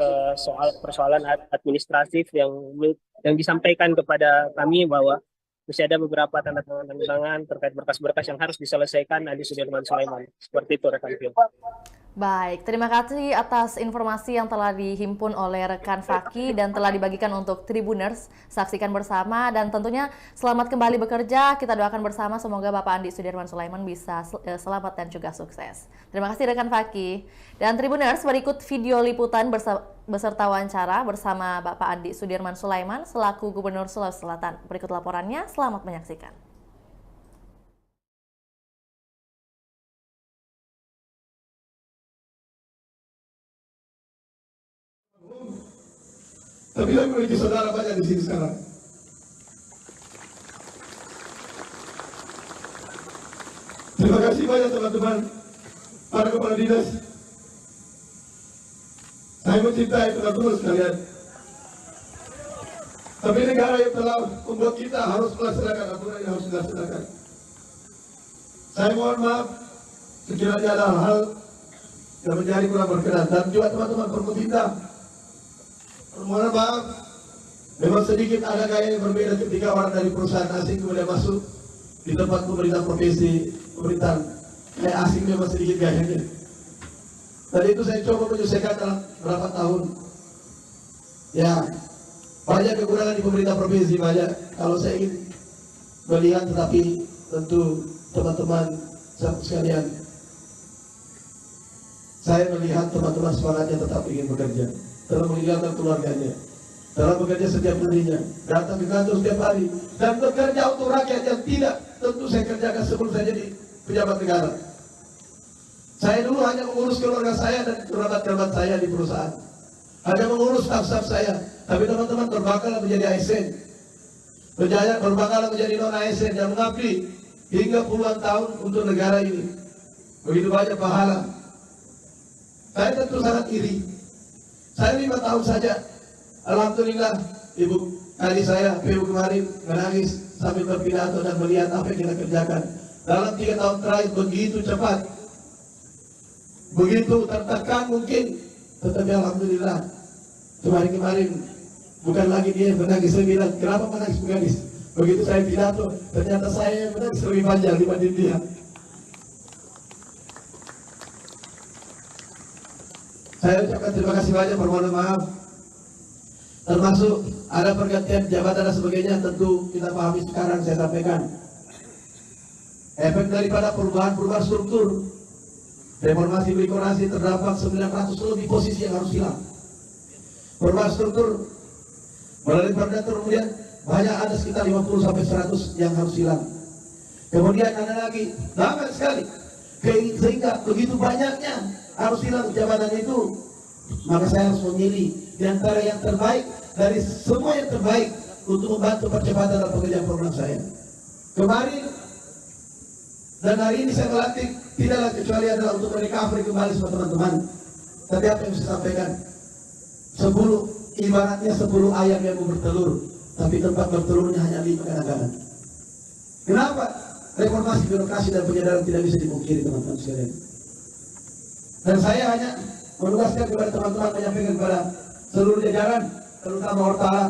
persoalan administratif yang disampaikan kepada kami bahwa masih ada beberapa tanda tangan terkait berkas-berkas yang harus diselesaikan Andi Sudirman Sulaiman. Seperti itu rekan Vio. Baik, terima kasih atas informasi yang telah dihimpun oleh rekan Faki dan telah dibagikan untuk Tribuners. Saksikan bersama dan tentunya selamat kembali bekerja. Kita doakan bersama semoga Bapak Andi Sudirman Sulaiman bisa selamat dan juga sukses. Terima kasih rekan Faki. Dan Tribuners, berikut video liputan beserta wawancara bersama Bapak Andi Sudirman Sulaiman selaku Gubernur Sulawesi Selatan. Berikut laporannya, selamat menyaksikan. Tapi saya memiliki saudara banyak di sini sekarang. Terima kasih banyak teman-teman, para kepala dinas. Saya mencintai teman-teman sekalian. Tapi negara yang telah membuat kita harus melaksanakan aturan yang harus dilaksanakan. Saya mohon maaf sekiranya ada hal yang menjadi kurang berkenan, dan juga teman-teman Permutinda. Mohon maaf, memang sedikit ada gaya yang berbeda ketika orang dari perusahaan asing kemudian masuk di tempat pemerintah provinsi, pemerintahan kayak asing, memang sedikit gayanya. Dan itu saya coba menyelesaikan dalam berapa tahun. Ya, banyak kekurangan di pemerintah provinsi, banyak. Kalau saya ingin melihat, tetapi tentu teman-teman sekalian, saya melihat teman-teman semangatnya tetap ingin bekerja, telah meninggalkan keluarganya, telah bekerja setiap harinya, datang ke kantor setiap hari, dan bekerja untuk rakyat yang tidak tentu saya kerjakan sebelum saya jadi pejabat negara. Saya dulu hanya mengurus keluarga saya dan kerabat-kerabat saya di perusahaan, hanya mengurus staf-staf saya. Tapi teman-teman berbakal menjadi ASN, berbakal menjadi non-ASN dan mengabdi hingga puluhan tahun untuk negara ini. Begitu banyak pahala. Saya tentu sangat iri. Saya 5 tahun saja, alhamdulillah, Ibu adik saya, PU kemarin menangis sambil berpidato dan melihat apa yang kita kerjakan. Dalam 3 tahun terakhir begitu cepat, begitu tertekan mungkin, tetapi alhamdulillah, kemarin Bukan lagi dia yang menangis. Saya bilang, kenapa menangis? Begitu saya pidato, ternyata saya yang menangis lebih panjang dibanding dia. Saya ucapkan terima kasih banyak, permohonan maaf. Termasuk ada pergantian jabatan dan sebagainya, tentu kita pahami sekarang. Saya sampaikan efek daripada perubahan struktur reformasi birokrasi terdapat 900 lebih posisi yang harus hilang. Perubahan struktur melalui perda kemudian banyak, ada sekitar 50 sampai 100 yang harus hilang. Kemudian ada lagi banyak sekali, sehingga begitu banyaknya harus hilang jabatan itu, maka saya harus memilih di antara yang terbaik dari semua yang terbaik untuk membantu percepatan dalam pekerjaan program saya. Kemarin dan hari ini saya melatih tidaklah kecuali adalah untuk merecovery kembali semua teman-teman. Tapi apa yang saya sampaikan, 10 ibaratnya 10 ayam yang mau bertelur, tapi tempat bertelurnya hanya 5 kadang-kadang. Kenapa? Reformasi birokrasi dan penyadaran tidak bisa dipungkiri, teman-teman sekalian. Dan saya hanya menugaskan kepada teman-teman, menyampaikan kepada seluruh jajaran, terutama Hortala,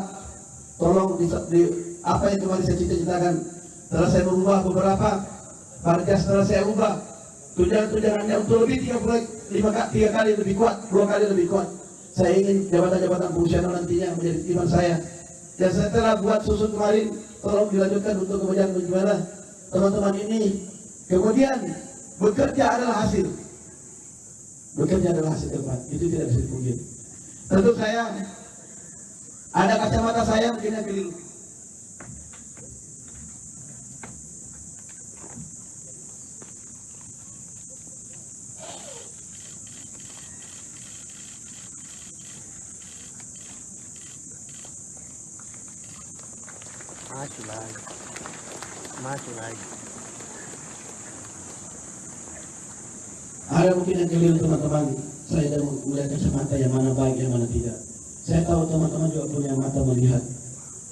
tolong di apa yang kemarin saya cita-citakan, setelah saya merubah beberapa Parja, setelah saya ubah tunjangan-tunjangannya untuk lebih 3 kali lebih kuat, 2 kali lebih kuat. Saya ingin jabatan-jabatan fungsional nantinya menjadi iman saya. Dan saya telah buat susun kemarin, tolong dilanjutkan untuk kemudian bagaimana teman-teman ini. Kemudian bekerja adalah hasil. Bekerja adalah hasil terbaik, itu tidak bisa dipungkiri. Tentu saya ada kacamata saya mungkin yang keliru. Maju lagi. Ada mungkin yang keliru, teman-teman. Saya sudah melihat kacamata yang mana baik, yang mana tidak. Saya tahu teman-teman juga punya mata melihat.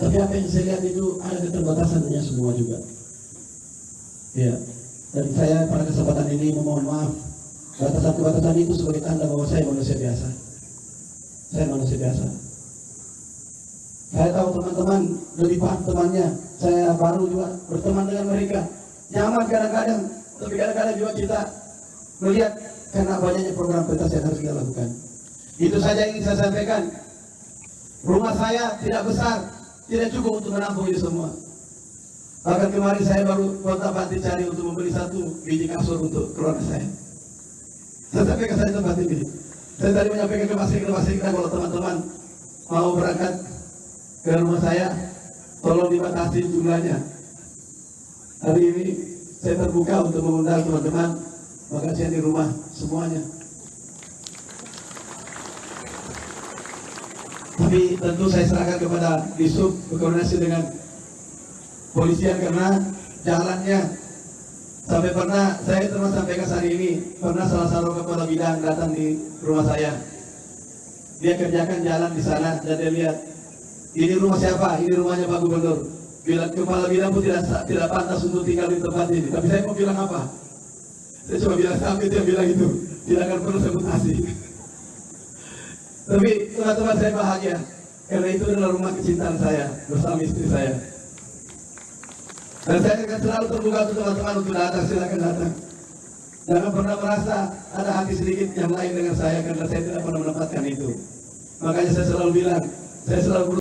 Tapi apa yang saya lihat itu ada keterbatasannya semua juga. Ya. Dan saya pada kesempatan ini memohon maaf. Batasan-batasan itu sebagai tanda bahwa saya manusia biasa. Saya manusia biasa. Saya tahu teman-teman lebih paham temannya. Saya baru juga berteman dengan mereka. Nyaman kadang-kadang, tapi kadang-kadang juga kita melihat karena banyaknya program prioritas yang harus kita lakukan. Itu saja yang ingin saya sampaikan. Rumah saya tidak besar, tidak cukup untuk menampung ini semua. Bahkan kemarin saya baru kontak-banting cari untuk membeli 1 biji kasur untuk keluarga saya. Saya sampaikan saya tempat ini. Saya tadi menyampaikan ke Mas Rikna kalau teman-teman mau berangkat ke rumah saya, tolong dibatasi jumlahnya. Hari ini saya terbuka untuk mengundang teman-teman makan siang di rumah semuanya. Tapi tentu saya serahkan kepada Disub berkoordinasi dengan polisian karena jalannya sampai pernah saya terus sampaikan hari ini pernah salah satu kepala bidang datang di rumah saya. Dia kerjakan jalan di sana dan dia lihat ini rumah siapa? Ini rumahnya Pak Gubernur. Bilang kepala bidang pun tidak pantas untuk tinggal di tempat ini. Tapi saya mau bilang apa? Saya cuma bilang sampai dia bilang itu tidak akan perlu sebut asing. Tapi teman-teman saya bahagia karena itu adalah rumah kecintaan saya bersama istri saya. Dan saya akan selalu terbuka untuk teman-teman untuk datang, silakan datang. Jangan pernah merasa ada hati sedikit yang lain dengan saya karena saya tidak pernah mendapatkan itu. Makanya saya selalu bilang, saya selalu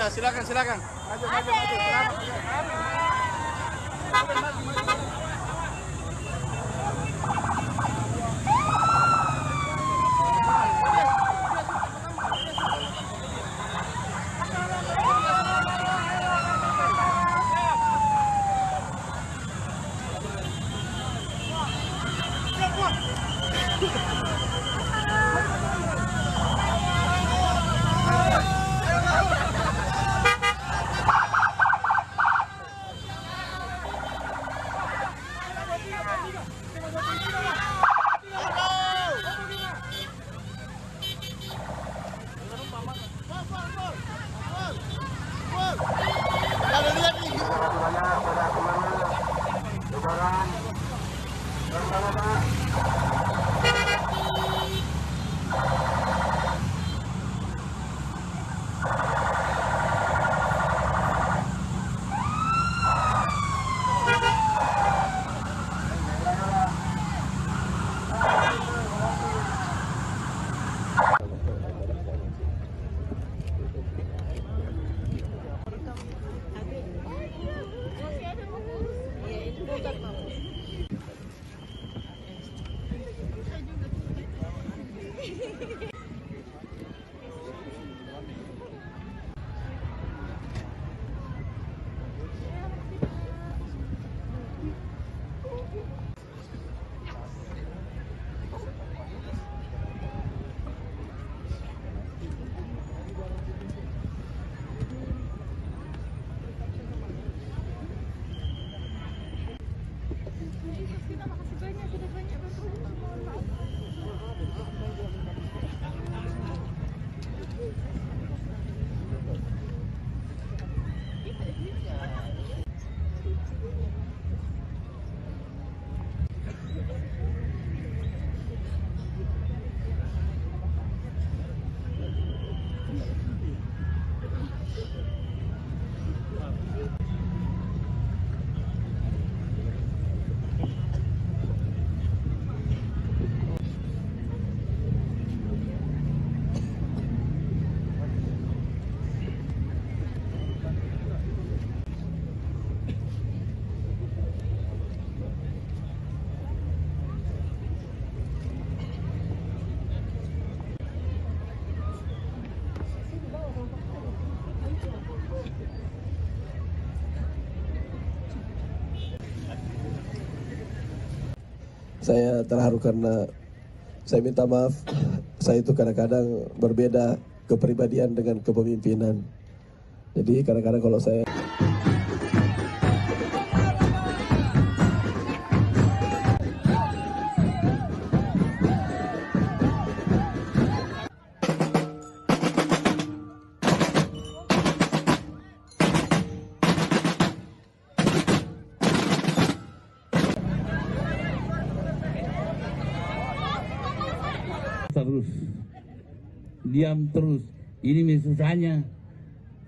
Ya, silakan, silakan. Maju, maju, maju. Saya terharu karena saya minta maaf, saya itu kadang-kadang berbeda kepribadian dengan kepemimpinan. Jadi kadang-kadang kalau saya terus diam terus, ini susahnya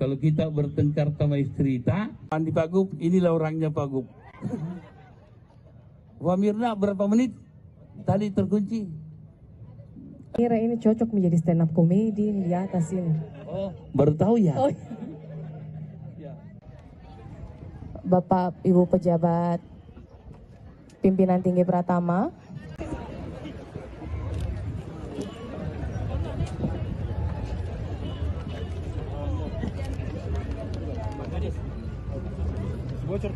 kalau kita bertengkar sama istri tak di Pak Gub. Inilah orangnya Pak Gub. Wah Mirna berapa menit tadi terkunci? Kira ini cocok menjadi stand up komedi di atas ini. Oh baru tahu ya. Oh. Bapak Ibu pejabat pimpinan tinggi Pratama, Bocor.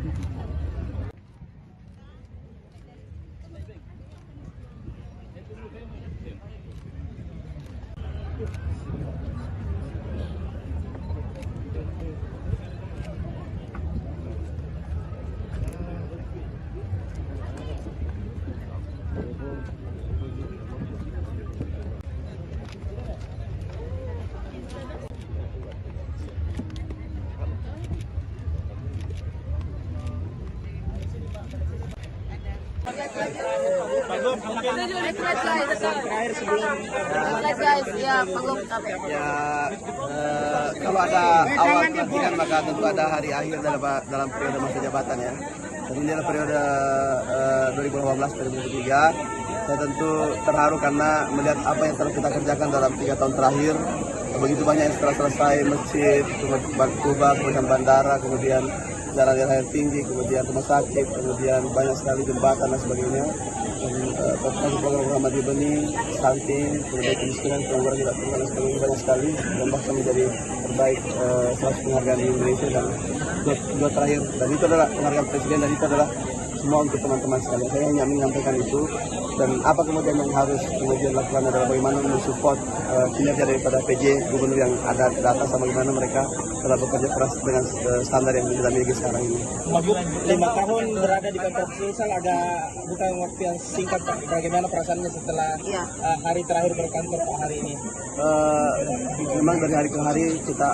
Kalau ada awal pelantikan maka tentu ada hari akhir dalam periode masa jabatan ya. Dan ini adalah periode 2018-2023. Saya tentu terharu karena melihat apa yang telah kita kerjakan dalam 3 tahun terakhir. begitu banyak yang setelah selesai masjid, kubah, kemudian bandara, kemudian jalan air tinggi, kemudian rumah sakit, kemudian banyak sekali jembatan dan sebagainya. Dan termasuk program Ahmad Beni, stunting, kemudian kemiskinan, pengangguran tidak tunggal dan sebagainya banyak sekali. Dan bahkan menjadi terbaik salah satu penghargaan di Indonesia dan dua terakhir. Dan itu adalah penghargaan presiden dan itu adalah semua untuk teman-teman sekalian. Saya hanya menyampaikan itu. Dan apa kemudian yang harus kemudian lakukan adalah bagaimana mensupport kinerja daripada PJ gubernur yang ada di atas, sama bagaimana mereka telah bekerja keras dengan standar yang kita miliki sekarang ini. 5 tahun berada di kantor Sulsel ada bukan waktu yang singkat Pak. Bagaimana perasaannya setelah hari terakhir berkantor Pak hari ini? Memang dari hari ke hari kita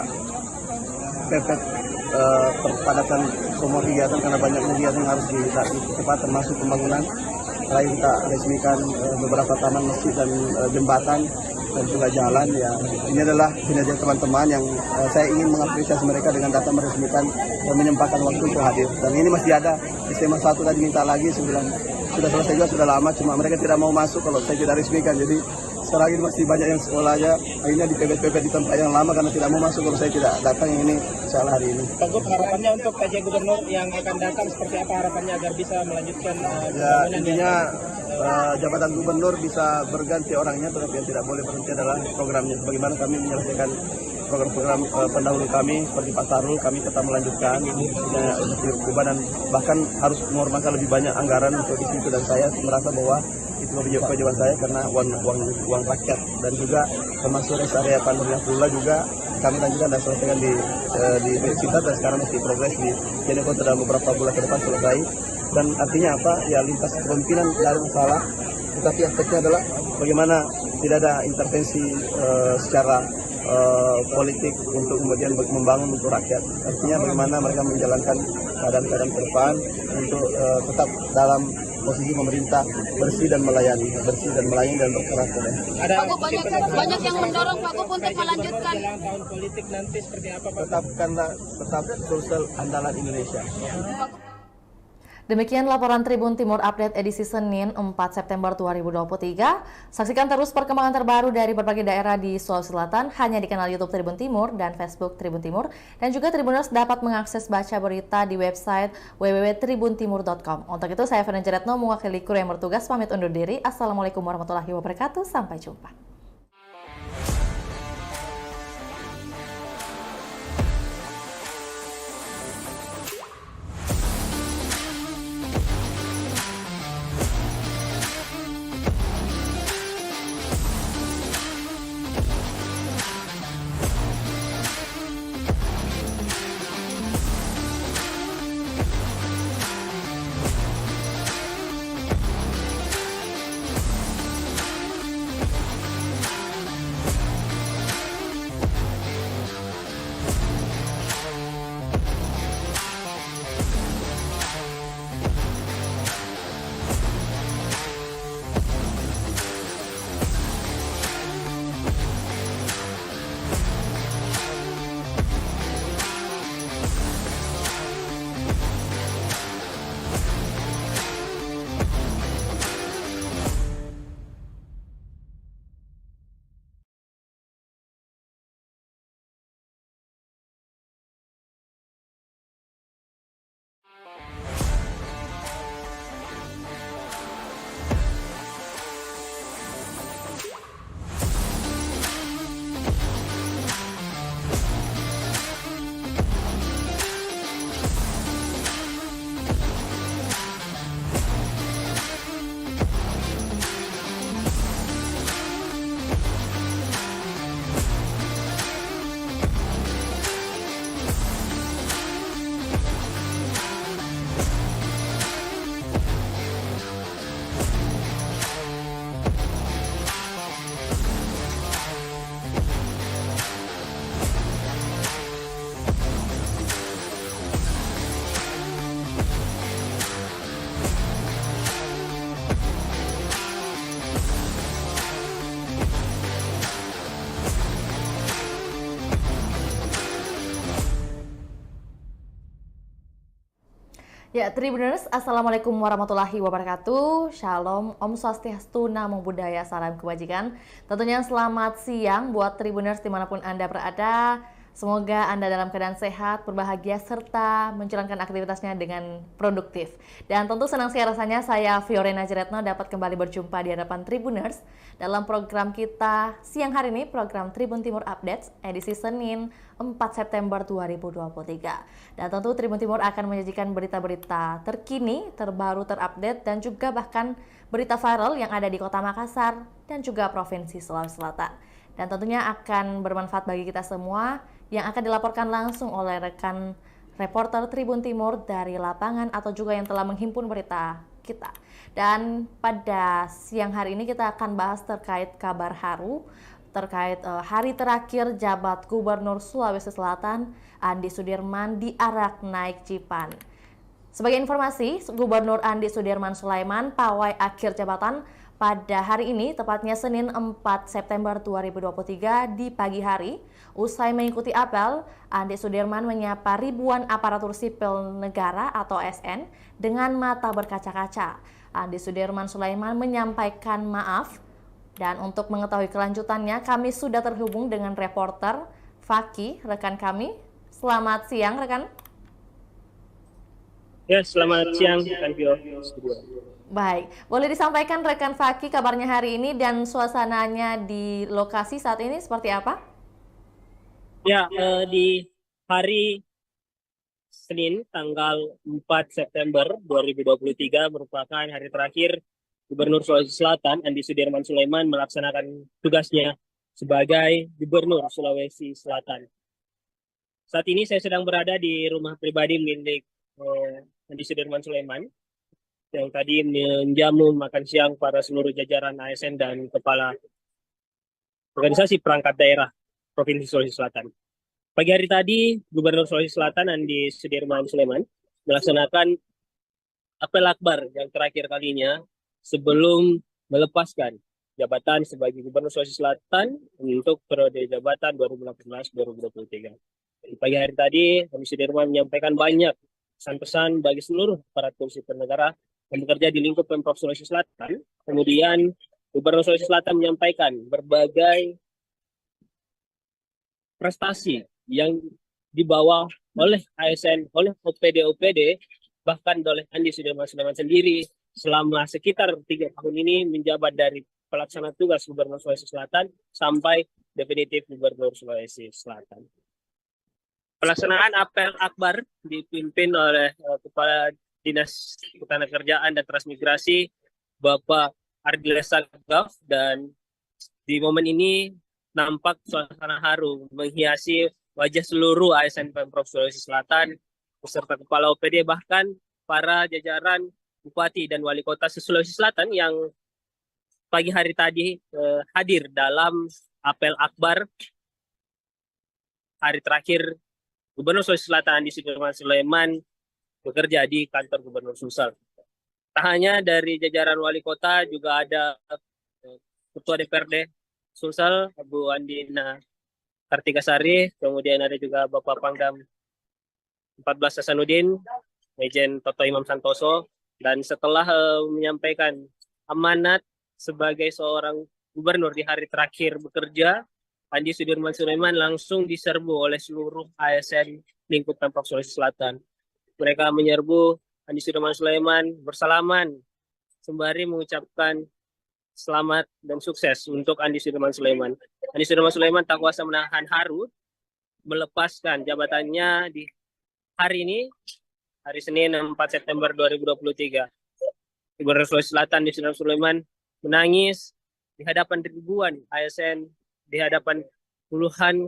pepet perpadatan semua kegiatan karena banyak kegiatan yang harus cepat termasuk pembangunan. Terakhir kita resmikan beberapa taman masjid dan jembatan dan juga jalan. Ya, ini adalah kinerja teman-teman yang saya ingin mengapresiasi mereka dengan datang meresmikan dan menyempatkan waktu untuk hadir. Dan ini masih ada SMA 1 tadi minta lagi, sudah selesai juga sudah lama, cuma mereka tidak mau masuk kalau saya tidak resmikan. Jadi sekarang ini masih banyak yang sekolahnya akhirnya dipepet-pepet di tempat yang lama karena tidak mau masuk kalau saya tidak datang yang ini salah hari ini. Pak Gub, harapannya untuk PJ Gubernur yang akan datang seperti apa harapannya agar bisa melanjutkan ya, intinya jabatan gubernur bisa berganti orangnya, tetapi yang tidak boleh berhenti adalah programnya. Bagaimana kami menyelesaikan program-program pendahulu kami seperti Pak Sarul, kami tetap melanjutkan dan bahkan harus mengorbankan lebih banyak anggaran untuk di situ, dan saya merasa bahwa itu kewajiban saya karena uang rakyat. Dan juga termasuk rest area Pandurnya juga kami lanjutkan dan selesaikan di kita, dan sekarang masih progres di Jenekota dalam beberapa bulan ke depan selesai. Dan artinya apa? Ya, lintas kepemimpinan tidak ada masalah, tetapi aspeknya adalah bagaimana tidak ada intervensi secara politik untuk kemudian membangun untuk rakyat. Artinya bagaimana mereka menjalankan keadaan-keadaan ke depan untuk tetap dalam posisi pemerintah bersih dan melayani dan berkarakter. Ada banyak yang mendorong Pak Gub untuk melanjutkan tahun politik nanti seperti apa Pak? Tetap Sulsel andalan Indonesia. Demikian laporan Tribun Timur Update edisi Senin 4 September 2023. Saksikan terus perkembangan terbaru dari berbagai daerah di Sulawesi Selatan hanya di kanal YouTube Tribun Timur dan Facebook Tribun Timur. Dan juga Tribuners dapat mengakses baca berita di website www.tribuntimur.com. Untuk itu saya Fernanda Jeretno mewakili kru yang bertugas pamit undur diri. Assalamualaikum warahmatullahi wabarakatuh. Sampai jumpa. Ya, Tribuners, Assalamualaikum warahmatullahi wabarakatuh. Shalom, Om Swastiastu, Namo Buddhaya, salam kebajikan. Tentunya selamat siang buat Tribuners dimanapun Anda berada. Semoga Anda dalam keadaan sehat, berbahagia, serta menjalankan aktivitasnya dengan produktif. Dan tentu senang sekali rasanya saya, Fiorena Jeretno, dapat kembali berjumpa di hadapan Tribuners dalam program kita siang hari ini, program Tribun Timur Updates, edisi Senin 4 September 2023. Dan tentu Tribun Timur akan menyajikan berita-berita terkini, terbaru, terupdate, dan juga bahkan berita viral yang ada di Kota Makassar dan juga Provinsi Sulawesi Selatan. Dan tentunya akan bermanfaat bagi kita semua yang akan dilaporkan langsung oleh rekan reporter Tribun Timur dari lapangan atau juga yang telah menghimpun berita kita. Dan pada siang hari ini kita akan bahas terkait kabar haru terkait hari terakhir jabat Gubernur Sulawesi Selatan Andi Sudirman diarak naik Cipan. Sebagai informasi, Gubernur Andi Sudirman Sulaiman pawai akhir jabatan pada hari ini, tepatnya Senin 4 September 2023 di pagi hari. Usai mengikuti apel, Andi Sudirman menyapa ribuan aparatur sipil negara atau ASN dengan mata berkaca-kaca. Andi Sudirman Sulaiman menyampaikan maaf, dan untuk mengetahui kelanjutannya, kami sudah terhubung dengan reporter Faki, rekan kami. Selamat siang, rekan. Ya, selamat siang, rekan Vio. Baik, boleh disampaikan rekan Faki kabarnya hari ini dan suasananya di lokasi saat ini seperti apa? Ya, di hari Senin tanggal 4 September 2023 merupakan hari terakhir Gubernur Sulawesi Selatan Andi Sudirman Sulaiman melaksanakan tugasnya sebagai Gubernur Sulawesi Selatan. Saat ini saya sedang berada di rumah pribadi milik Andi Sudirman Sulaiman yang tadi menjamu makan siang para seluruh jajaran ASN dan kepala organisasi perangkat daerah Provinsi Sulawesi Selatan. Pagi hari tadi, Gubernur Sulawesi Selatan Andi Sudirman Sulaiman melaksanakan apel akbar yang terakhir kalinya sebelum melepaskan jabatan sebagai Gubernur Sulawesi Selatan untuk periode jabatan 2018-2023. Di pagi hari tadi, Andi Sudirman menyampaikan banyak pesan-pesan bagi seluruh aparatur sipil negara yang bekerja di lingkup Pemprov Sulawesi Selatan. Kemudian Gubernur Sulawesi Selatan menyampaikan berbagai prestasi yang dibawa oleh ASN, oleh OPD-OPD, bahkan oleh Andi Sudirman Sulaiman sendiri selama sekitar 3 tahun ini menjabat dari pelaksana tugas Gubernur Sulawesi Selatan sampai definitif Gubernur Sulawesi Selatan. Pelaksanaan apel akbar dipimpin oleh Kepala Dinas Ketenagakerjaan dan Transmigrasi Bapak Ardile Sagaf, dan di momen ini nampak suasana haru menghiasi wajah seluruh ASN Pemprov Sulawesi Selatan beserta kepala OPD, bahkan para jajaran Bupati dan Wali Kota Sulawesi Selatan yang pagi hari tadi hadir dalam apel akbar hari terakhir Gubernur Sulawesi Selatan Andi Sudirman Sulaiman bekerja di kantor Gubernur Sulsel. Tak hanya dari jajaran Wali Kota, juga ada Ketua DPRD Sulsel, Bu Andina Kartikasari, kemudian ada juga Bapak Pangdam 14 Hasanuddin, Majen Toto Imam Santoso, dan setelah menyampaikan amanat sebagai seorang gubernur di hari terakhir bekerja, Andi Sudirman Sulaiman langsung diserbu oleh seluruh ASN lingkup Pemprov Sulawesi Selatan. Mereka menyerbu Andi Sudirman Sulaiman bersalaman sembari mengucapkan selamat dan sukses untuk Andi Sudirman Sulaiman. Andi Sudirman Sulaiman tak kuasa menahan haru melepaskan jabatannya di hari ini, hari Senin 4 September 2023. Gubernur Sulawesi Selatan Andi Sudirman Sulaiman menangis di hadapan ribuan ASN, di hadapan puluhan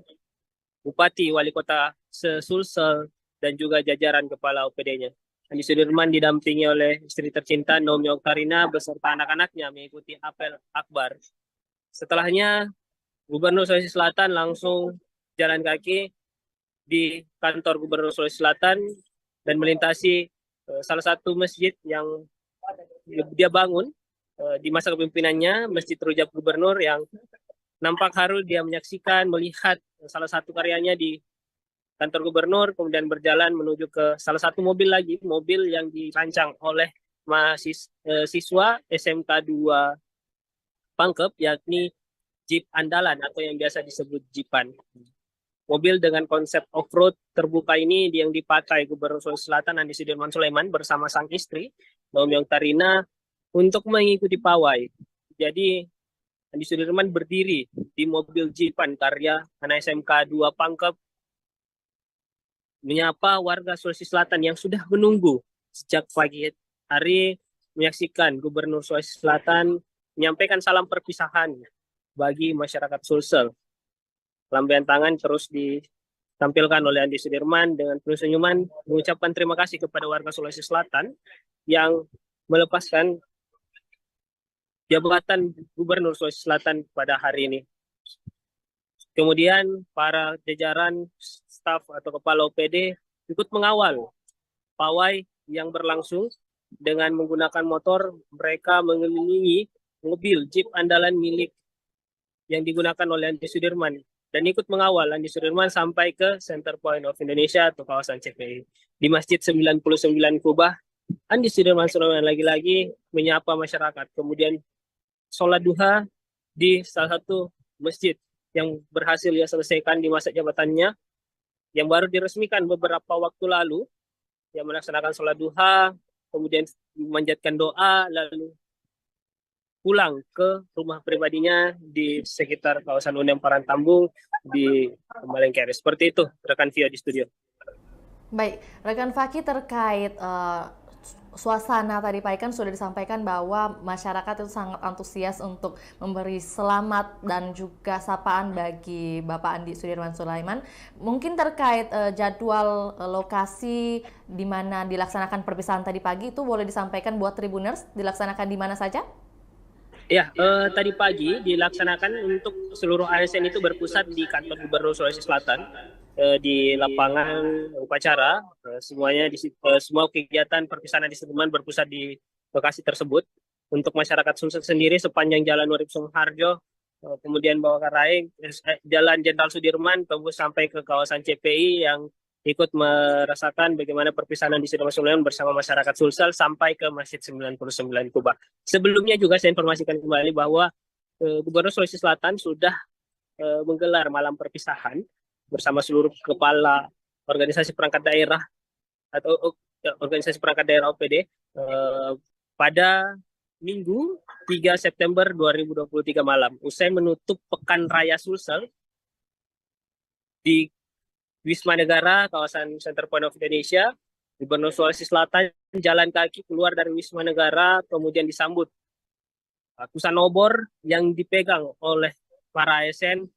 bupati, wali kota se-Sulsel, dan juga jajaran kepala OPD-nya. Andi Sudirman didampingi oleh istri tercinta Naomi Oktarina beserta anak-anaknya mengikuti apel akbar. Setelahnya, Gubernur Sulawesi Selatan langsung jalan kaki di kantor Gubernur Sulawesi Selatan dan melintasi salah satu masjid yang dia bangun di masa kepemimpinannya, Masjid Rujak Gubernur, yang nampak haru dia menyaksikan, melihat salah satu karyanya di kantor gubernur, kemudian berjalan menuju ke salah satu mobil lagi, mobil yang dirancang oleh siswa SMK 2 Pangkep, yakni Jeep Andalan atau yang biasa disebut Jeepan. Mobil dengan konsep off-road terbuka ini yang dipakai Gubernur Sulawesi Selatan Andi Sudirman Sulaiman bersama sang istri, Naomi Oktarina, untuk mengikuti pawai. Jadi Andi Sudirman berdiri di mobil Jeepan karya anak SMK 2 Pangkep, menyapa warga Sulawesi Selatan yang sudah menunggu sejak pagi hari menyaksikan Gubernur Sulawesi Selatan menyampaikan salam perpisahan bagi masyarakat Sulsel. Lambaian tangan terus ditampilkan oleh Andi Sudirman dengan penuh senyuman mengucapkan terima kasih kepada warga Sulawesi Selatan yang melepaskan jabatan Gubernur Sulawesi Selatan pada hari ini. Kemudian para jajaran staf atau kepala OPD ikut mengawal pawai yang berlangsung dengan menggunakan motor. Mereka mengelilingi mobil Jeep Andalan milik yang digunakan oleh Andi Sudirman dan ikut mengawal Andi Sudirman sampai ke Center Point of Indonesia atau kawasan CPI. Di Masjid 99 Kubah, Andi Sudirman lagi-lagi menyapa masyarakat. Kemudian sholat duha di salah satu masjid yang berhasil dia selesaikan di masa jabatannya, yang baru diresmikan beberapa waktu lalu, yang melaksanakan sholat duha, kemudian memanjatkan doa, lalu pulang ke rumah pribadinya di sekitar kawasan Undang Parantambung di Malengkere. Seperti itu, rekan Vio di studio. Baik, rekan Faki, terkait suasana tadi Pak Ikan sudah disampaikan bahwa masyarakat itu sangat antusias untuk memberi selamat dan juga sapaan bagi Bapak Andi Sudirman Sulaiman. Mungkin terkait jadwal lokasi di mana dilaksanakan perpisahan tadi pagi itu boleh disampaikan buat Tribuners dilaksanakan di mana saja? Ya, tadi pagi dilaksanakan untuk seluruh ASN itu berpusat di kantor Gubernur Sulawesi Selatan. Di lapangan upacara, semuanya semua kegiatan perpisahan di Sudirman berpusat di lokasi tersebut. Untuk masyarakat Sulsel sendiri sepanjang Jalan Urip Suharjo, kemudian Bawah Karaing, Jalan Jenderal Sudirman tembus sampai ke kawasan CPI yang ikut merasakan bagaimana perpisahan di Sudirman Sulaiman bersama masyarakat Sulsel sampai ke Masjid 99 Kubah. Sebelumnya juga saya informasikan kembali bahwa Gubernur Sulawesi Selatan sudah menggelar malam perpisahan bersama seluruh kepala organisasi perangkat daerah atau organisasi perangkat daerah OPD pada Minggu 3 September 2023 malam. Usai menutup Pekan Raya Sulsel di Wisma Negara, kawasan Center Point of Indonesia, Gubernur Sulawesi Selatan jalan kaki keluar dari Wisma Negara, kemudian disambut ratusan obor yang dipegang oleh para ASN.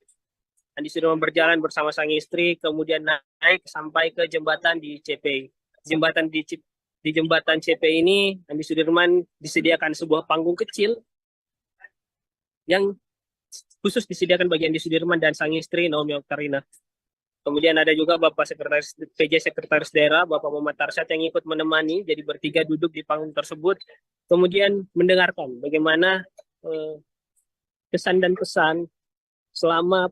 Andi Sudirman berjalan bersama sang istri, kemudian naik sampai ke jembatan di CPI. Di jembatan CPI ini, Andi Sudirman disediakan sebuah panggung kecil yang khusus disediakan bagi Andi Sudirman dan sang istri Naomi Oktarina. Kemudian ada juga Bapak Sekretaris Daerah, Bapak Muhammad Tarsyad yang ikut menemani, jadi bertiga duduk di panggung tersebut, kemudian mendengarkan bagaimana kesan dan pesan selama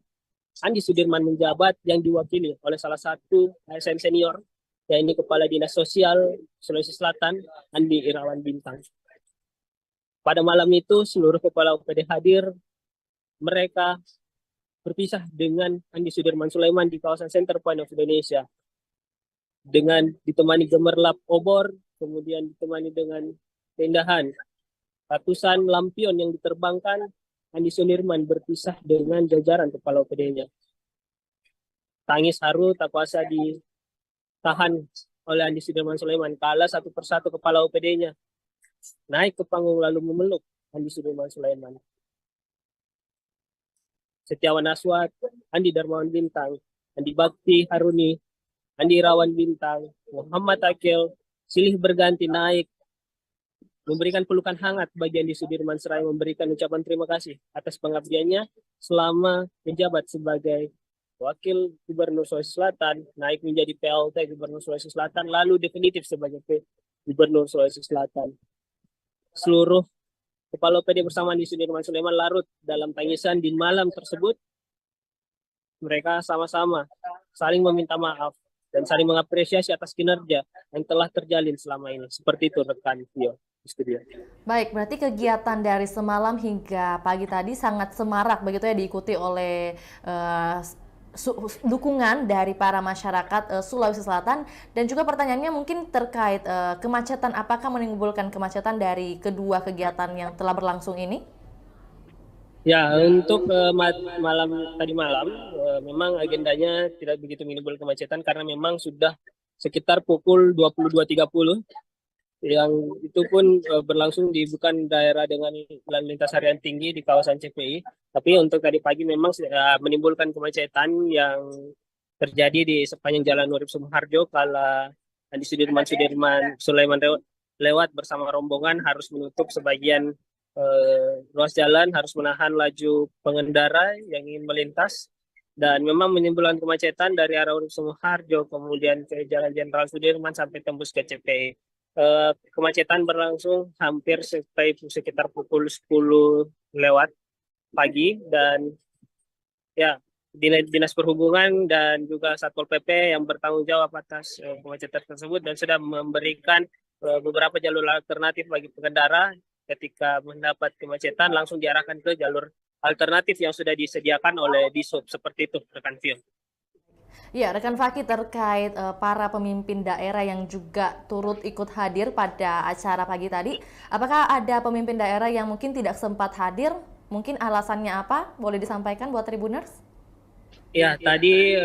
Andi Sudirman menjabat yang diwakili oleh salah satu ASN senior, yaitu Kepala Dinas Sosial Sulawesi Selatan, Andi Irawan Bintang. Pada malam itu seluruh kepala OPD hadir, mereka berpisah dengan Andi Sudirman Sulaiman di kawasan Center Point of Indonesia, dengan ditemani gemerlap obor, kemudian ditemani dengan keindahan ratusan lampion yang diterbangkan. Andi Sudirman berpisah dengan jajaran kepala OPD-nya. Tangis haru tak kuasa ditahan oleh Andi Sudirman Sulaiman kala satu persatu kepala OPD-nya naik ke panggung lalu memeluk Andi Sudirman Sulaiman. Setiawan Aswad, Andi Darmawan Bintang, Andi Bakti Haruni, Andi Irawan Bintang, Muhammad Akil silih berganti naik memberikan pelukan hangat bagi Andi Sudirman seraya memberikan ucapan terima kasih atas pengabdiannya selama menjabat sebagai Wakil Gubernur Sulawesi Selatan, naik menjadi PLT Gubernur Sulawesi Selatan, lalu definitif sebagai Gubernur Sulawesi Selatan. Seluruh kepala OPD bersama Andi Sudirman Sulaiman larut dalam tangisan di malam tersebut. Mereka sama-sama saling meminta maaf dan saling mengapresiasi atas kinerja yang telah terjalin selama ini. Seperti itu rekan Vio di studio. Baik, berarti kegiatan dari semalam hingga pagi tadi sangat semarak begitu ya, diikuti oleh dukungan dari para masyarakat Sulawesi Selatan. Dan juga pertanyaannya mungkin terkait kemacetan, apakah menimbulkan kemacetan dari kedua kegiatan yang telah berlangsung ini? Ya, untuk tadi malam memang agendanya tidak begitu menimbulkan kemacetan karena memang sudah sekitar pukul 22.30 yang itu pun berlangsung di bukan daerah dengan lalu lintas harian tinggi di kawasan CPI. Tapi untuk tadi pagi memang menimbulkan kemacetan yang terjadi di sepanjang Jalan Urip Sumoharjo kala Andi Sudirman Sulaiman lewat bersama rombongan harus menutup sebagian ruas jalan, harus menahan laju pengendara yang ingin melintas, dan memang menimbulkan kemacetan dari arah Urip Sumoharjo kemudian ke Jalan Jenderal Sudirman sampai tembus ke CPI. Kemacetan berlangsung hampir sekitar pukul 10 lewat pagi, dan ya Dinas Perhubungan dan juga Satpol PP yang bertanggung jawab atas kemacetan tersebut dan sudah memberikan beberapa jalur alternatif bagi pengendara ketika mendapat kemacetan langsung diarahkan ke jalur alternatif yang sudah disediakan oleh Dishub. Seperti itu rekan Vio. Ya, rekan Fakih, terkait para pemimpin daerah yang juga turut ikut hadir pada acara pagi tadi, apakah ada pemimpin daerah yang mungkin tidak sempat hadir? Mungkin alasannya apa? Boleh disampaikan buat Tribuners? Ya, tadi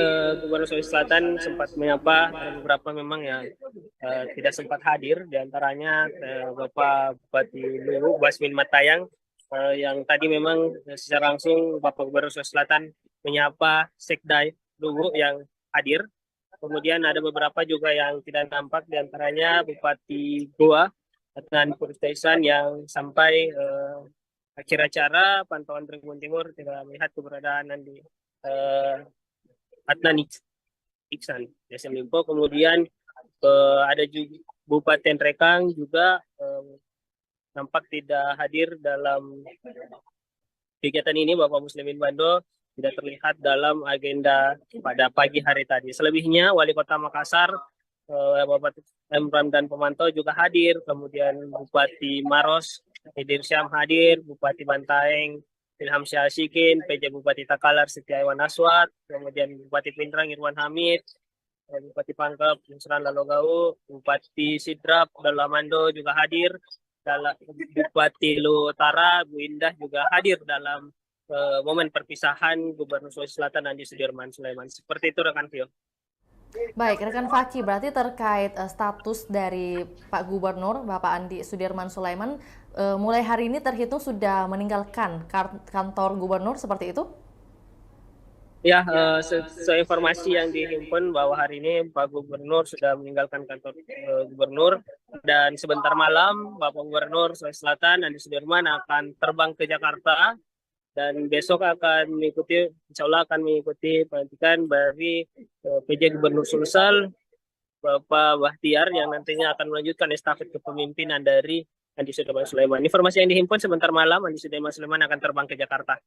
Gubernur Sulawesi Selatan sempat menyapa beberapa memang yang tidak sempat hadir, diantaranya Bapak Bupati Luwu, Basmin Matayang, yang tadi memang secara langsung Bapak Gubernur Sulawesi Selatan menyapa Sekda Luwu yang hadir. Kemudian ada beberapa juga yang tidak nampak, diantaranya Bupati Goa, Adnan Puristaisan, yang sampai akhir acara pantauan Tribun Timur tidak melihat keberadaan di Adnan Iksan Yasin Limpo. Kemudian ada juga Bupati Rekang juga nampak tidak hadir dalam kegiatan ini. Bapak Muslimin Bando tidak terlihat dalam agenda pada pagi hari tadi. Selebihnya Wali Kota Makassar, Bapak Emram dan Pemantau juga hadir. Kemudian Bupati Maros, Hidir Syam hadir, Bupati Bantaeng, Ilham Syahsikin, PJ Bupati Takalar, Setia Iwan Aswad, kemudian Bupati Pindrang, Irwan Hamid, Bupati Pangkep, Nusran Lalogau, Bupati Sidrap, Dalamando juga hadir, Bupati Lu Utara, Bu Indah juga hadir dalam momen perpisahan Gubernur Sulawesi Selatan Andi Sudirman Sulaiman. Seperti itu rekan Vio. Baik, rekan Fakih, berarti terkait status dari Pak Gubernur Bapak Andi Sudirman Sulaiman mulai hari ini terhitung sudah meninggalkan kantor gubernur, seperti itu? Ya, informasi yang dihimpun bahwa hari ini Pak Gubernur sudah meninggalkan kantor gubernur, dan sebentar malam Bapak Gubernur Sulawesi Selatan Andi Sudirman akan terbang ke Jakarta. Dan besok akan mengikuti, insya Allah akan mengikuti pelantikan dari PJ Gubernur Sulsel, Bapak Bahtiar, yang nantinya akan melanjutkan estafet kepemimpinan dari Andi Sudirman Sulaiman. Informasi yang dihimpun sebentar malam, Andi Sudirman Sulaiman akan terbang ke Jakarta.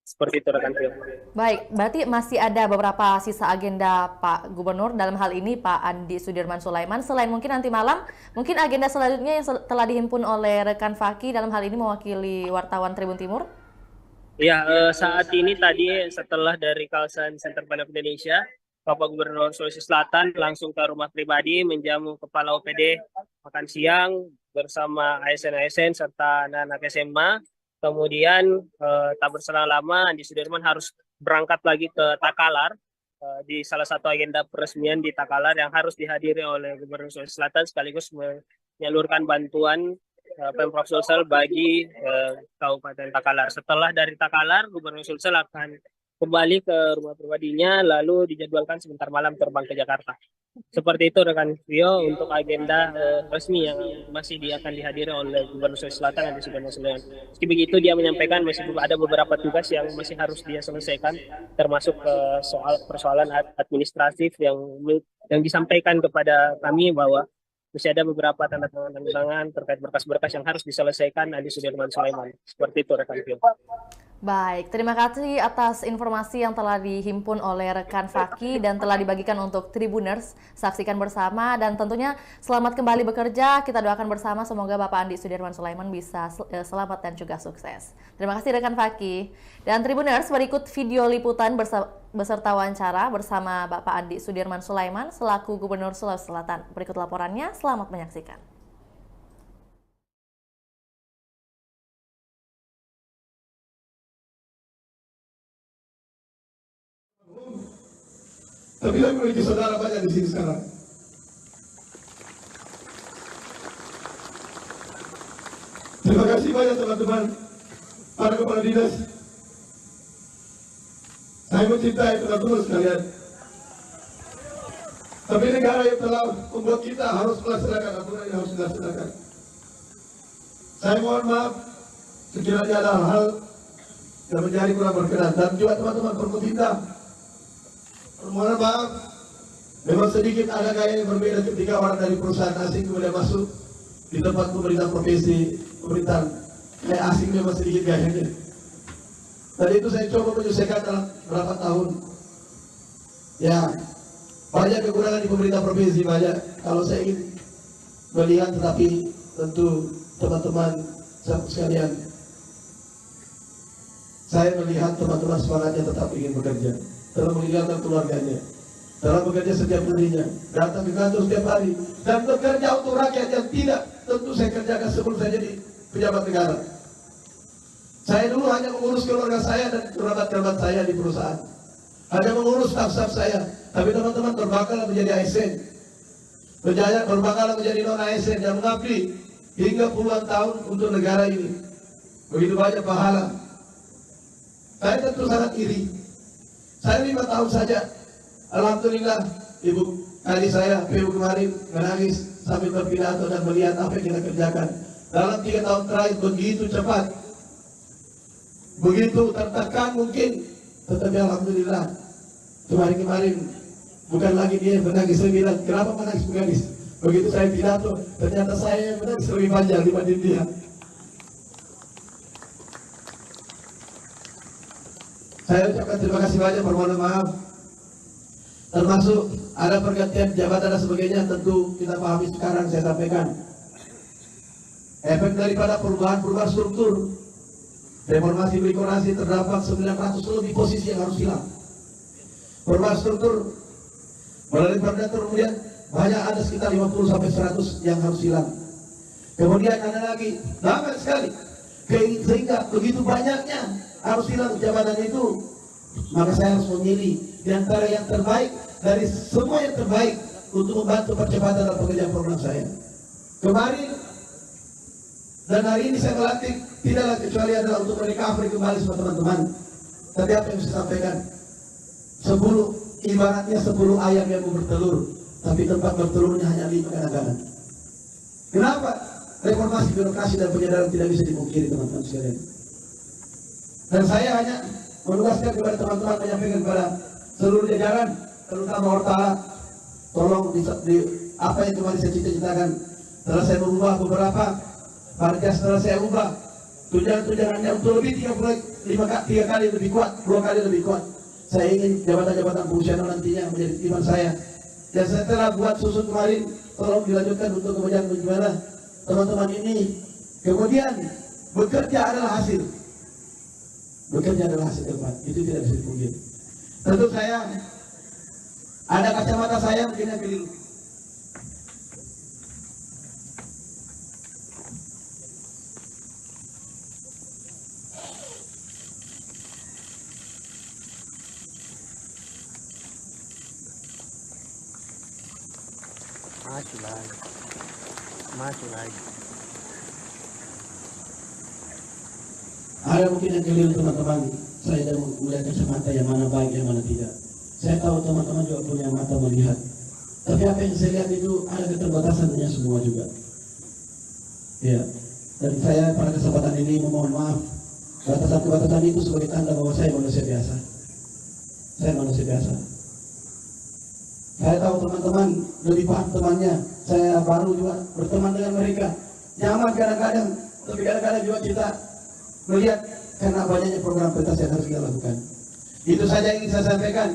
Seperti itu rekan Vio. Baik, berarti masih ada beberapa sisa agenda Pak Gubernur, dalam hal ini Pak Andi Sudirman Sulaiman. Selain mungkin nanti malam, mungkin agenda selanjutnya yang telah dihimpun oleh rekan Fakih dalam hal ini mewakili wartawan Tribun Timur? Ya, saat ini tadi setelah dari kawasan Center Bandar Indonesia, Bapak Gubernur Sulawesi Selatan langsung ke rumah pribadi menjamu Kepala OPD makan siang bersama ASN-ASN serta anak-anak SMA. Kemudian tak berselang lama Andi Sudirman harus berangkat lagi ke Takalar di salah satu agenda peresmian di Takalar yang harus dihadiri oleh Gubernur Sulawesi Selatan sekaligus menyalurkan bantuan Pemprov Sulsel bagi Kabupaten Takalar. Setelah dari Takalar, Gubernur Sulsel akan kembali ke rumah pribadinya, lalu dijadwalkan sebentar malam terbang ke Jakarta. Seperti itu rekan Vio untuk agenda resmi yang masih akan dihadiri oleh Gubernur Sulawesi Selatan Andi Sudirman Sulaiman. Meski begitu, dia menyampaikan masih ada beberapa tugas yang masih harus dia selesaikan, termasuk persoalan administratif yang disampaikan kepada kami bahwa masih ada beberapa tanda tangan terkait berkas-berkas yang harus diselesaikan Andi Sudirman Sulaiman. Seperti itu rekan Phil. Baik, terima kasih atas informasi yang telah dihimpun oleh rekan Faki dan telah dibagikan untuk Tribuners. Saksikan bersama dan tentunya selamat kembali bekerja. Kita doakan bersama semoga Bapak Andi Sudirman Sulaiman bisa selamat dan juga sukses. Terima kasih rekan Faki. Dan Tribuners, berikut video liputan beserta wawancara bersama Bapak Andi Sudirman Sulaiman selaku Gubernur Sulawesi Selatan. Berikut laporannya, selamat menyaksikan. Tapi saya memiliki saudara banyak di sini sekarang. Terima kasih banyak teman-teman, para kepala dinas. Saya mencintai teman-teman sekalian. Tapi negara yang telah membuat kita harus melaksanakan aturan yang harus dilaksanakan. Saya mohon maaf sekiranya ada hal yang menjadi kurang berkenan, dan juga teman-teman Forkopimda. Mohon maaf, memang sedikit ada gaya yang berbeda ketika orang dari perusahaan asing kemudian masuk di tempat pemerintah provinsi, pemerintahan kayak asing memang sedikit gayanya. Dan itu saya coba menyelesaikan dalam berapa tahun. Ya, banyak kekurangan di pemerintah provinsi, banyak. Kalau saya ingin melihat, tetapi tentu teman-teman sekalian, saya melihat teman-teman semangatnya tetap ingin bekerja, telah meninggalkan keluarganya, telah bekerja setiap harinya, datang ke kantor setiap hari, dan bekerja untuk rakyat yang tidak tentu saya kerjakan sebelum saya jadi pejabat negara. Saya dulu hanya mengurus keluarga saya dan kerabat-kerabat saya di perusahaan, hanya mengurus staf-staf saya. Tapi teman-teman berbakal menjadi ASN, berbakal menjadi non-ASN dan mengabdi hingga puluhan tahun untuk negara ini. Begitu banyak pahala. Saya tentu sangat iri. Saya 5 tahun saja, alhamdulillah, Ibu adik saya, PU kemarin menangis sambil berpidato dan melihat apa yang kita kerjakan. Dalam 3 tahun terakhir begitu cepat, begitu tertekan mungkin, tetapi alhamdulillah, kemarin bukan lagi dia yang menangis. Saya bilang, kenapa menangis? Begitu saya pidato, ternyata saya yang menangis lebih panjang dibanding dia. Saya ucapkan terima kasih banyak, permohonan maaf. Termasuk ada pergantian jabatan dan sebagainya, tentu kita pahami sekarang saya sampaikan. Efek daripada perubahan struktur, reformasi birokrasi terdapat 900 lebih posisi yang harus hilang. Perubahan struktur melalui perda kemudian banyak, ada sekitar 50 sampai 100 yang harus hilang. Kemudian ada lagi banyak sekali, sehingga begitu banyaknya harus hilang jabatan itu, maka saya harus memilih di antara yang terbaik dari semua yang terbaik untuk membantu percepatan dalam pekerjaan program saya. Kemarin dan hari ini saya melantik tidaklah kecuali adalah untuk merecovery kembali semua teman-teman. Tapi apa yang saya sampaikan, 10 ibaratnya 10 ayam yang mau bertelur, tapi tempat bertelurnya hanya 5 kadang-kadang. Kenapa? Reformasi birokrasi dan penyadaran tidak bisa dipungkiri teman-teman sekalian. Dan saya hanya menugaskan kepada teman-teman, menyampaikan kepada seluruh jajaran, terutama Hortala, tolong di apa yang kemarin saya cita-citakan telah saya merubah beberapa marga, setelah saya ubah tunjangan-tunjangannya untuk lebih 3 kali lebih kuat, 2 kali lebih kuat. Saya ingin jabatan-jabatan fungsional nantinya menjadi timan saya. Dan saya telah buat susun kemarin, tolong dilanjutkan untuk kemudian bagaimana teman-teman ini. Kemudian bekerja adalah hasil. Bekerja adalah hasil depan, itu tidak bisa dipungkiri. Tentu saya ada kacamata saya mungkin yang keliru. Maju lagi. Ada mungkin yang keliru teman-teman. Saya tidak melihat kacamata yang mana baik, yang mana tidak. Saya tahu teman-teman juga punya mata melihat. Tapi apa yang saya lihat itu ada keterbatasannya semua juga. Ya. Dan saya pada kesempatan ini memohon maaf. Batasan-batasan itu sebagai tanda bahwa saya manusia biasa. Saya manusia biasa. Saya tahu teman-teman lebih paham temannya. Saya baru juga berteman dengan mereka. Nyaman kadang-kadang, tapi kadang-kadang juga kita melihat karena banyaknya program prioritas yang harus kita lakukan. Itu saja yang ingin saya sampaikan.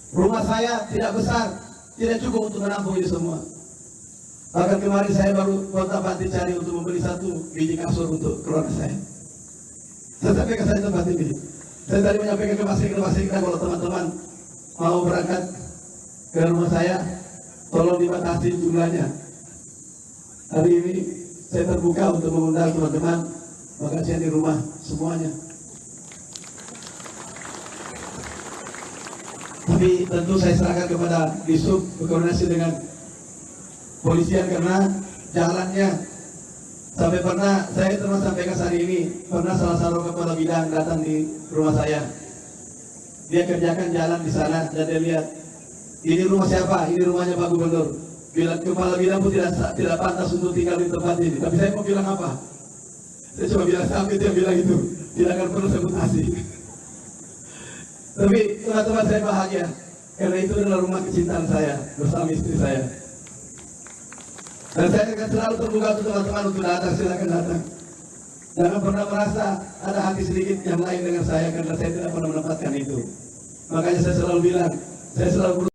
Rumah saya tidak besar, tidak cukup untuk menampung ini semua. Bahkan kemarin saya baru kontak-panti cari untuk membeli 1 biji kasur untuk keluarga saya. Saya sampaikan saya tempat ini. Saya tadi menyampaikan ke Mas Rikna kalau teman-teman mau berangkat ke rumah saya, tolong dibatasi jumlahnya. Hari ini saya terbuka untuk mengundang teman-teman makan siang di rumah semuanya. Tapi tentu saya serahkan kepada Disub berkoordinasi dengan polisian karena jalannya sampai pernah saya terus sampaikan hari ini pernah salah satu kepala bidang datang di rumah saya. Dia kerjakan jalan di sana dan dia lihat ini rumah siapa? Ini rumahnya Pak Gubernur. Bilang kepala bidang pun tidak pantas untuk tinggal di tempat ini. Tapi saya mau bilang apa? Saya cuma bilang sampai dia bilang itu tidak akan perlu sebut asing. Tapi teman-teman saya bahagia karena itu adalah rumah kecintaan saya bersama istri saya. Dan saya akan selalu terbuka untuk teman-teman untuk datang, silakan datang. Jangan pernah merasa ada hati sedikit yang lain dengan saya karena saya tidak pernah menempatkan itu. Makanya saya selalu bilang, saya selalu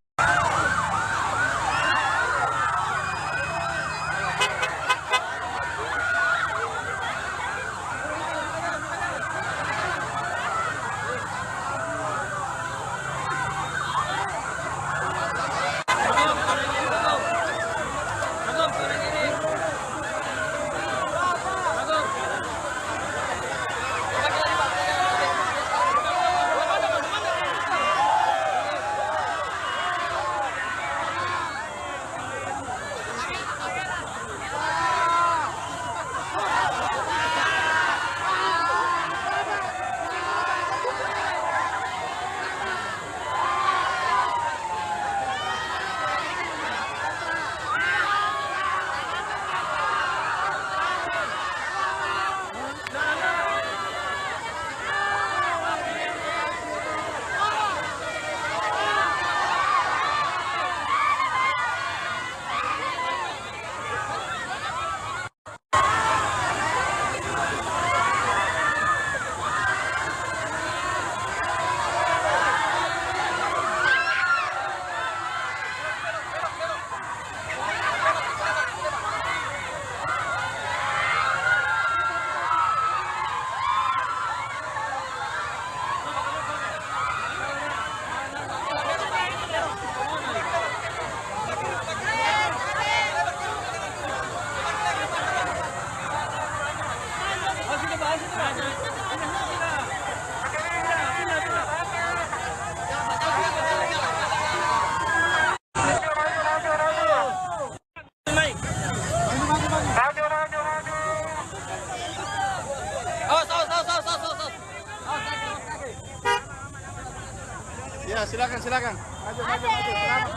Ya, silakan, silakan. Maju, maju, maju.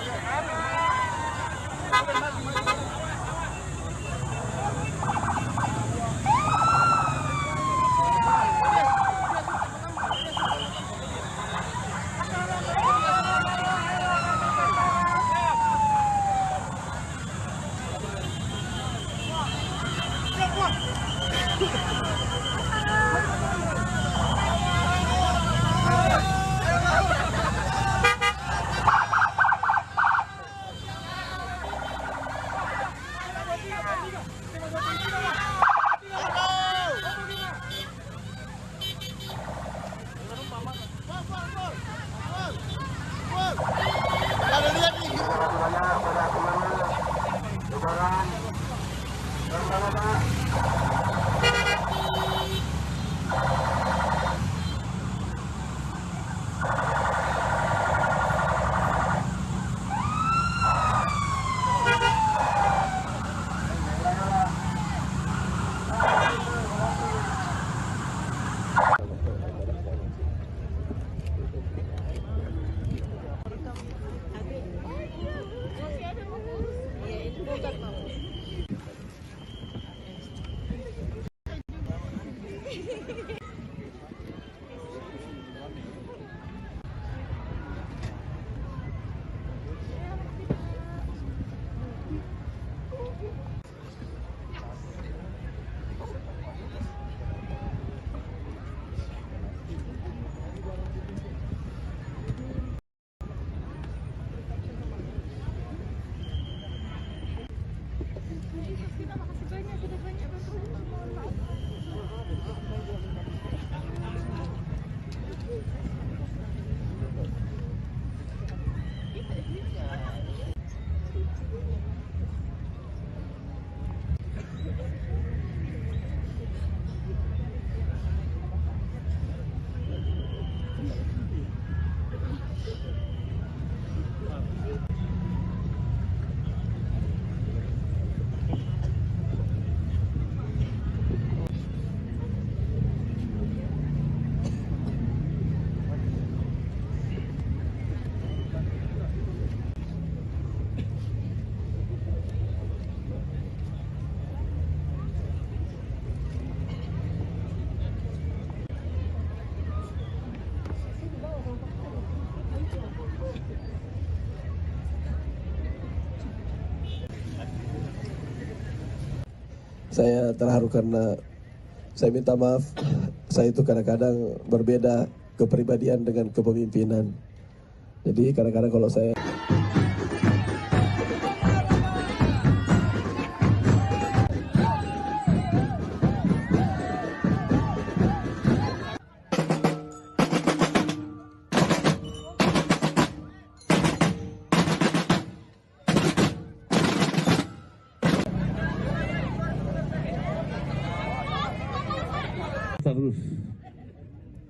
Saya terharu karena saya minta maaf, saya itu kadang-kadang berbeda kepribadian dengan kepemimpinan. Jadi kadang-kadang kalau saya terus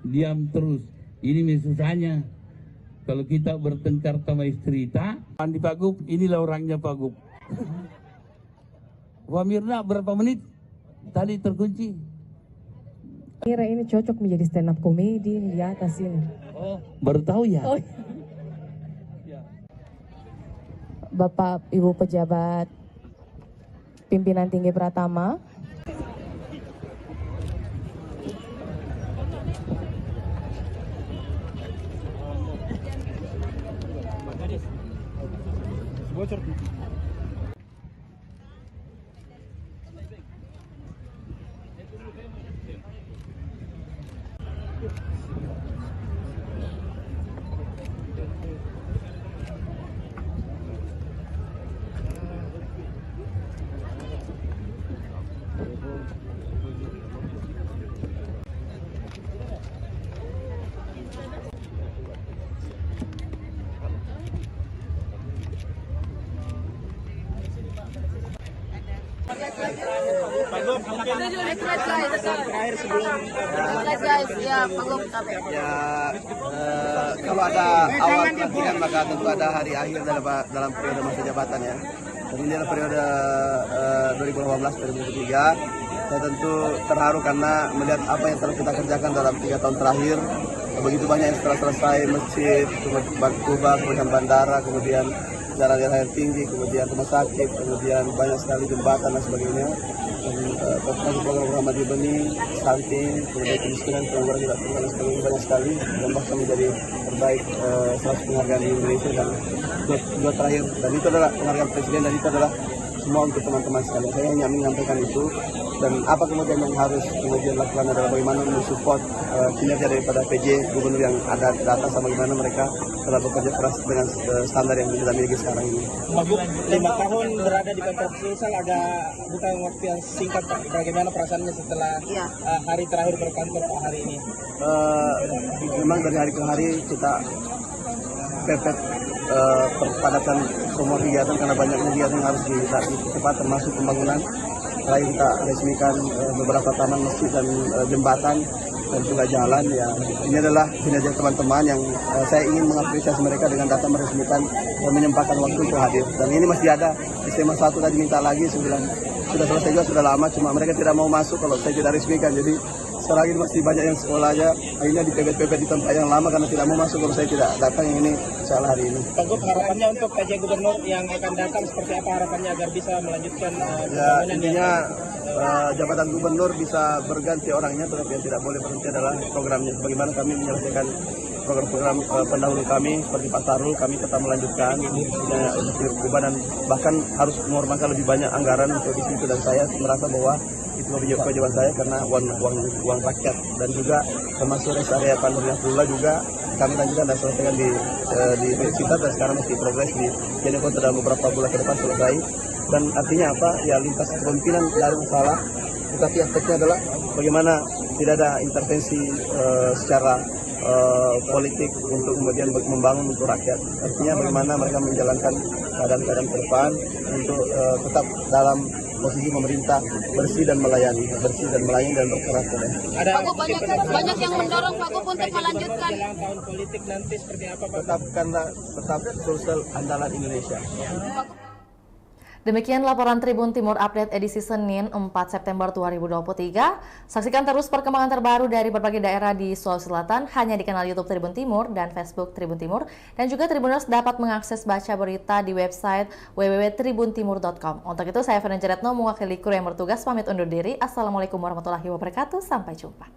diam terus, ini susahnya kalau kita bertengkar sama istri tak di Pak Gub, inilah orangnya Pak Gub. Wah Mirna berapa menit tadi terkunci? Kira ini cocok menjadi stand up komedi di atas ini. Oh baru tahu ya. Oh. Bapak Ibu pejabat pimpinan tinggi Pratama, bocor. Terakhir sebelum kalau ada awal pelantikan maka tentu ada hari akhir dalam periode masa jabatan ya. Dan ini adalah periode 2018-2023. Saya tentu terharu karena melihat apa yang telah kita kerjakan dalam 3 tahun terakhir. Begitu banyak yang setelah selesai, masjid, kubah, kemudian bandara, kemudian jalan air tinggi, kemudian rumah sakit, kemudian banyak sekali jembatan dan sebagainya. Dan program Madi Benih, stunting, kemudian kemiskinan, pengangguran tidak tunggal dan sebagainya banyak sekali. Dan bahkan menjadi terbaik salah satu penghargaan di Indonesia dan dua terakhir. Dan itu adalah penghargaan presiden dan itu adalah semua untuk teman-teman sekalian. Saya hanya menyampaikan itu. Dan apa kemudian yang harus kemudian lakukan adalah bagaimana mensupport kinerja daripada PJ gubernur yang ada di atas sama bagaimana mereka telah bekerja keras dengan standar yang kita miliki sekarang ini. 5 tahun berada di kantor Sulsel ada bukan waktu yang singkat Pak. Bagaimana perasaannya setelah hari terakhir berkantor Pak hari ini? Memang dari hari ke hari kita pepet perpadatan semua kegiatan karena banyak kegiatan yang harus cepat termasuk pembangunan. Terakhir kita resmikan beberapa taman, masjid dan jembatan dan juga jalan ya. Ini adalah kinerja teman-teman yang saya ingin mengapresiasi mereka dengan datang meresmikan dan menyempatkan waktu untuk hadir. Dan ini masih ada SMA 1 tadi minta lagi, sudah selesai juga sudah lama, cuma mereka tidak mau masuk kalau saya tidak resmikan. Jadi sekarang ini masih banyak yang sekolah aja, akhirnya dipepet-pepet di tempat yang lama karena tidak mau masuk kalau saya tidak datang yang ini salah hari ini. Pak Gub, harapannya untuk PJ Gubernur yang akan datang seperti apa harapannya agar bisa melanjutkan ya, intinya jabatan gubernur bisa berganti orangnya, tetapi yang tidak boleh berhenti adalah programnya. Bagaimana kami menyelesaikan program-program pendahulu kami seperti Pak Sarul, kami tetap melanjutkan dan bahkan harus mengorbankan lebih banyak anggaran untuk di situ, dan saya merasa bahwa itu kewajiban saya karena uang rakyat. Dan juga termasuk rest area Pandurnya Pula juga kami lanjutkan dan selesaikan di Sitat dan sekarang masih progres di Jeneponto dalam beberapa bulan ke depan selesai. Dan artinya apa? Ya lintas kepemimpinan dari masalah, tetapi aspeknya adalah bagaimana tidak ada intervensi secara politik untuk kemudian membangun untuk rakyat. Artinya bagaimana mereka menjalankan keadaan-keadaan ke depan untuk tetap dalam posisi pemerintah bersih dan melayani dan berkarakter. Pak Gub, banyak yang mendorong Pak Gub untuk melanjutkan tahun politik nanti seperti apa Pak? Tetap Sulsel andalan Indonesia. Demikian laporan Tribun Timur Update edisi Senin 4 September 2023. Saksikan terus perkembangan terbaru dari berbagai daerah di Sulawesi Selatan hanya di kanal YouTube Tribun Timur dan Facebook Tribun Timur. Dan juga Tribuners dapat mengakses baca berita di website www.tribuntimur.com. Untuk itu saya Fernanda Jaretno mewakili kru yang bertugas pamit undur diri. Assalamualaikum warahmatullahi wabarakatuh. Sampai jumpa.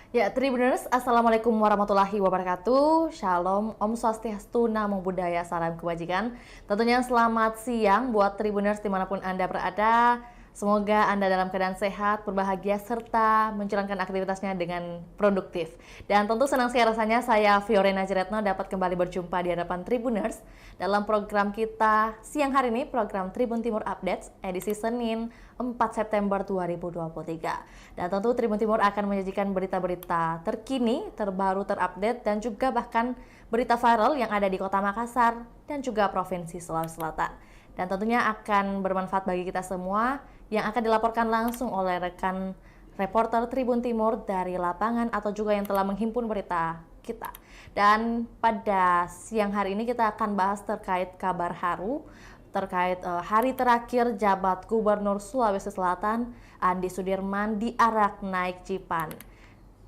Ya, Tribuners, Assalamualaikum warahmatullahi wabarakatuh. Shalom, Om Swastiastu, Namo Buddhaya, salam kebajikan. Tentunya selamat siang buat Tribuners dimanapun Anda berada. Semoga Anda dalam keadaan sehat, berbahagia, serta menjalankan aktivitasnya dengan produktif. Dan tentu senang sekali rasanya saya, Fiorena Jaretno, dapat kembali berjumpa di hadapan Tribuners dalam program kita siang hari ini, program Tribun Timur Updates, edisi Senin 4 September 2023. Dan tentu Tribun Timur akan menyajikan berita-berita terkini, terbaru, terupdate, dan juga bahkan berita viral yang ada di Kota Makassar dan juga Provinsi Sulawesi Selatan. Dan tentunya akan bermanfaat bagi kita semua yang akan dilaporkan langsung oleh rekan reporter Tribun Timur dari lapangan atau juga yang telah menghimpun berita kita. Dan pada siang hari ini kita akan bahas terkait kabar haru terkait hari terakhir jabat Gubernur Sulawesi Selatan Andi Sudirman diarak naik Cipan.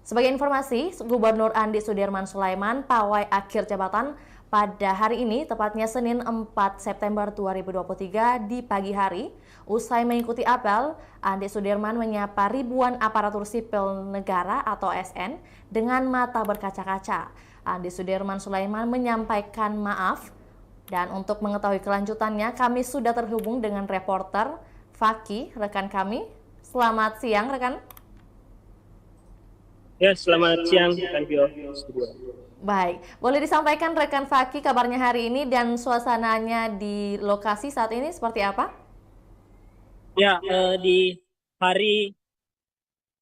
Sebagai informasi, Gubernur Andi Sudirman Sulaiman pawai akhir jabatan pada hari ini, tepatnya Senin 4 September 2023 di pagi hari. Usai mengikuti apel, Andi Sudirman menyapa ribuan aparatur sipil negara atau ASN dengan mata berkaca-kaca. Andi Sudirman Sulaiman menyampaikan maaf, dan untuk mengetahui kelanjutannya kami sudah terhubung dengan reporter Faki, rekan kami. Selamat siang, rekan. Ya, selamat siang, rekan Vio. Baik, boleh disampaikan rekan Faki kabarnya hari ini dan suasananya di lokasi saat ini seperti apa? Ya, di hari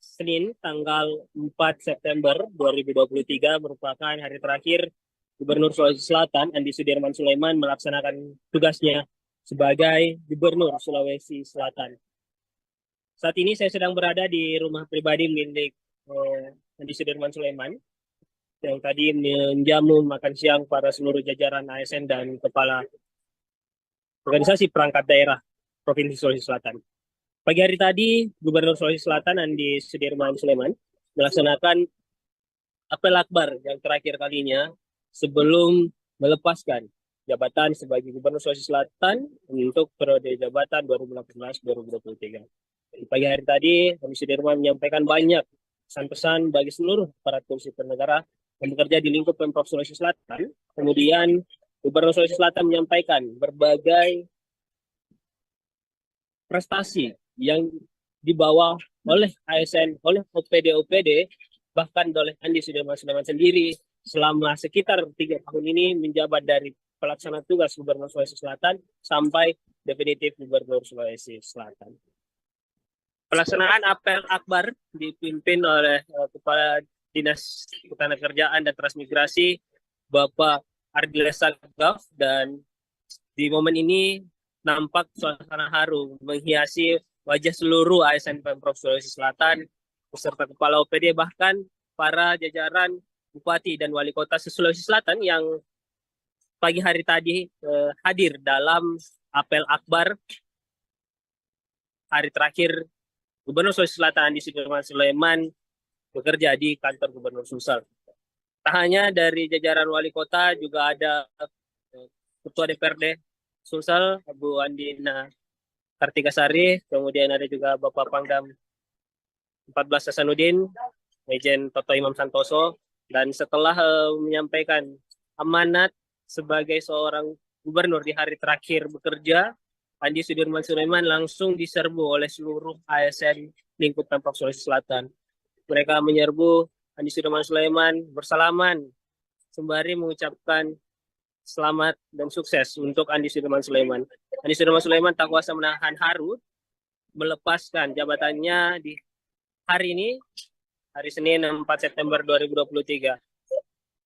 Senin tanggal 4 September 2023 merupakan hari terakhir Gubernur Sulawesi Selatan Andi Sudirman Sulaiman melaksanakan tugasnya sebagai Gubernur Sulawesi Selatan. Saat ini saya sedang berada di rumah pribadi milik Andi Sudirman Sulaiman yang tadi menjamu makan siang para seluruh jajaran ASN dan kepala organisasi perangkat daerah Provinsi Sulawesi Selatan. Pagi hari tadi, Gubernur Sulawesi Selatan Andi Sudirman Sulaiman melaksanakan apel akbar yang terakhir kalinya sebelum melepaskan jabatan sebagai Gubernur Sulawesi Selatan untuk periode jabatan 2018-2023. Di pagi hari tadi, Andi Sudirman menyampaikan banyak pesan-pesan bagi seluruh aparatur sipil negara yang bekerja di lingkup Pemprov Sulawesi Selatan. Kemudian Gubernur Sulawesi Selatan menyampaikan berbagai prestasi yang dibawa oleh ASN, oleh OPD-OPD, bahkan oleh Andi Sudirman Sulaiman sendiri selama sekitar 3 tahun ini menjabat dari pelaksana tugas Gubernur Sulawesi Selatan sampai definitif Gubernur Sulawesi Selatan. Pelaksanaan apel akbar dipimpin oleh Kepala Dinas Ketenagakerjaan dan Transmigrasi Bapak Ardile Sagaf, dan di momen ini nampak suasana haru menghiasi wajah seluruh ASN Pemprov Sulawesi Selatan beserta kepala OPD, bahkan para jajaran Bupati dan Wali Kota Sulawesi Selatan yang pagi hari tadi hadir dalam apel akbar hari terakhir Gubernur Sulawesi Selatan Andi Sudirman Sulaiman bekerja di kantor Gubernur Sulsel. Tak hanya dari jajaran Wali Kota, juga ada Ketua DPRD Sulsel, Bu Andina Kartigasari, kemudian ada juga Bapak Pangdam 14 Hasanuddin, Majen Toto Imam Santoso, dan setelah menyampaikan amanat sebagai seorang gubernur di hari terakhir bekerja, Andi Sudirman Sulaiman langsung diserbu oleh seluruh ASN lingkup Pemprov Sulawesi Selatan. Mereka menyerbu Andi Sudirman Sulaiman bersalaman sembari mengucapkan selamat dan sukses untuk Andi Sudirman Sulaiman. Andi Sudirman Sulaiman tak kuasa menahan haru melepaskan jabatannya di hari ini, hari Senin 4 September 2023.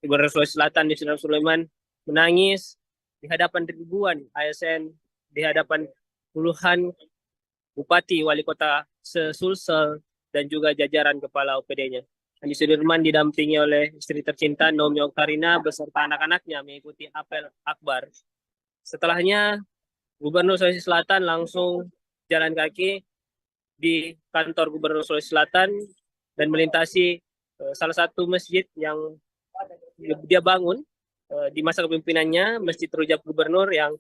Gubernur Sulawesi Selatan Andi Sudirman Sulaiman menangis di hadapan ribuan ASN, di hadapan puluhan bupati, wali kota se-Sulsel, dan juga jajaran kepala OPD-nya. Andi Sudirman didampingi oleh istri tercinta Naomi Oktarina beserta anak-anaknya mengikuti apel akbar. Setelahnya, Gubernur Sulawesi Selatan langsung jalan kaki di kantor Gubernur Sulawesi Selatan dan melintasi salah satu masjid yang dia bangun di masa kepemimpinannya, Masjid Rujak Gubernur, yang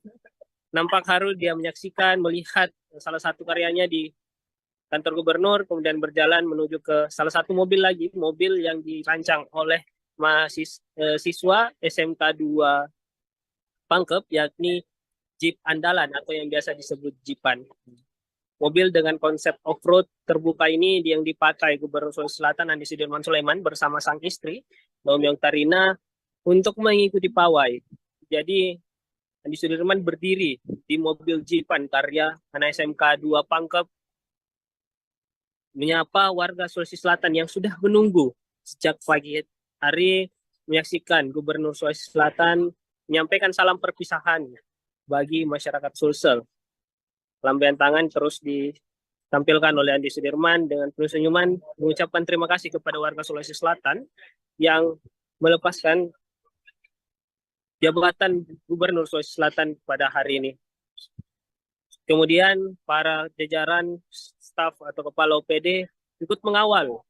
nampak haru dia menyaksikan, melihat salah satu karyanya di kantor gubernur, kemudian berjalan menuju ke salah satu mobil lagi, mobil yang dirancang oleh mahasiswa SMK 2 Pangkep, yakni Jeep Andalan atau yang biasa disebut Jeepan. Mobil dengan konsep off-road terbuka ini yang dipakai Gubernur Sulawesi Selatan Andi Sudirman Sulaiman bersama sang istri, Naomi Oktarina, untuk mengikuti pawai. Jadi Andi Sudirman berdiri di mobil Jeepan karya anak SMK 2 Pangkep, menyapa warga Sulawesi Selatan yang sudah menunggu sejak pagi hari menyaksikan Gubernur Sulawesi Selatan menyampaikan salam perpisahan bagi masyarakat Sulsel. Lambaian tangan terus ditampilkan oleh Andi Sudirman dengan penuh senyuman mengucapkan terima kasih kepada warga Sulawesi Selatan yang melepaskan jabatan Gubernur Sulawesi Selatan pada hari ini. Kemudian para jajaran staf atau kepala OPD ikut mengawal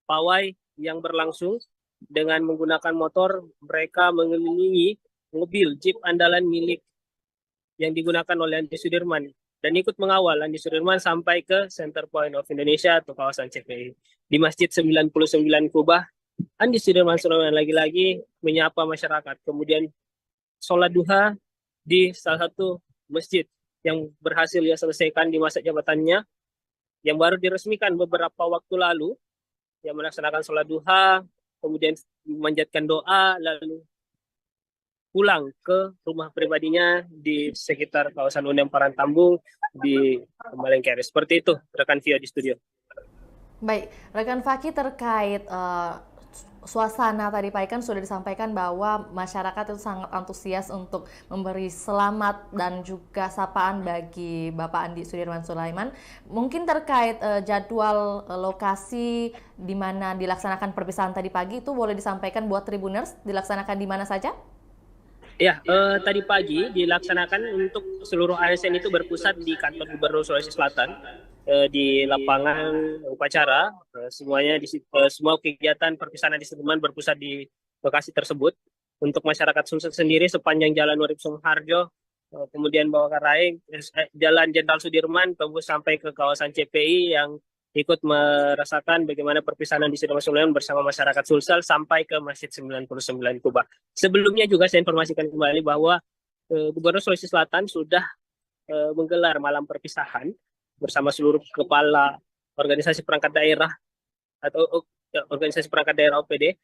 pawai yang berlangsung dengan menggunakan motor. Mereka mengelilingi mobil Jeep Andalan milik yang digunakan oleh Andi Sudirman dan ikut mengawal Andi Sudirman sampai ke Center Point of Indonesia atau kawasan CPI. Di Masjid 99 Kubah, Andi Sudirman Sulaiman lagi-lagi menyapa masyarakat. Kemudian sholat duha di salah satu masjid yang berhasil dia selesaikan di masa jabatannya, yang baru diresmikan beberapa waktu lalu, yang melaksanakan sholat duha, kemudian memanjatkan doa, lalu pulang ke rumah pribadinya di sekitar kawasan Undang Parantambung di Malengkere. Seperti itu, rekan Vio di studio. Baik, rekan Faki, terkait suasana tadi Pak Ikan sudah disampaikan bahwa masyarakat itu sangat antusias untuk memberi selamat dan juga sapaan bagi Bapak Andi Sudirman Sulaiman. Mungkin terkait jadwal lokasi di mana dilaksanakan perpisahan tadi pagi itu boleh disampaikan buat Tribuners, dilaksanakan di mana saja? Ya, tadi pagi dilaksanakan untuk seluruh ASN itu berpusat di kantor Gubernur Sulawesi Selatan, di lapangan upacara. Semuanya semua kegiatan perpisahan di Sudirman berpusat di lokasi tersebut. Untuk masyarakat Sulsel sendiri sepanjang Jalan Urip Sumoharjo, kemudian bawah Karaing, Jalan Jenderal Sudirman tembus sampai ke kawasan CPI yang ikut merasakan bagaimana perpisahan di Sudirman Sulaiman bersama masyarakat Sulsel sampai ke Masjid 99 Kubah. Sebelumnya juga saya informasikan kembali bahwa Gubernur Sulawesi Selatan sudah menggelar malam perpisahan bersama seluruh kepala organisasi perangkat daerah atau organisasi perangkat daerah OPD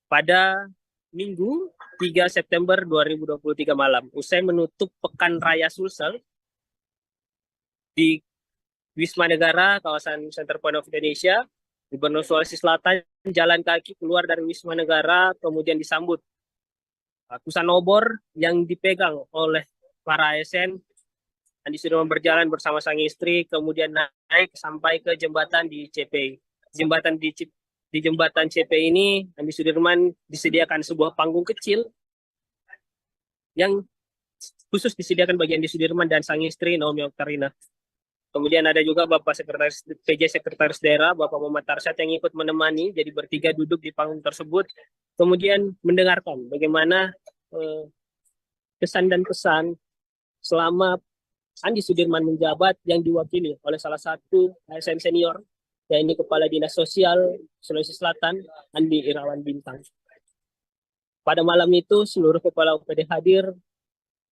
pada Minggu 3 September 2023 malam. Usai menutup Pekan Raya Sulsel di Wisma Negara, kawasan Center Point of Indonesia, Gubernur Sulawesi Selatan jalan kaki keluar dari Wisma Negara, kemudian disambut ratusan obor yang dipegang oleh para ASN. Andi Sudirman berjalan bersama sang istri, kemudian naik sampai ke jembatan di CPI. Di jembatan CPI ini, Andi Sudirman disediakan sebuah panggung kecil yang khusus disediakan bagi Andi Sudirman dan sang istri Naomi Oktarina. Kemudian ada juga Bapak Sekretaris PJ Sekretaris Daerah, Bapak Muhammad Tarsyad yang ikut menemani, jadi bertiga duduk di panggung tersebut, kemudian mendengarkan bagaimana kesan dan pesan selama Andi Sudirman menjabat yang diwakili oleh salah satu ASN senior, yaitu Kepala Dinas Sosial Sulawesi Selatan, Andi Irawan Bintang. Pada malam itu seluruh kepala OPD hadir,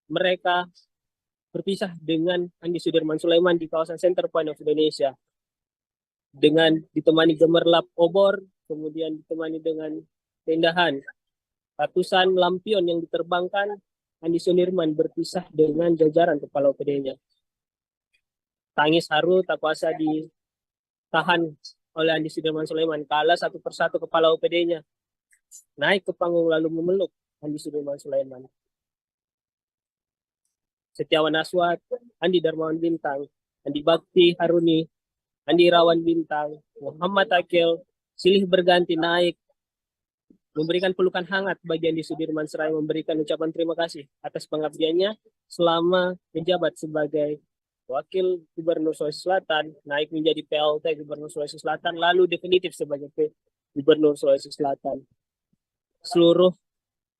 mereka berpisah dengan Andi Sudirman Sulaiman di kawasan Center Point of Indonesia dengan ditemani gemerlap obor, kemudian ditemani dengan keindahan ratusan lampion yang diterbangkan. Andi Sudirman berpisah dengan jajaran kepala OPD-nya. Tangis haru tak kuasa ditahan oleh Andi Sudirman Sulaiman kala satu persatu kepala OPD-nya naik ke panggung lalu memeluk Andi Sudirman Sulaiman. Setiawan Aswad, Andi Darmawan Bintang, Andi Bakti Haruni, Andi Irawan Bintang, Muhammad Akil, silih berganti naik, memberikan pelukan hangat bagi Andi Sudirman seraya memberikan ucapan terima kasih atas pengabdiannya selama menjabat sebagai Wakil Gubernur Sulawesi Selatan, naik menjadi PLT Gubernur Sulawesi Selatan, lalu definitif sebagai Gubernur Sulawesi Selatan. Seluruh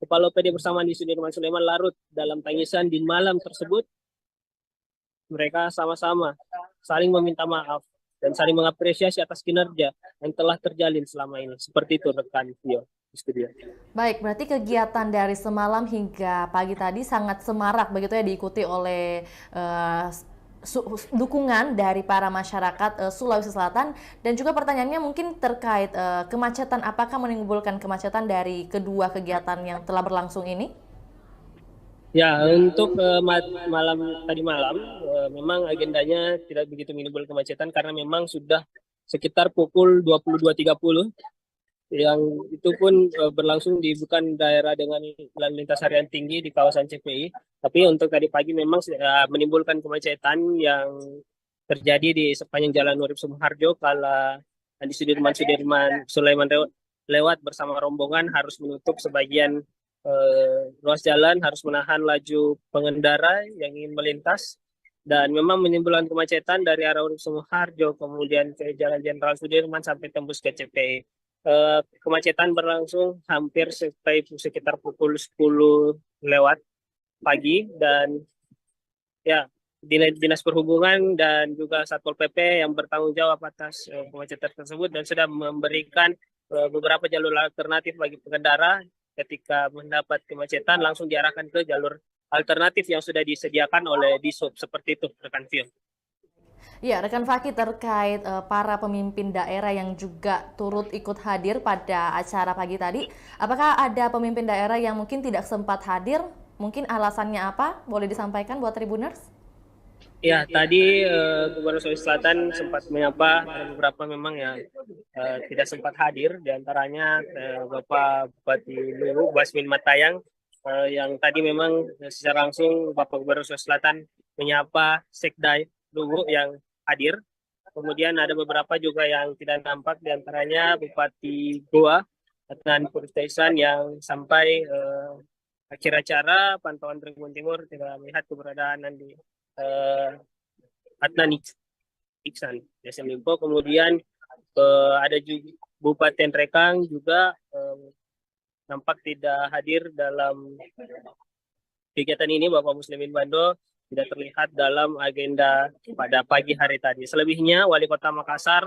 kepala OPD bersama Andi Sudirman Sulaiman larut dalam tangisan di malam tersebut. Mereka sama-sama saling meminta maaf dan saling mengapresiasi atas kinerja yang telah terjalin selama ini. Seperti itu rekan Vio di studio. Baik, berarti kegiatan dari semalam hingga pagi tadi sangat semarak begitu ya, diikuti oleh dukungan dari para masyarakat Sulawesi Selatan. Dan juga pertanyaannya mungkin terkait kemacetan, apakah menimbulkan kemacetan dari kedua kegiatan yang telah berlangsung ini? Ya, untuk tadi malam memang agendanya tidak begitu menimbulkan kemacetan karena memang sudah sekitar pukul 22.30 yang itu pun berlangsung di bukan daerah dengan lalu lintas harian tinggi di kawasan CPI. Tapi untuk tadi pagi memang menimbulkan kemacetan yang terjadi di sepanjang Jalan Urip Sumoharjo kala Andi Sudirman Sulaiman lewat bersama rombongan harus menutup sebagian ruas jalan, harus menahan laju pengendara yang ingin melintas, dan memang menimbulkan kemacetan dari arah Urip Sumoharjo kemudian ke Jalan Jenderal Sudirman sampai tembus ke CPI. Kemacetan berlangsung hampir sekitar pukul 10 lewat pagi, dan ya Dinas Perhubungan dan juga Satpol PP yang bertanggung jawab atas kemacetan tersebut dan sudah memberikan beberapa jalur alternatif bagi pengendara ketika mendapat kemacetan langsung diarahkan ke jalur alternatif yang sudah disediakan oleh Dishub. Seperti itu rekan Vio. Ya, rekan Fakih, terkait para pemimpin daerah yang juga turut ikut hadir pada acara pagi tadi, apakah ada pemimpin daerah yang mungkin tidak sempat hadir? Mungkin alasannya apa? Boleh disampaikan buat Tribuners? Ya, tadi Gubernur Sulawesi Selatan sempat menyapa beberapa memang yang tidak sempat hadir, diantaranya Bapak Bupati Luwu, Basmin Matayang, yang tadi memang secara langsung Bapak Gubernur Sulawesi Selatan menyapa Sekda Luwu yang hadir. Kemudian ada beberapa juga yang tidak nampak, diantaranya Bupati Goa, Adnan Purtaisan yang sampai akhir acara pantauan Tribun Timur tidak melihat keberadaan Andi Adnan Iksan Desa Limpo. Kemudian ada juga Bupati Rekang juga nampak tidak hadir dalam kegiatan ini. Bapak Muslimin Bando tidak terlihat dalam agenda pada pagi hari tadi. Selebihnya Wali Kota Makassar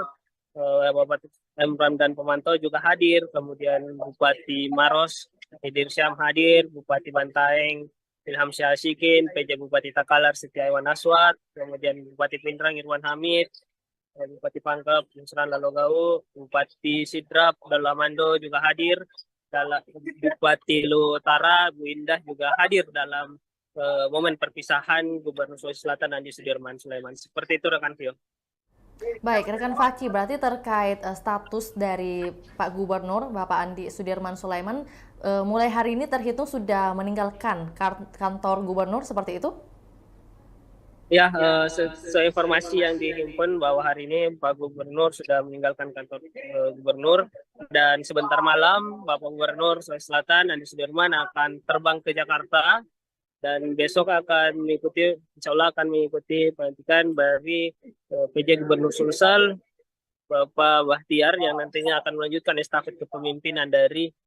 Bapak Emran dan Pemantau juga hadir. Kemudian Bupati Maros Hidir Syam hadir, Bupati Bantaeng Ilham Syahsikin, PJ Bupati Takalar Setiawan Aswad, kemudian Bupati Pindrang Irwan Hamid, Bupati Pangkep Nusran Lalogau, Bupati Sidrap Dalamando juga hadir, Bupati Lu Utara Bu Indah juga hadir dalam momen perpisahan Gubernur Sulawesi Selatan Andi Sudirman Sulaiman. Seperti itu rekan Vio. Baik, rekan Faki, berarti terkait status dari Pak Gubernur Bapak Andi Sudirman Sulaiman mulai hari ini terhitung sudah meninggalkan kantor gubernur, seperti itu? Ya, informasi yang dihimpun bahwa hari ini Pak Gubernur sudah meninggalkan kantor gubernur, dan sebentar malam Bapak Gubernur Sulawesi Selatan Andi Sudirman akan terbang ke Jakarta, dan besok akan mengikuti, insya Allah akan mengikuti pelantikan dari PJ Gubernur Sulsel Bapak Bahtiar yang nantinya akan melanjutkan estafet kepemimpinan dari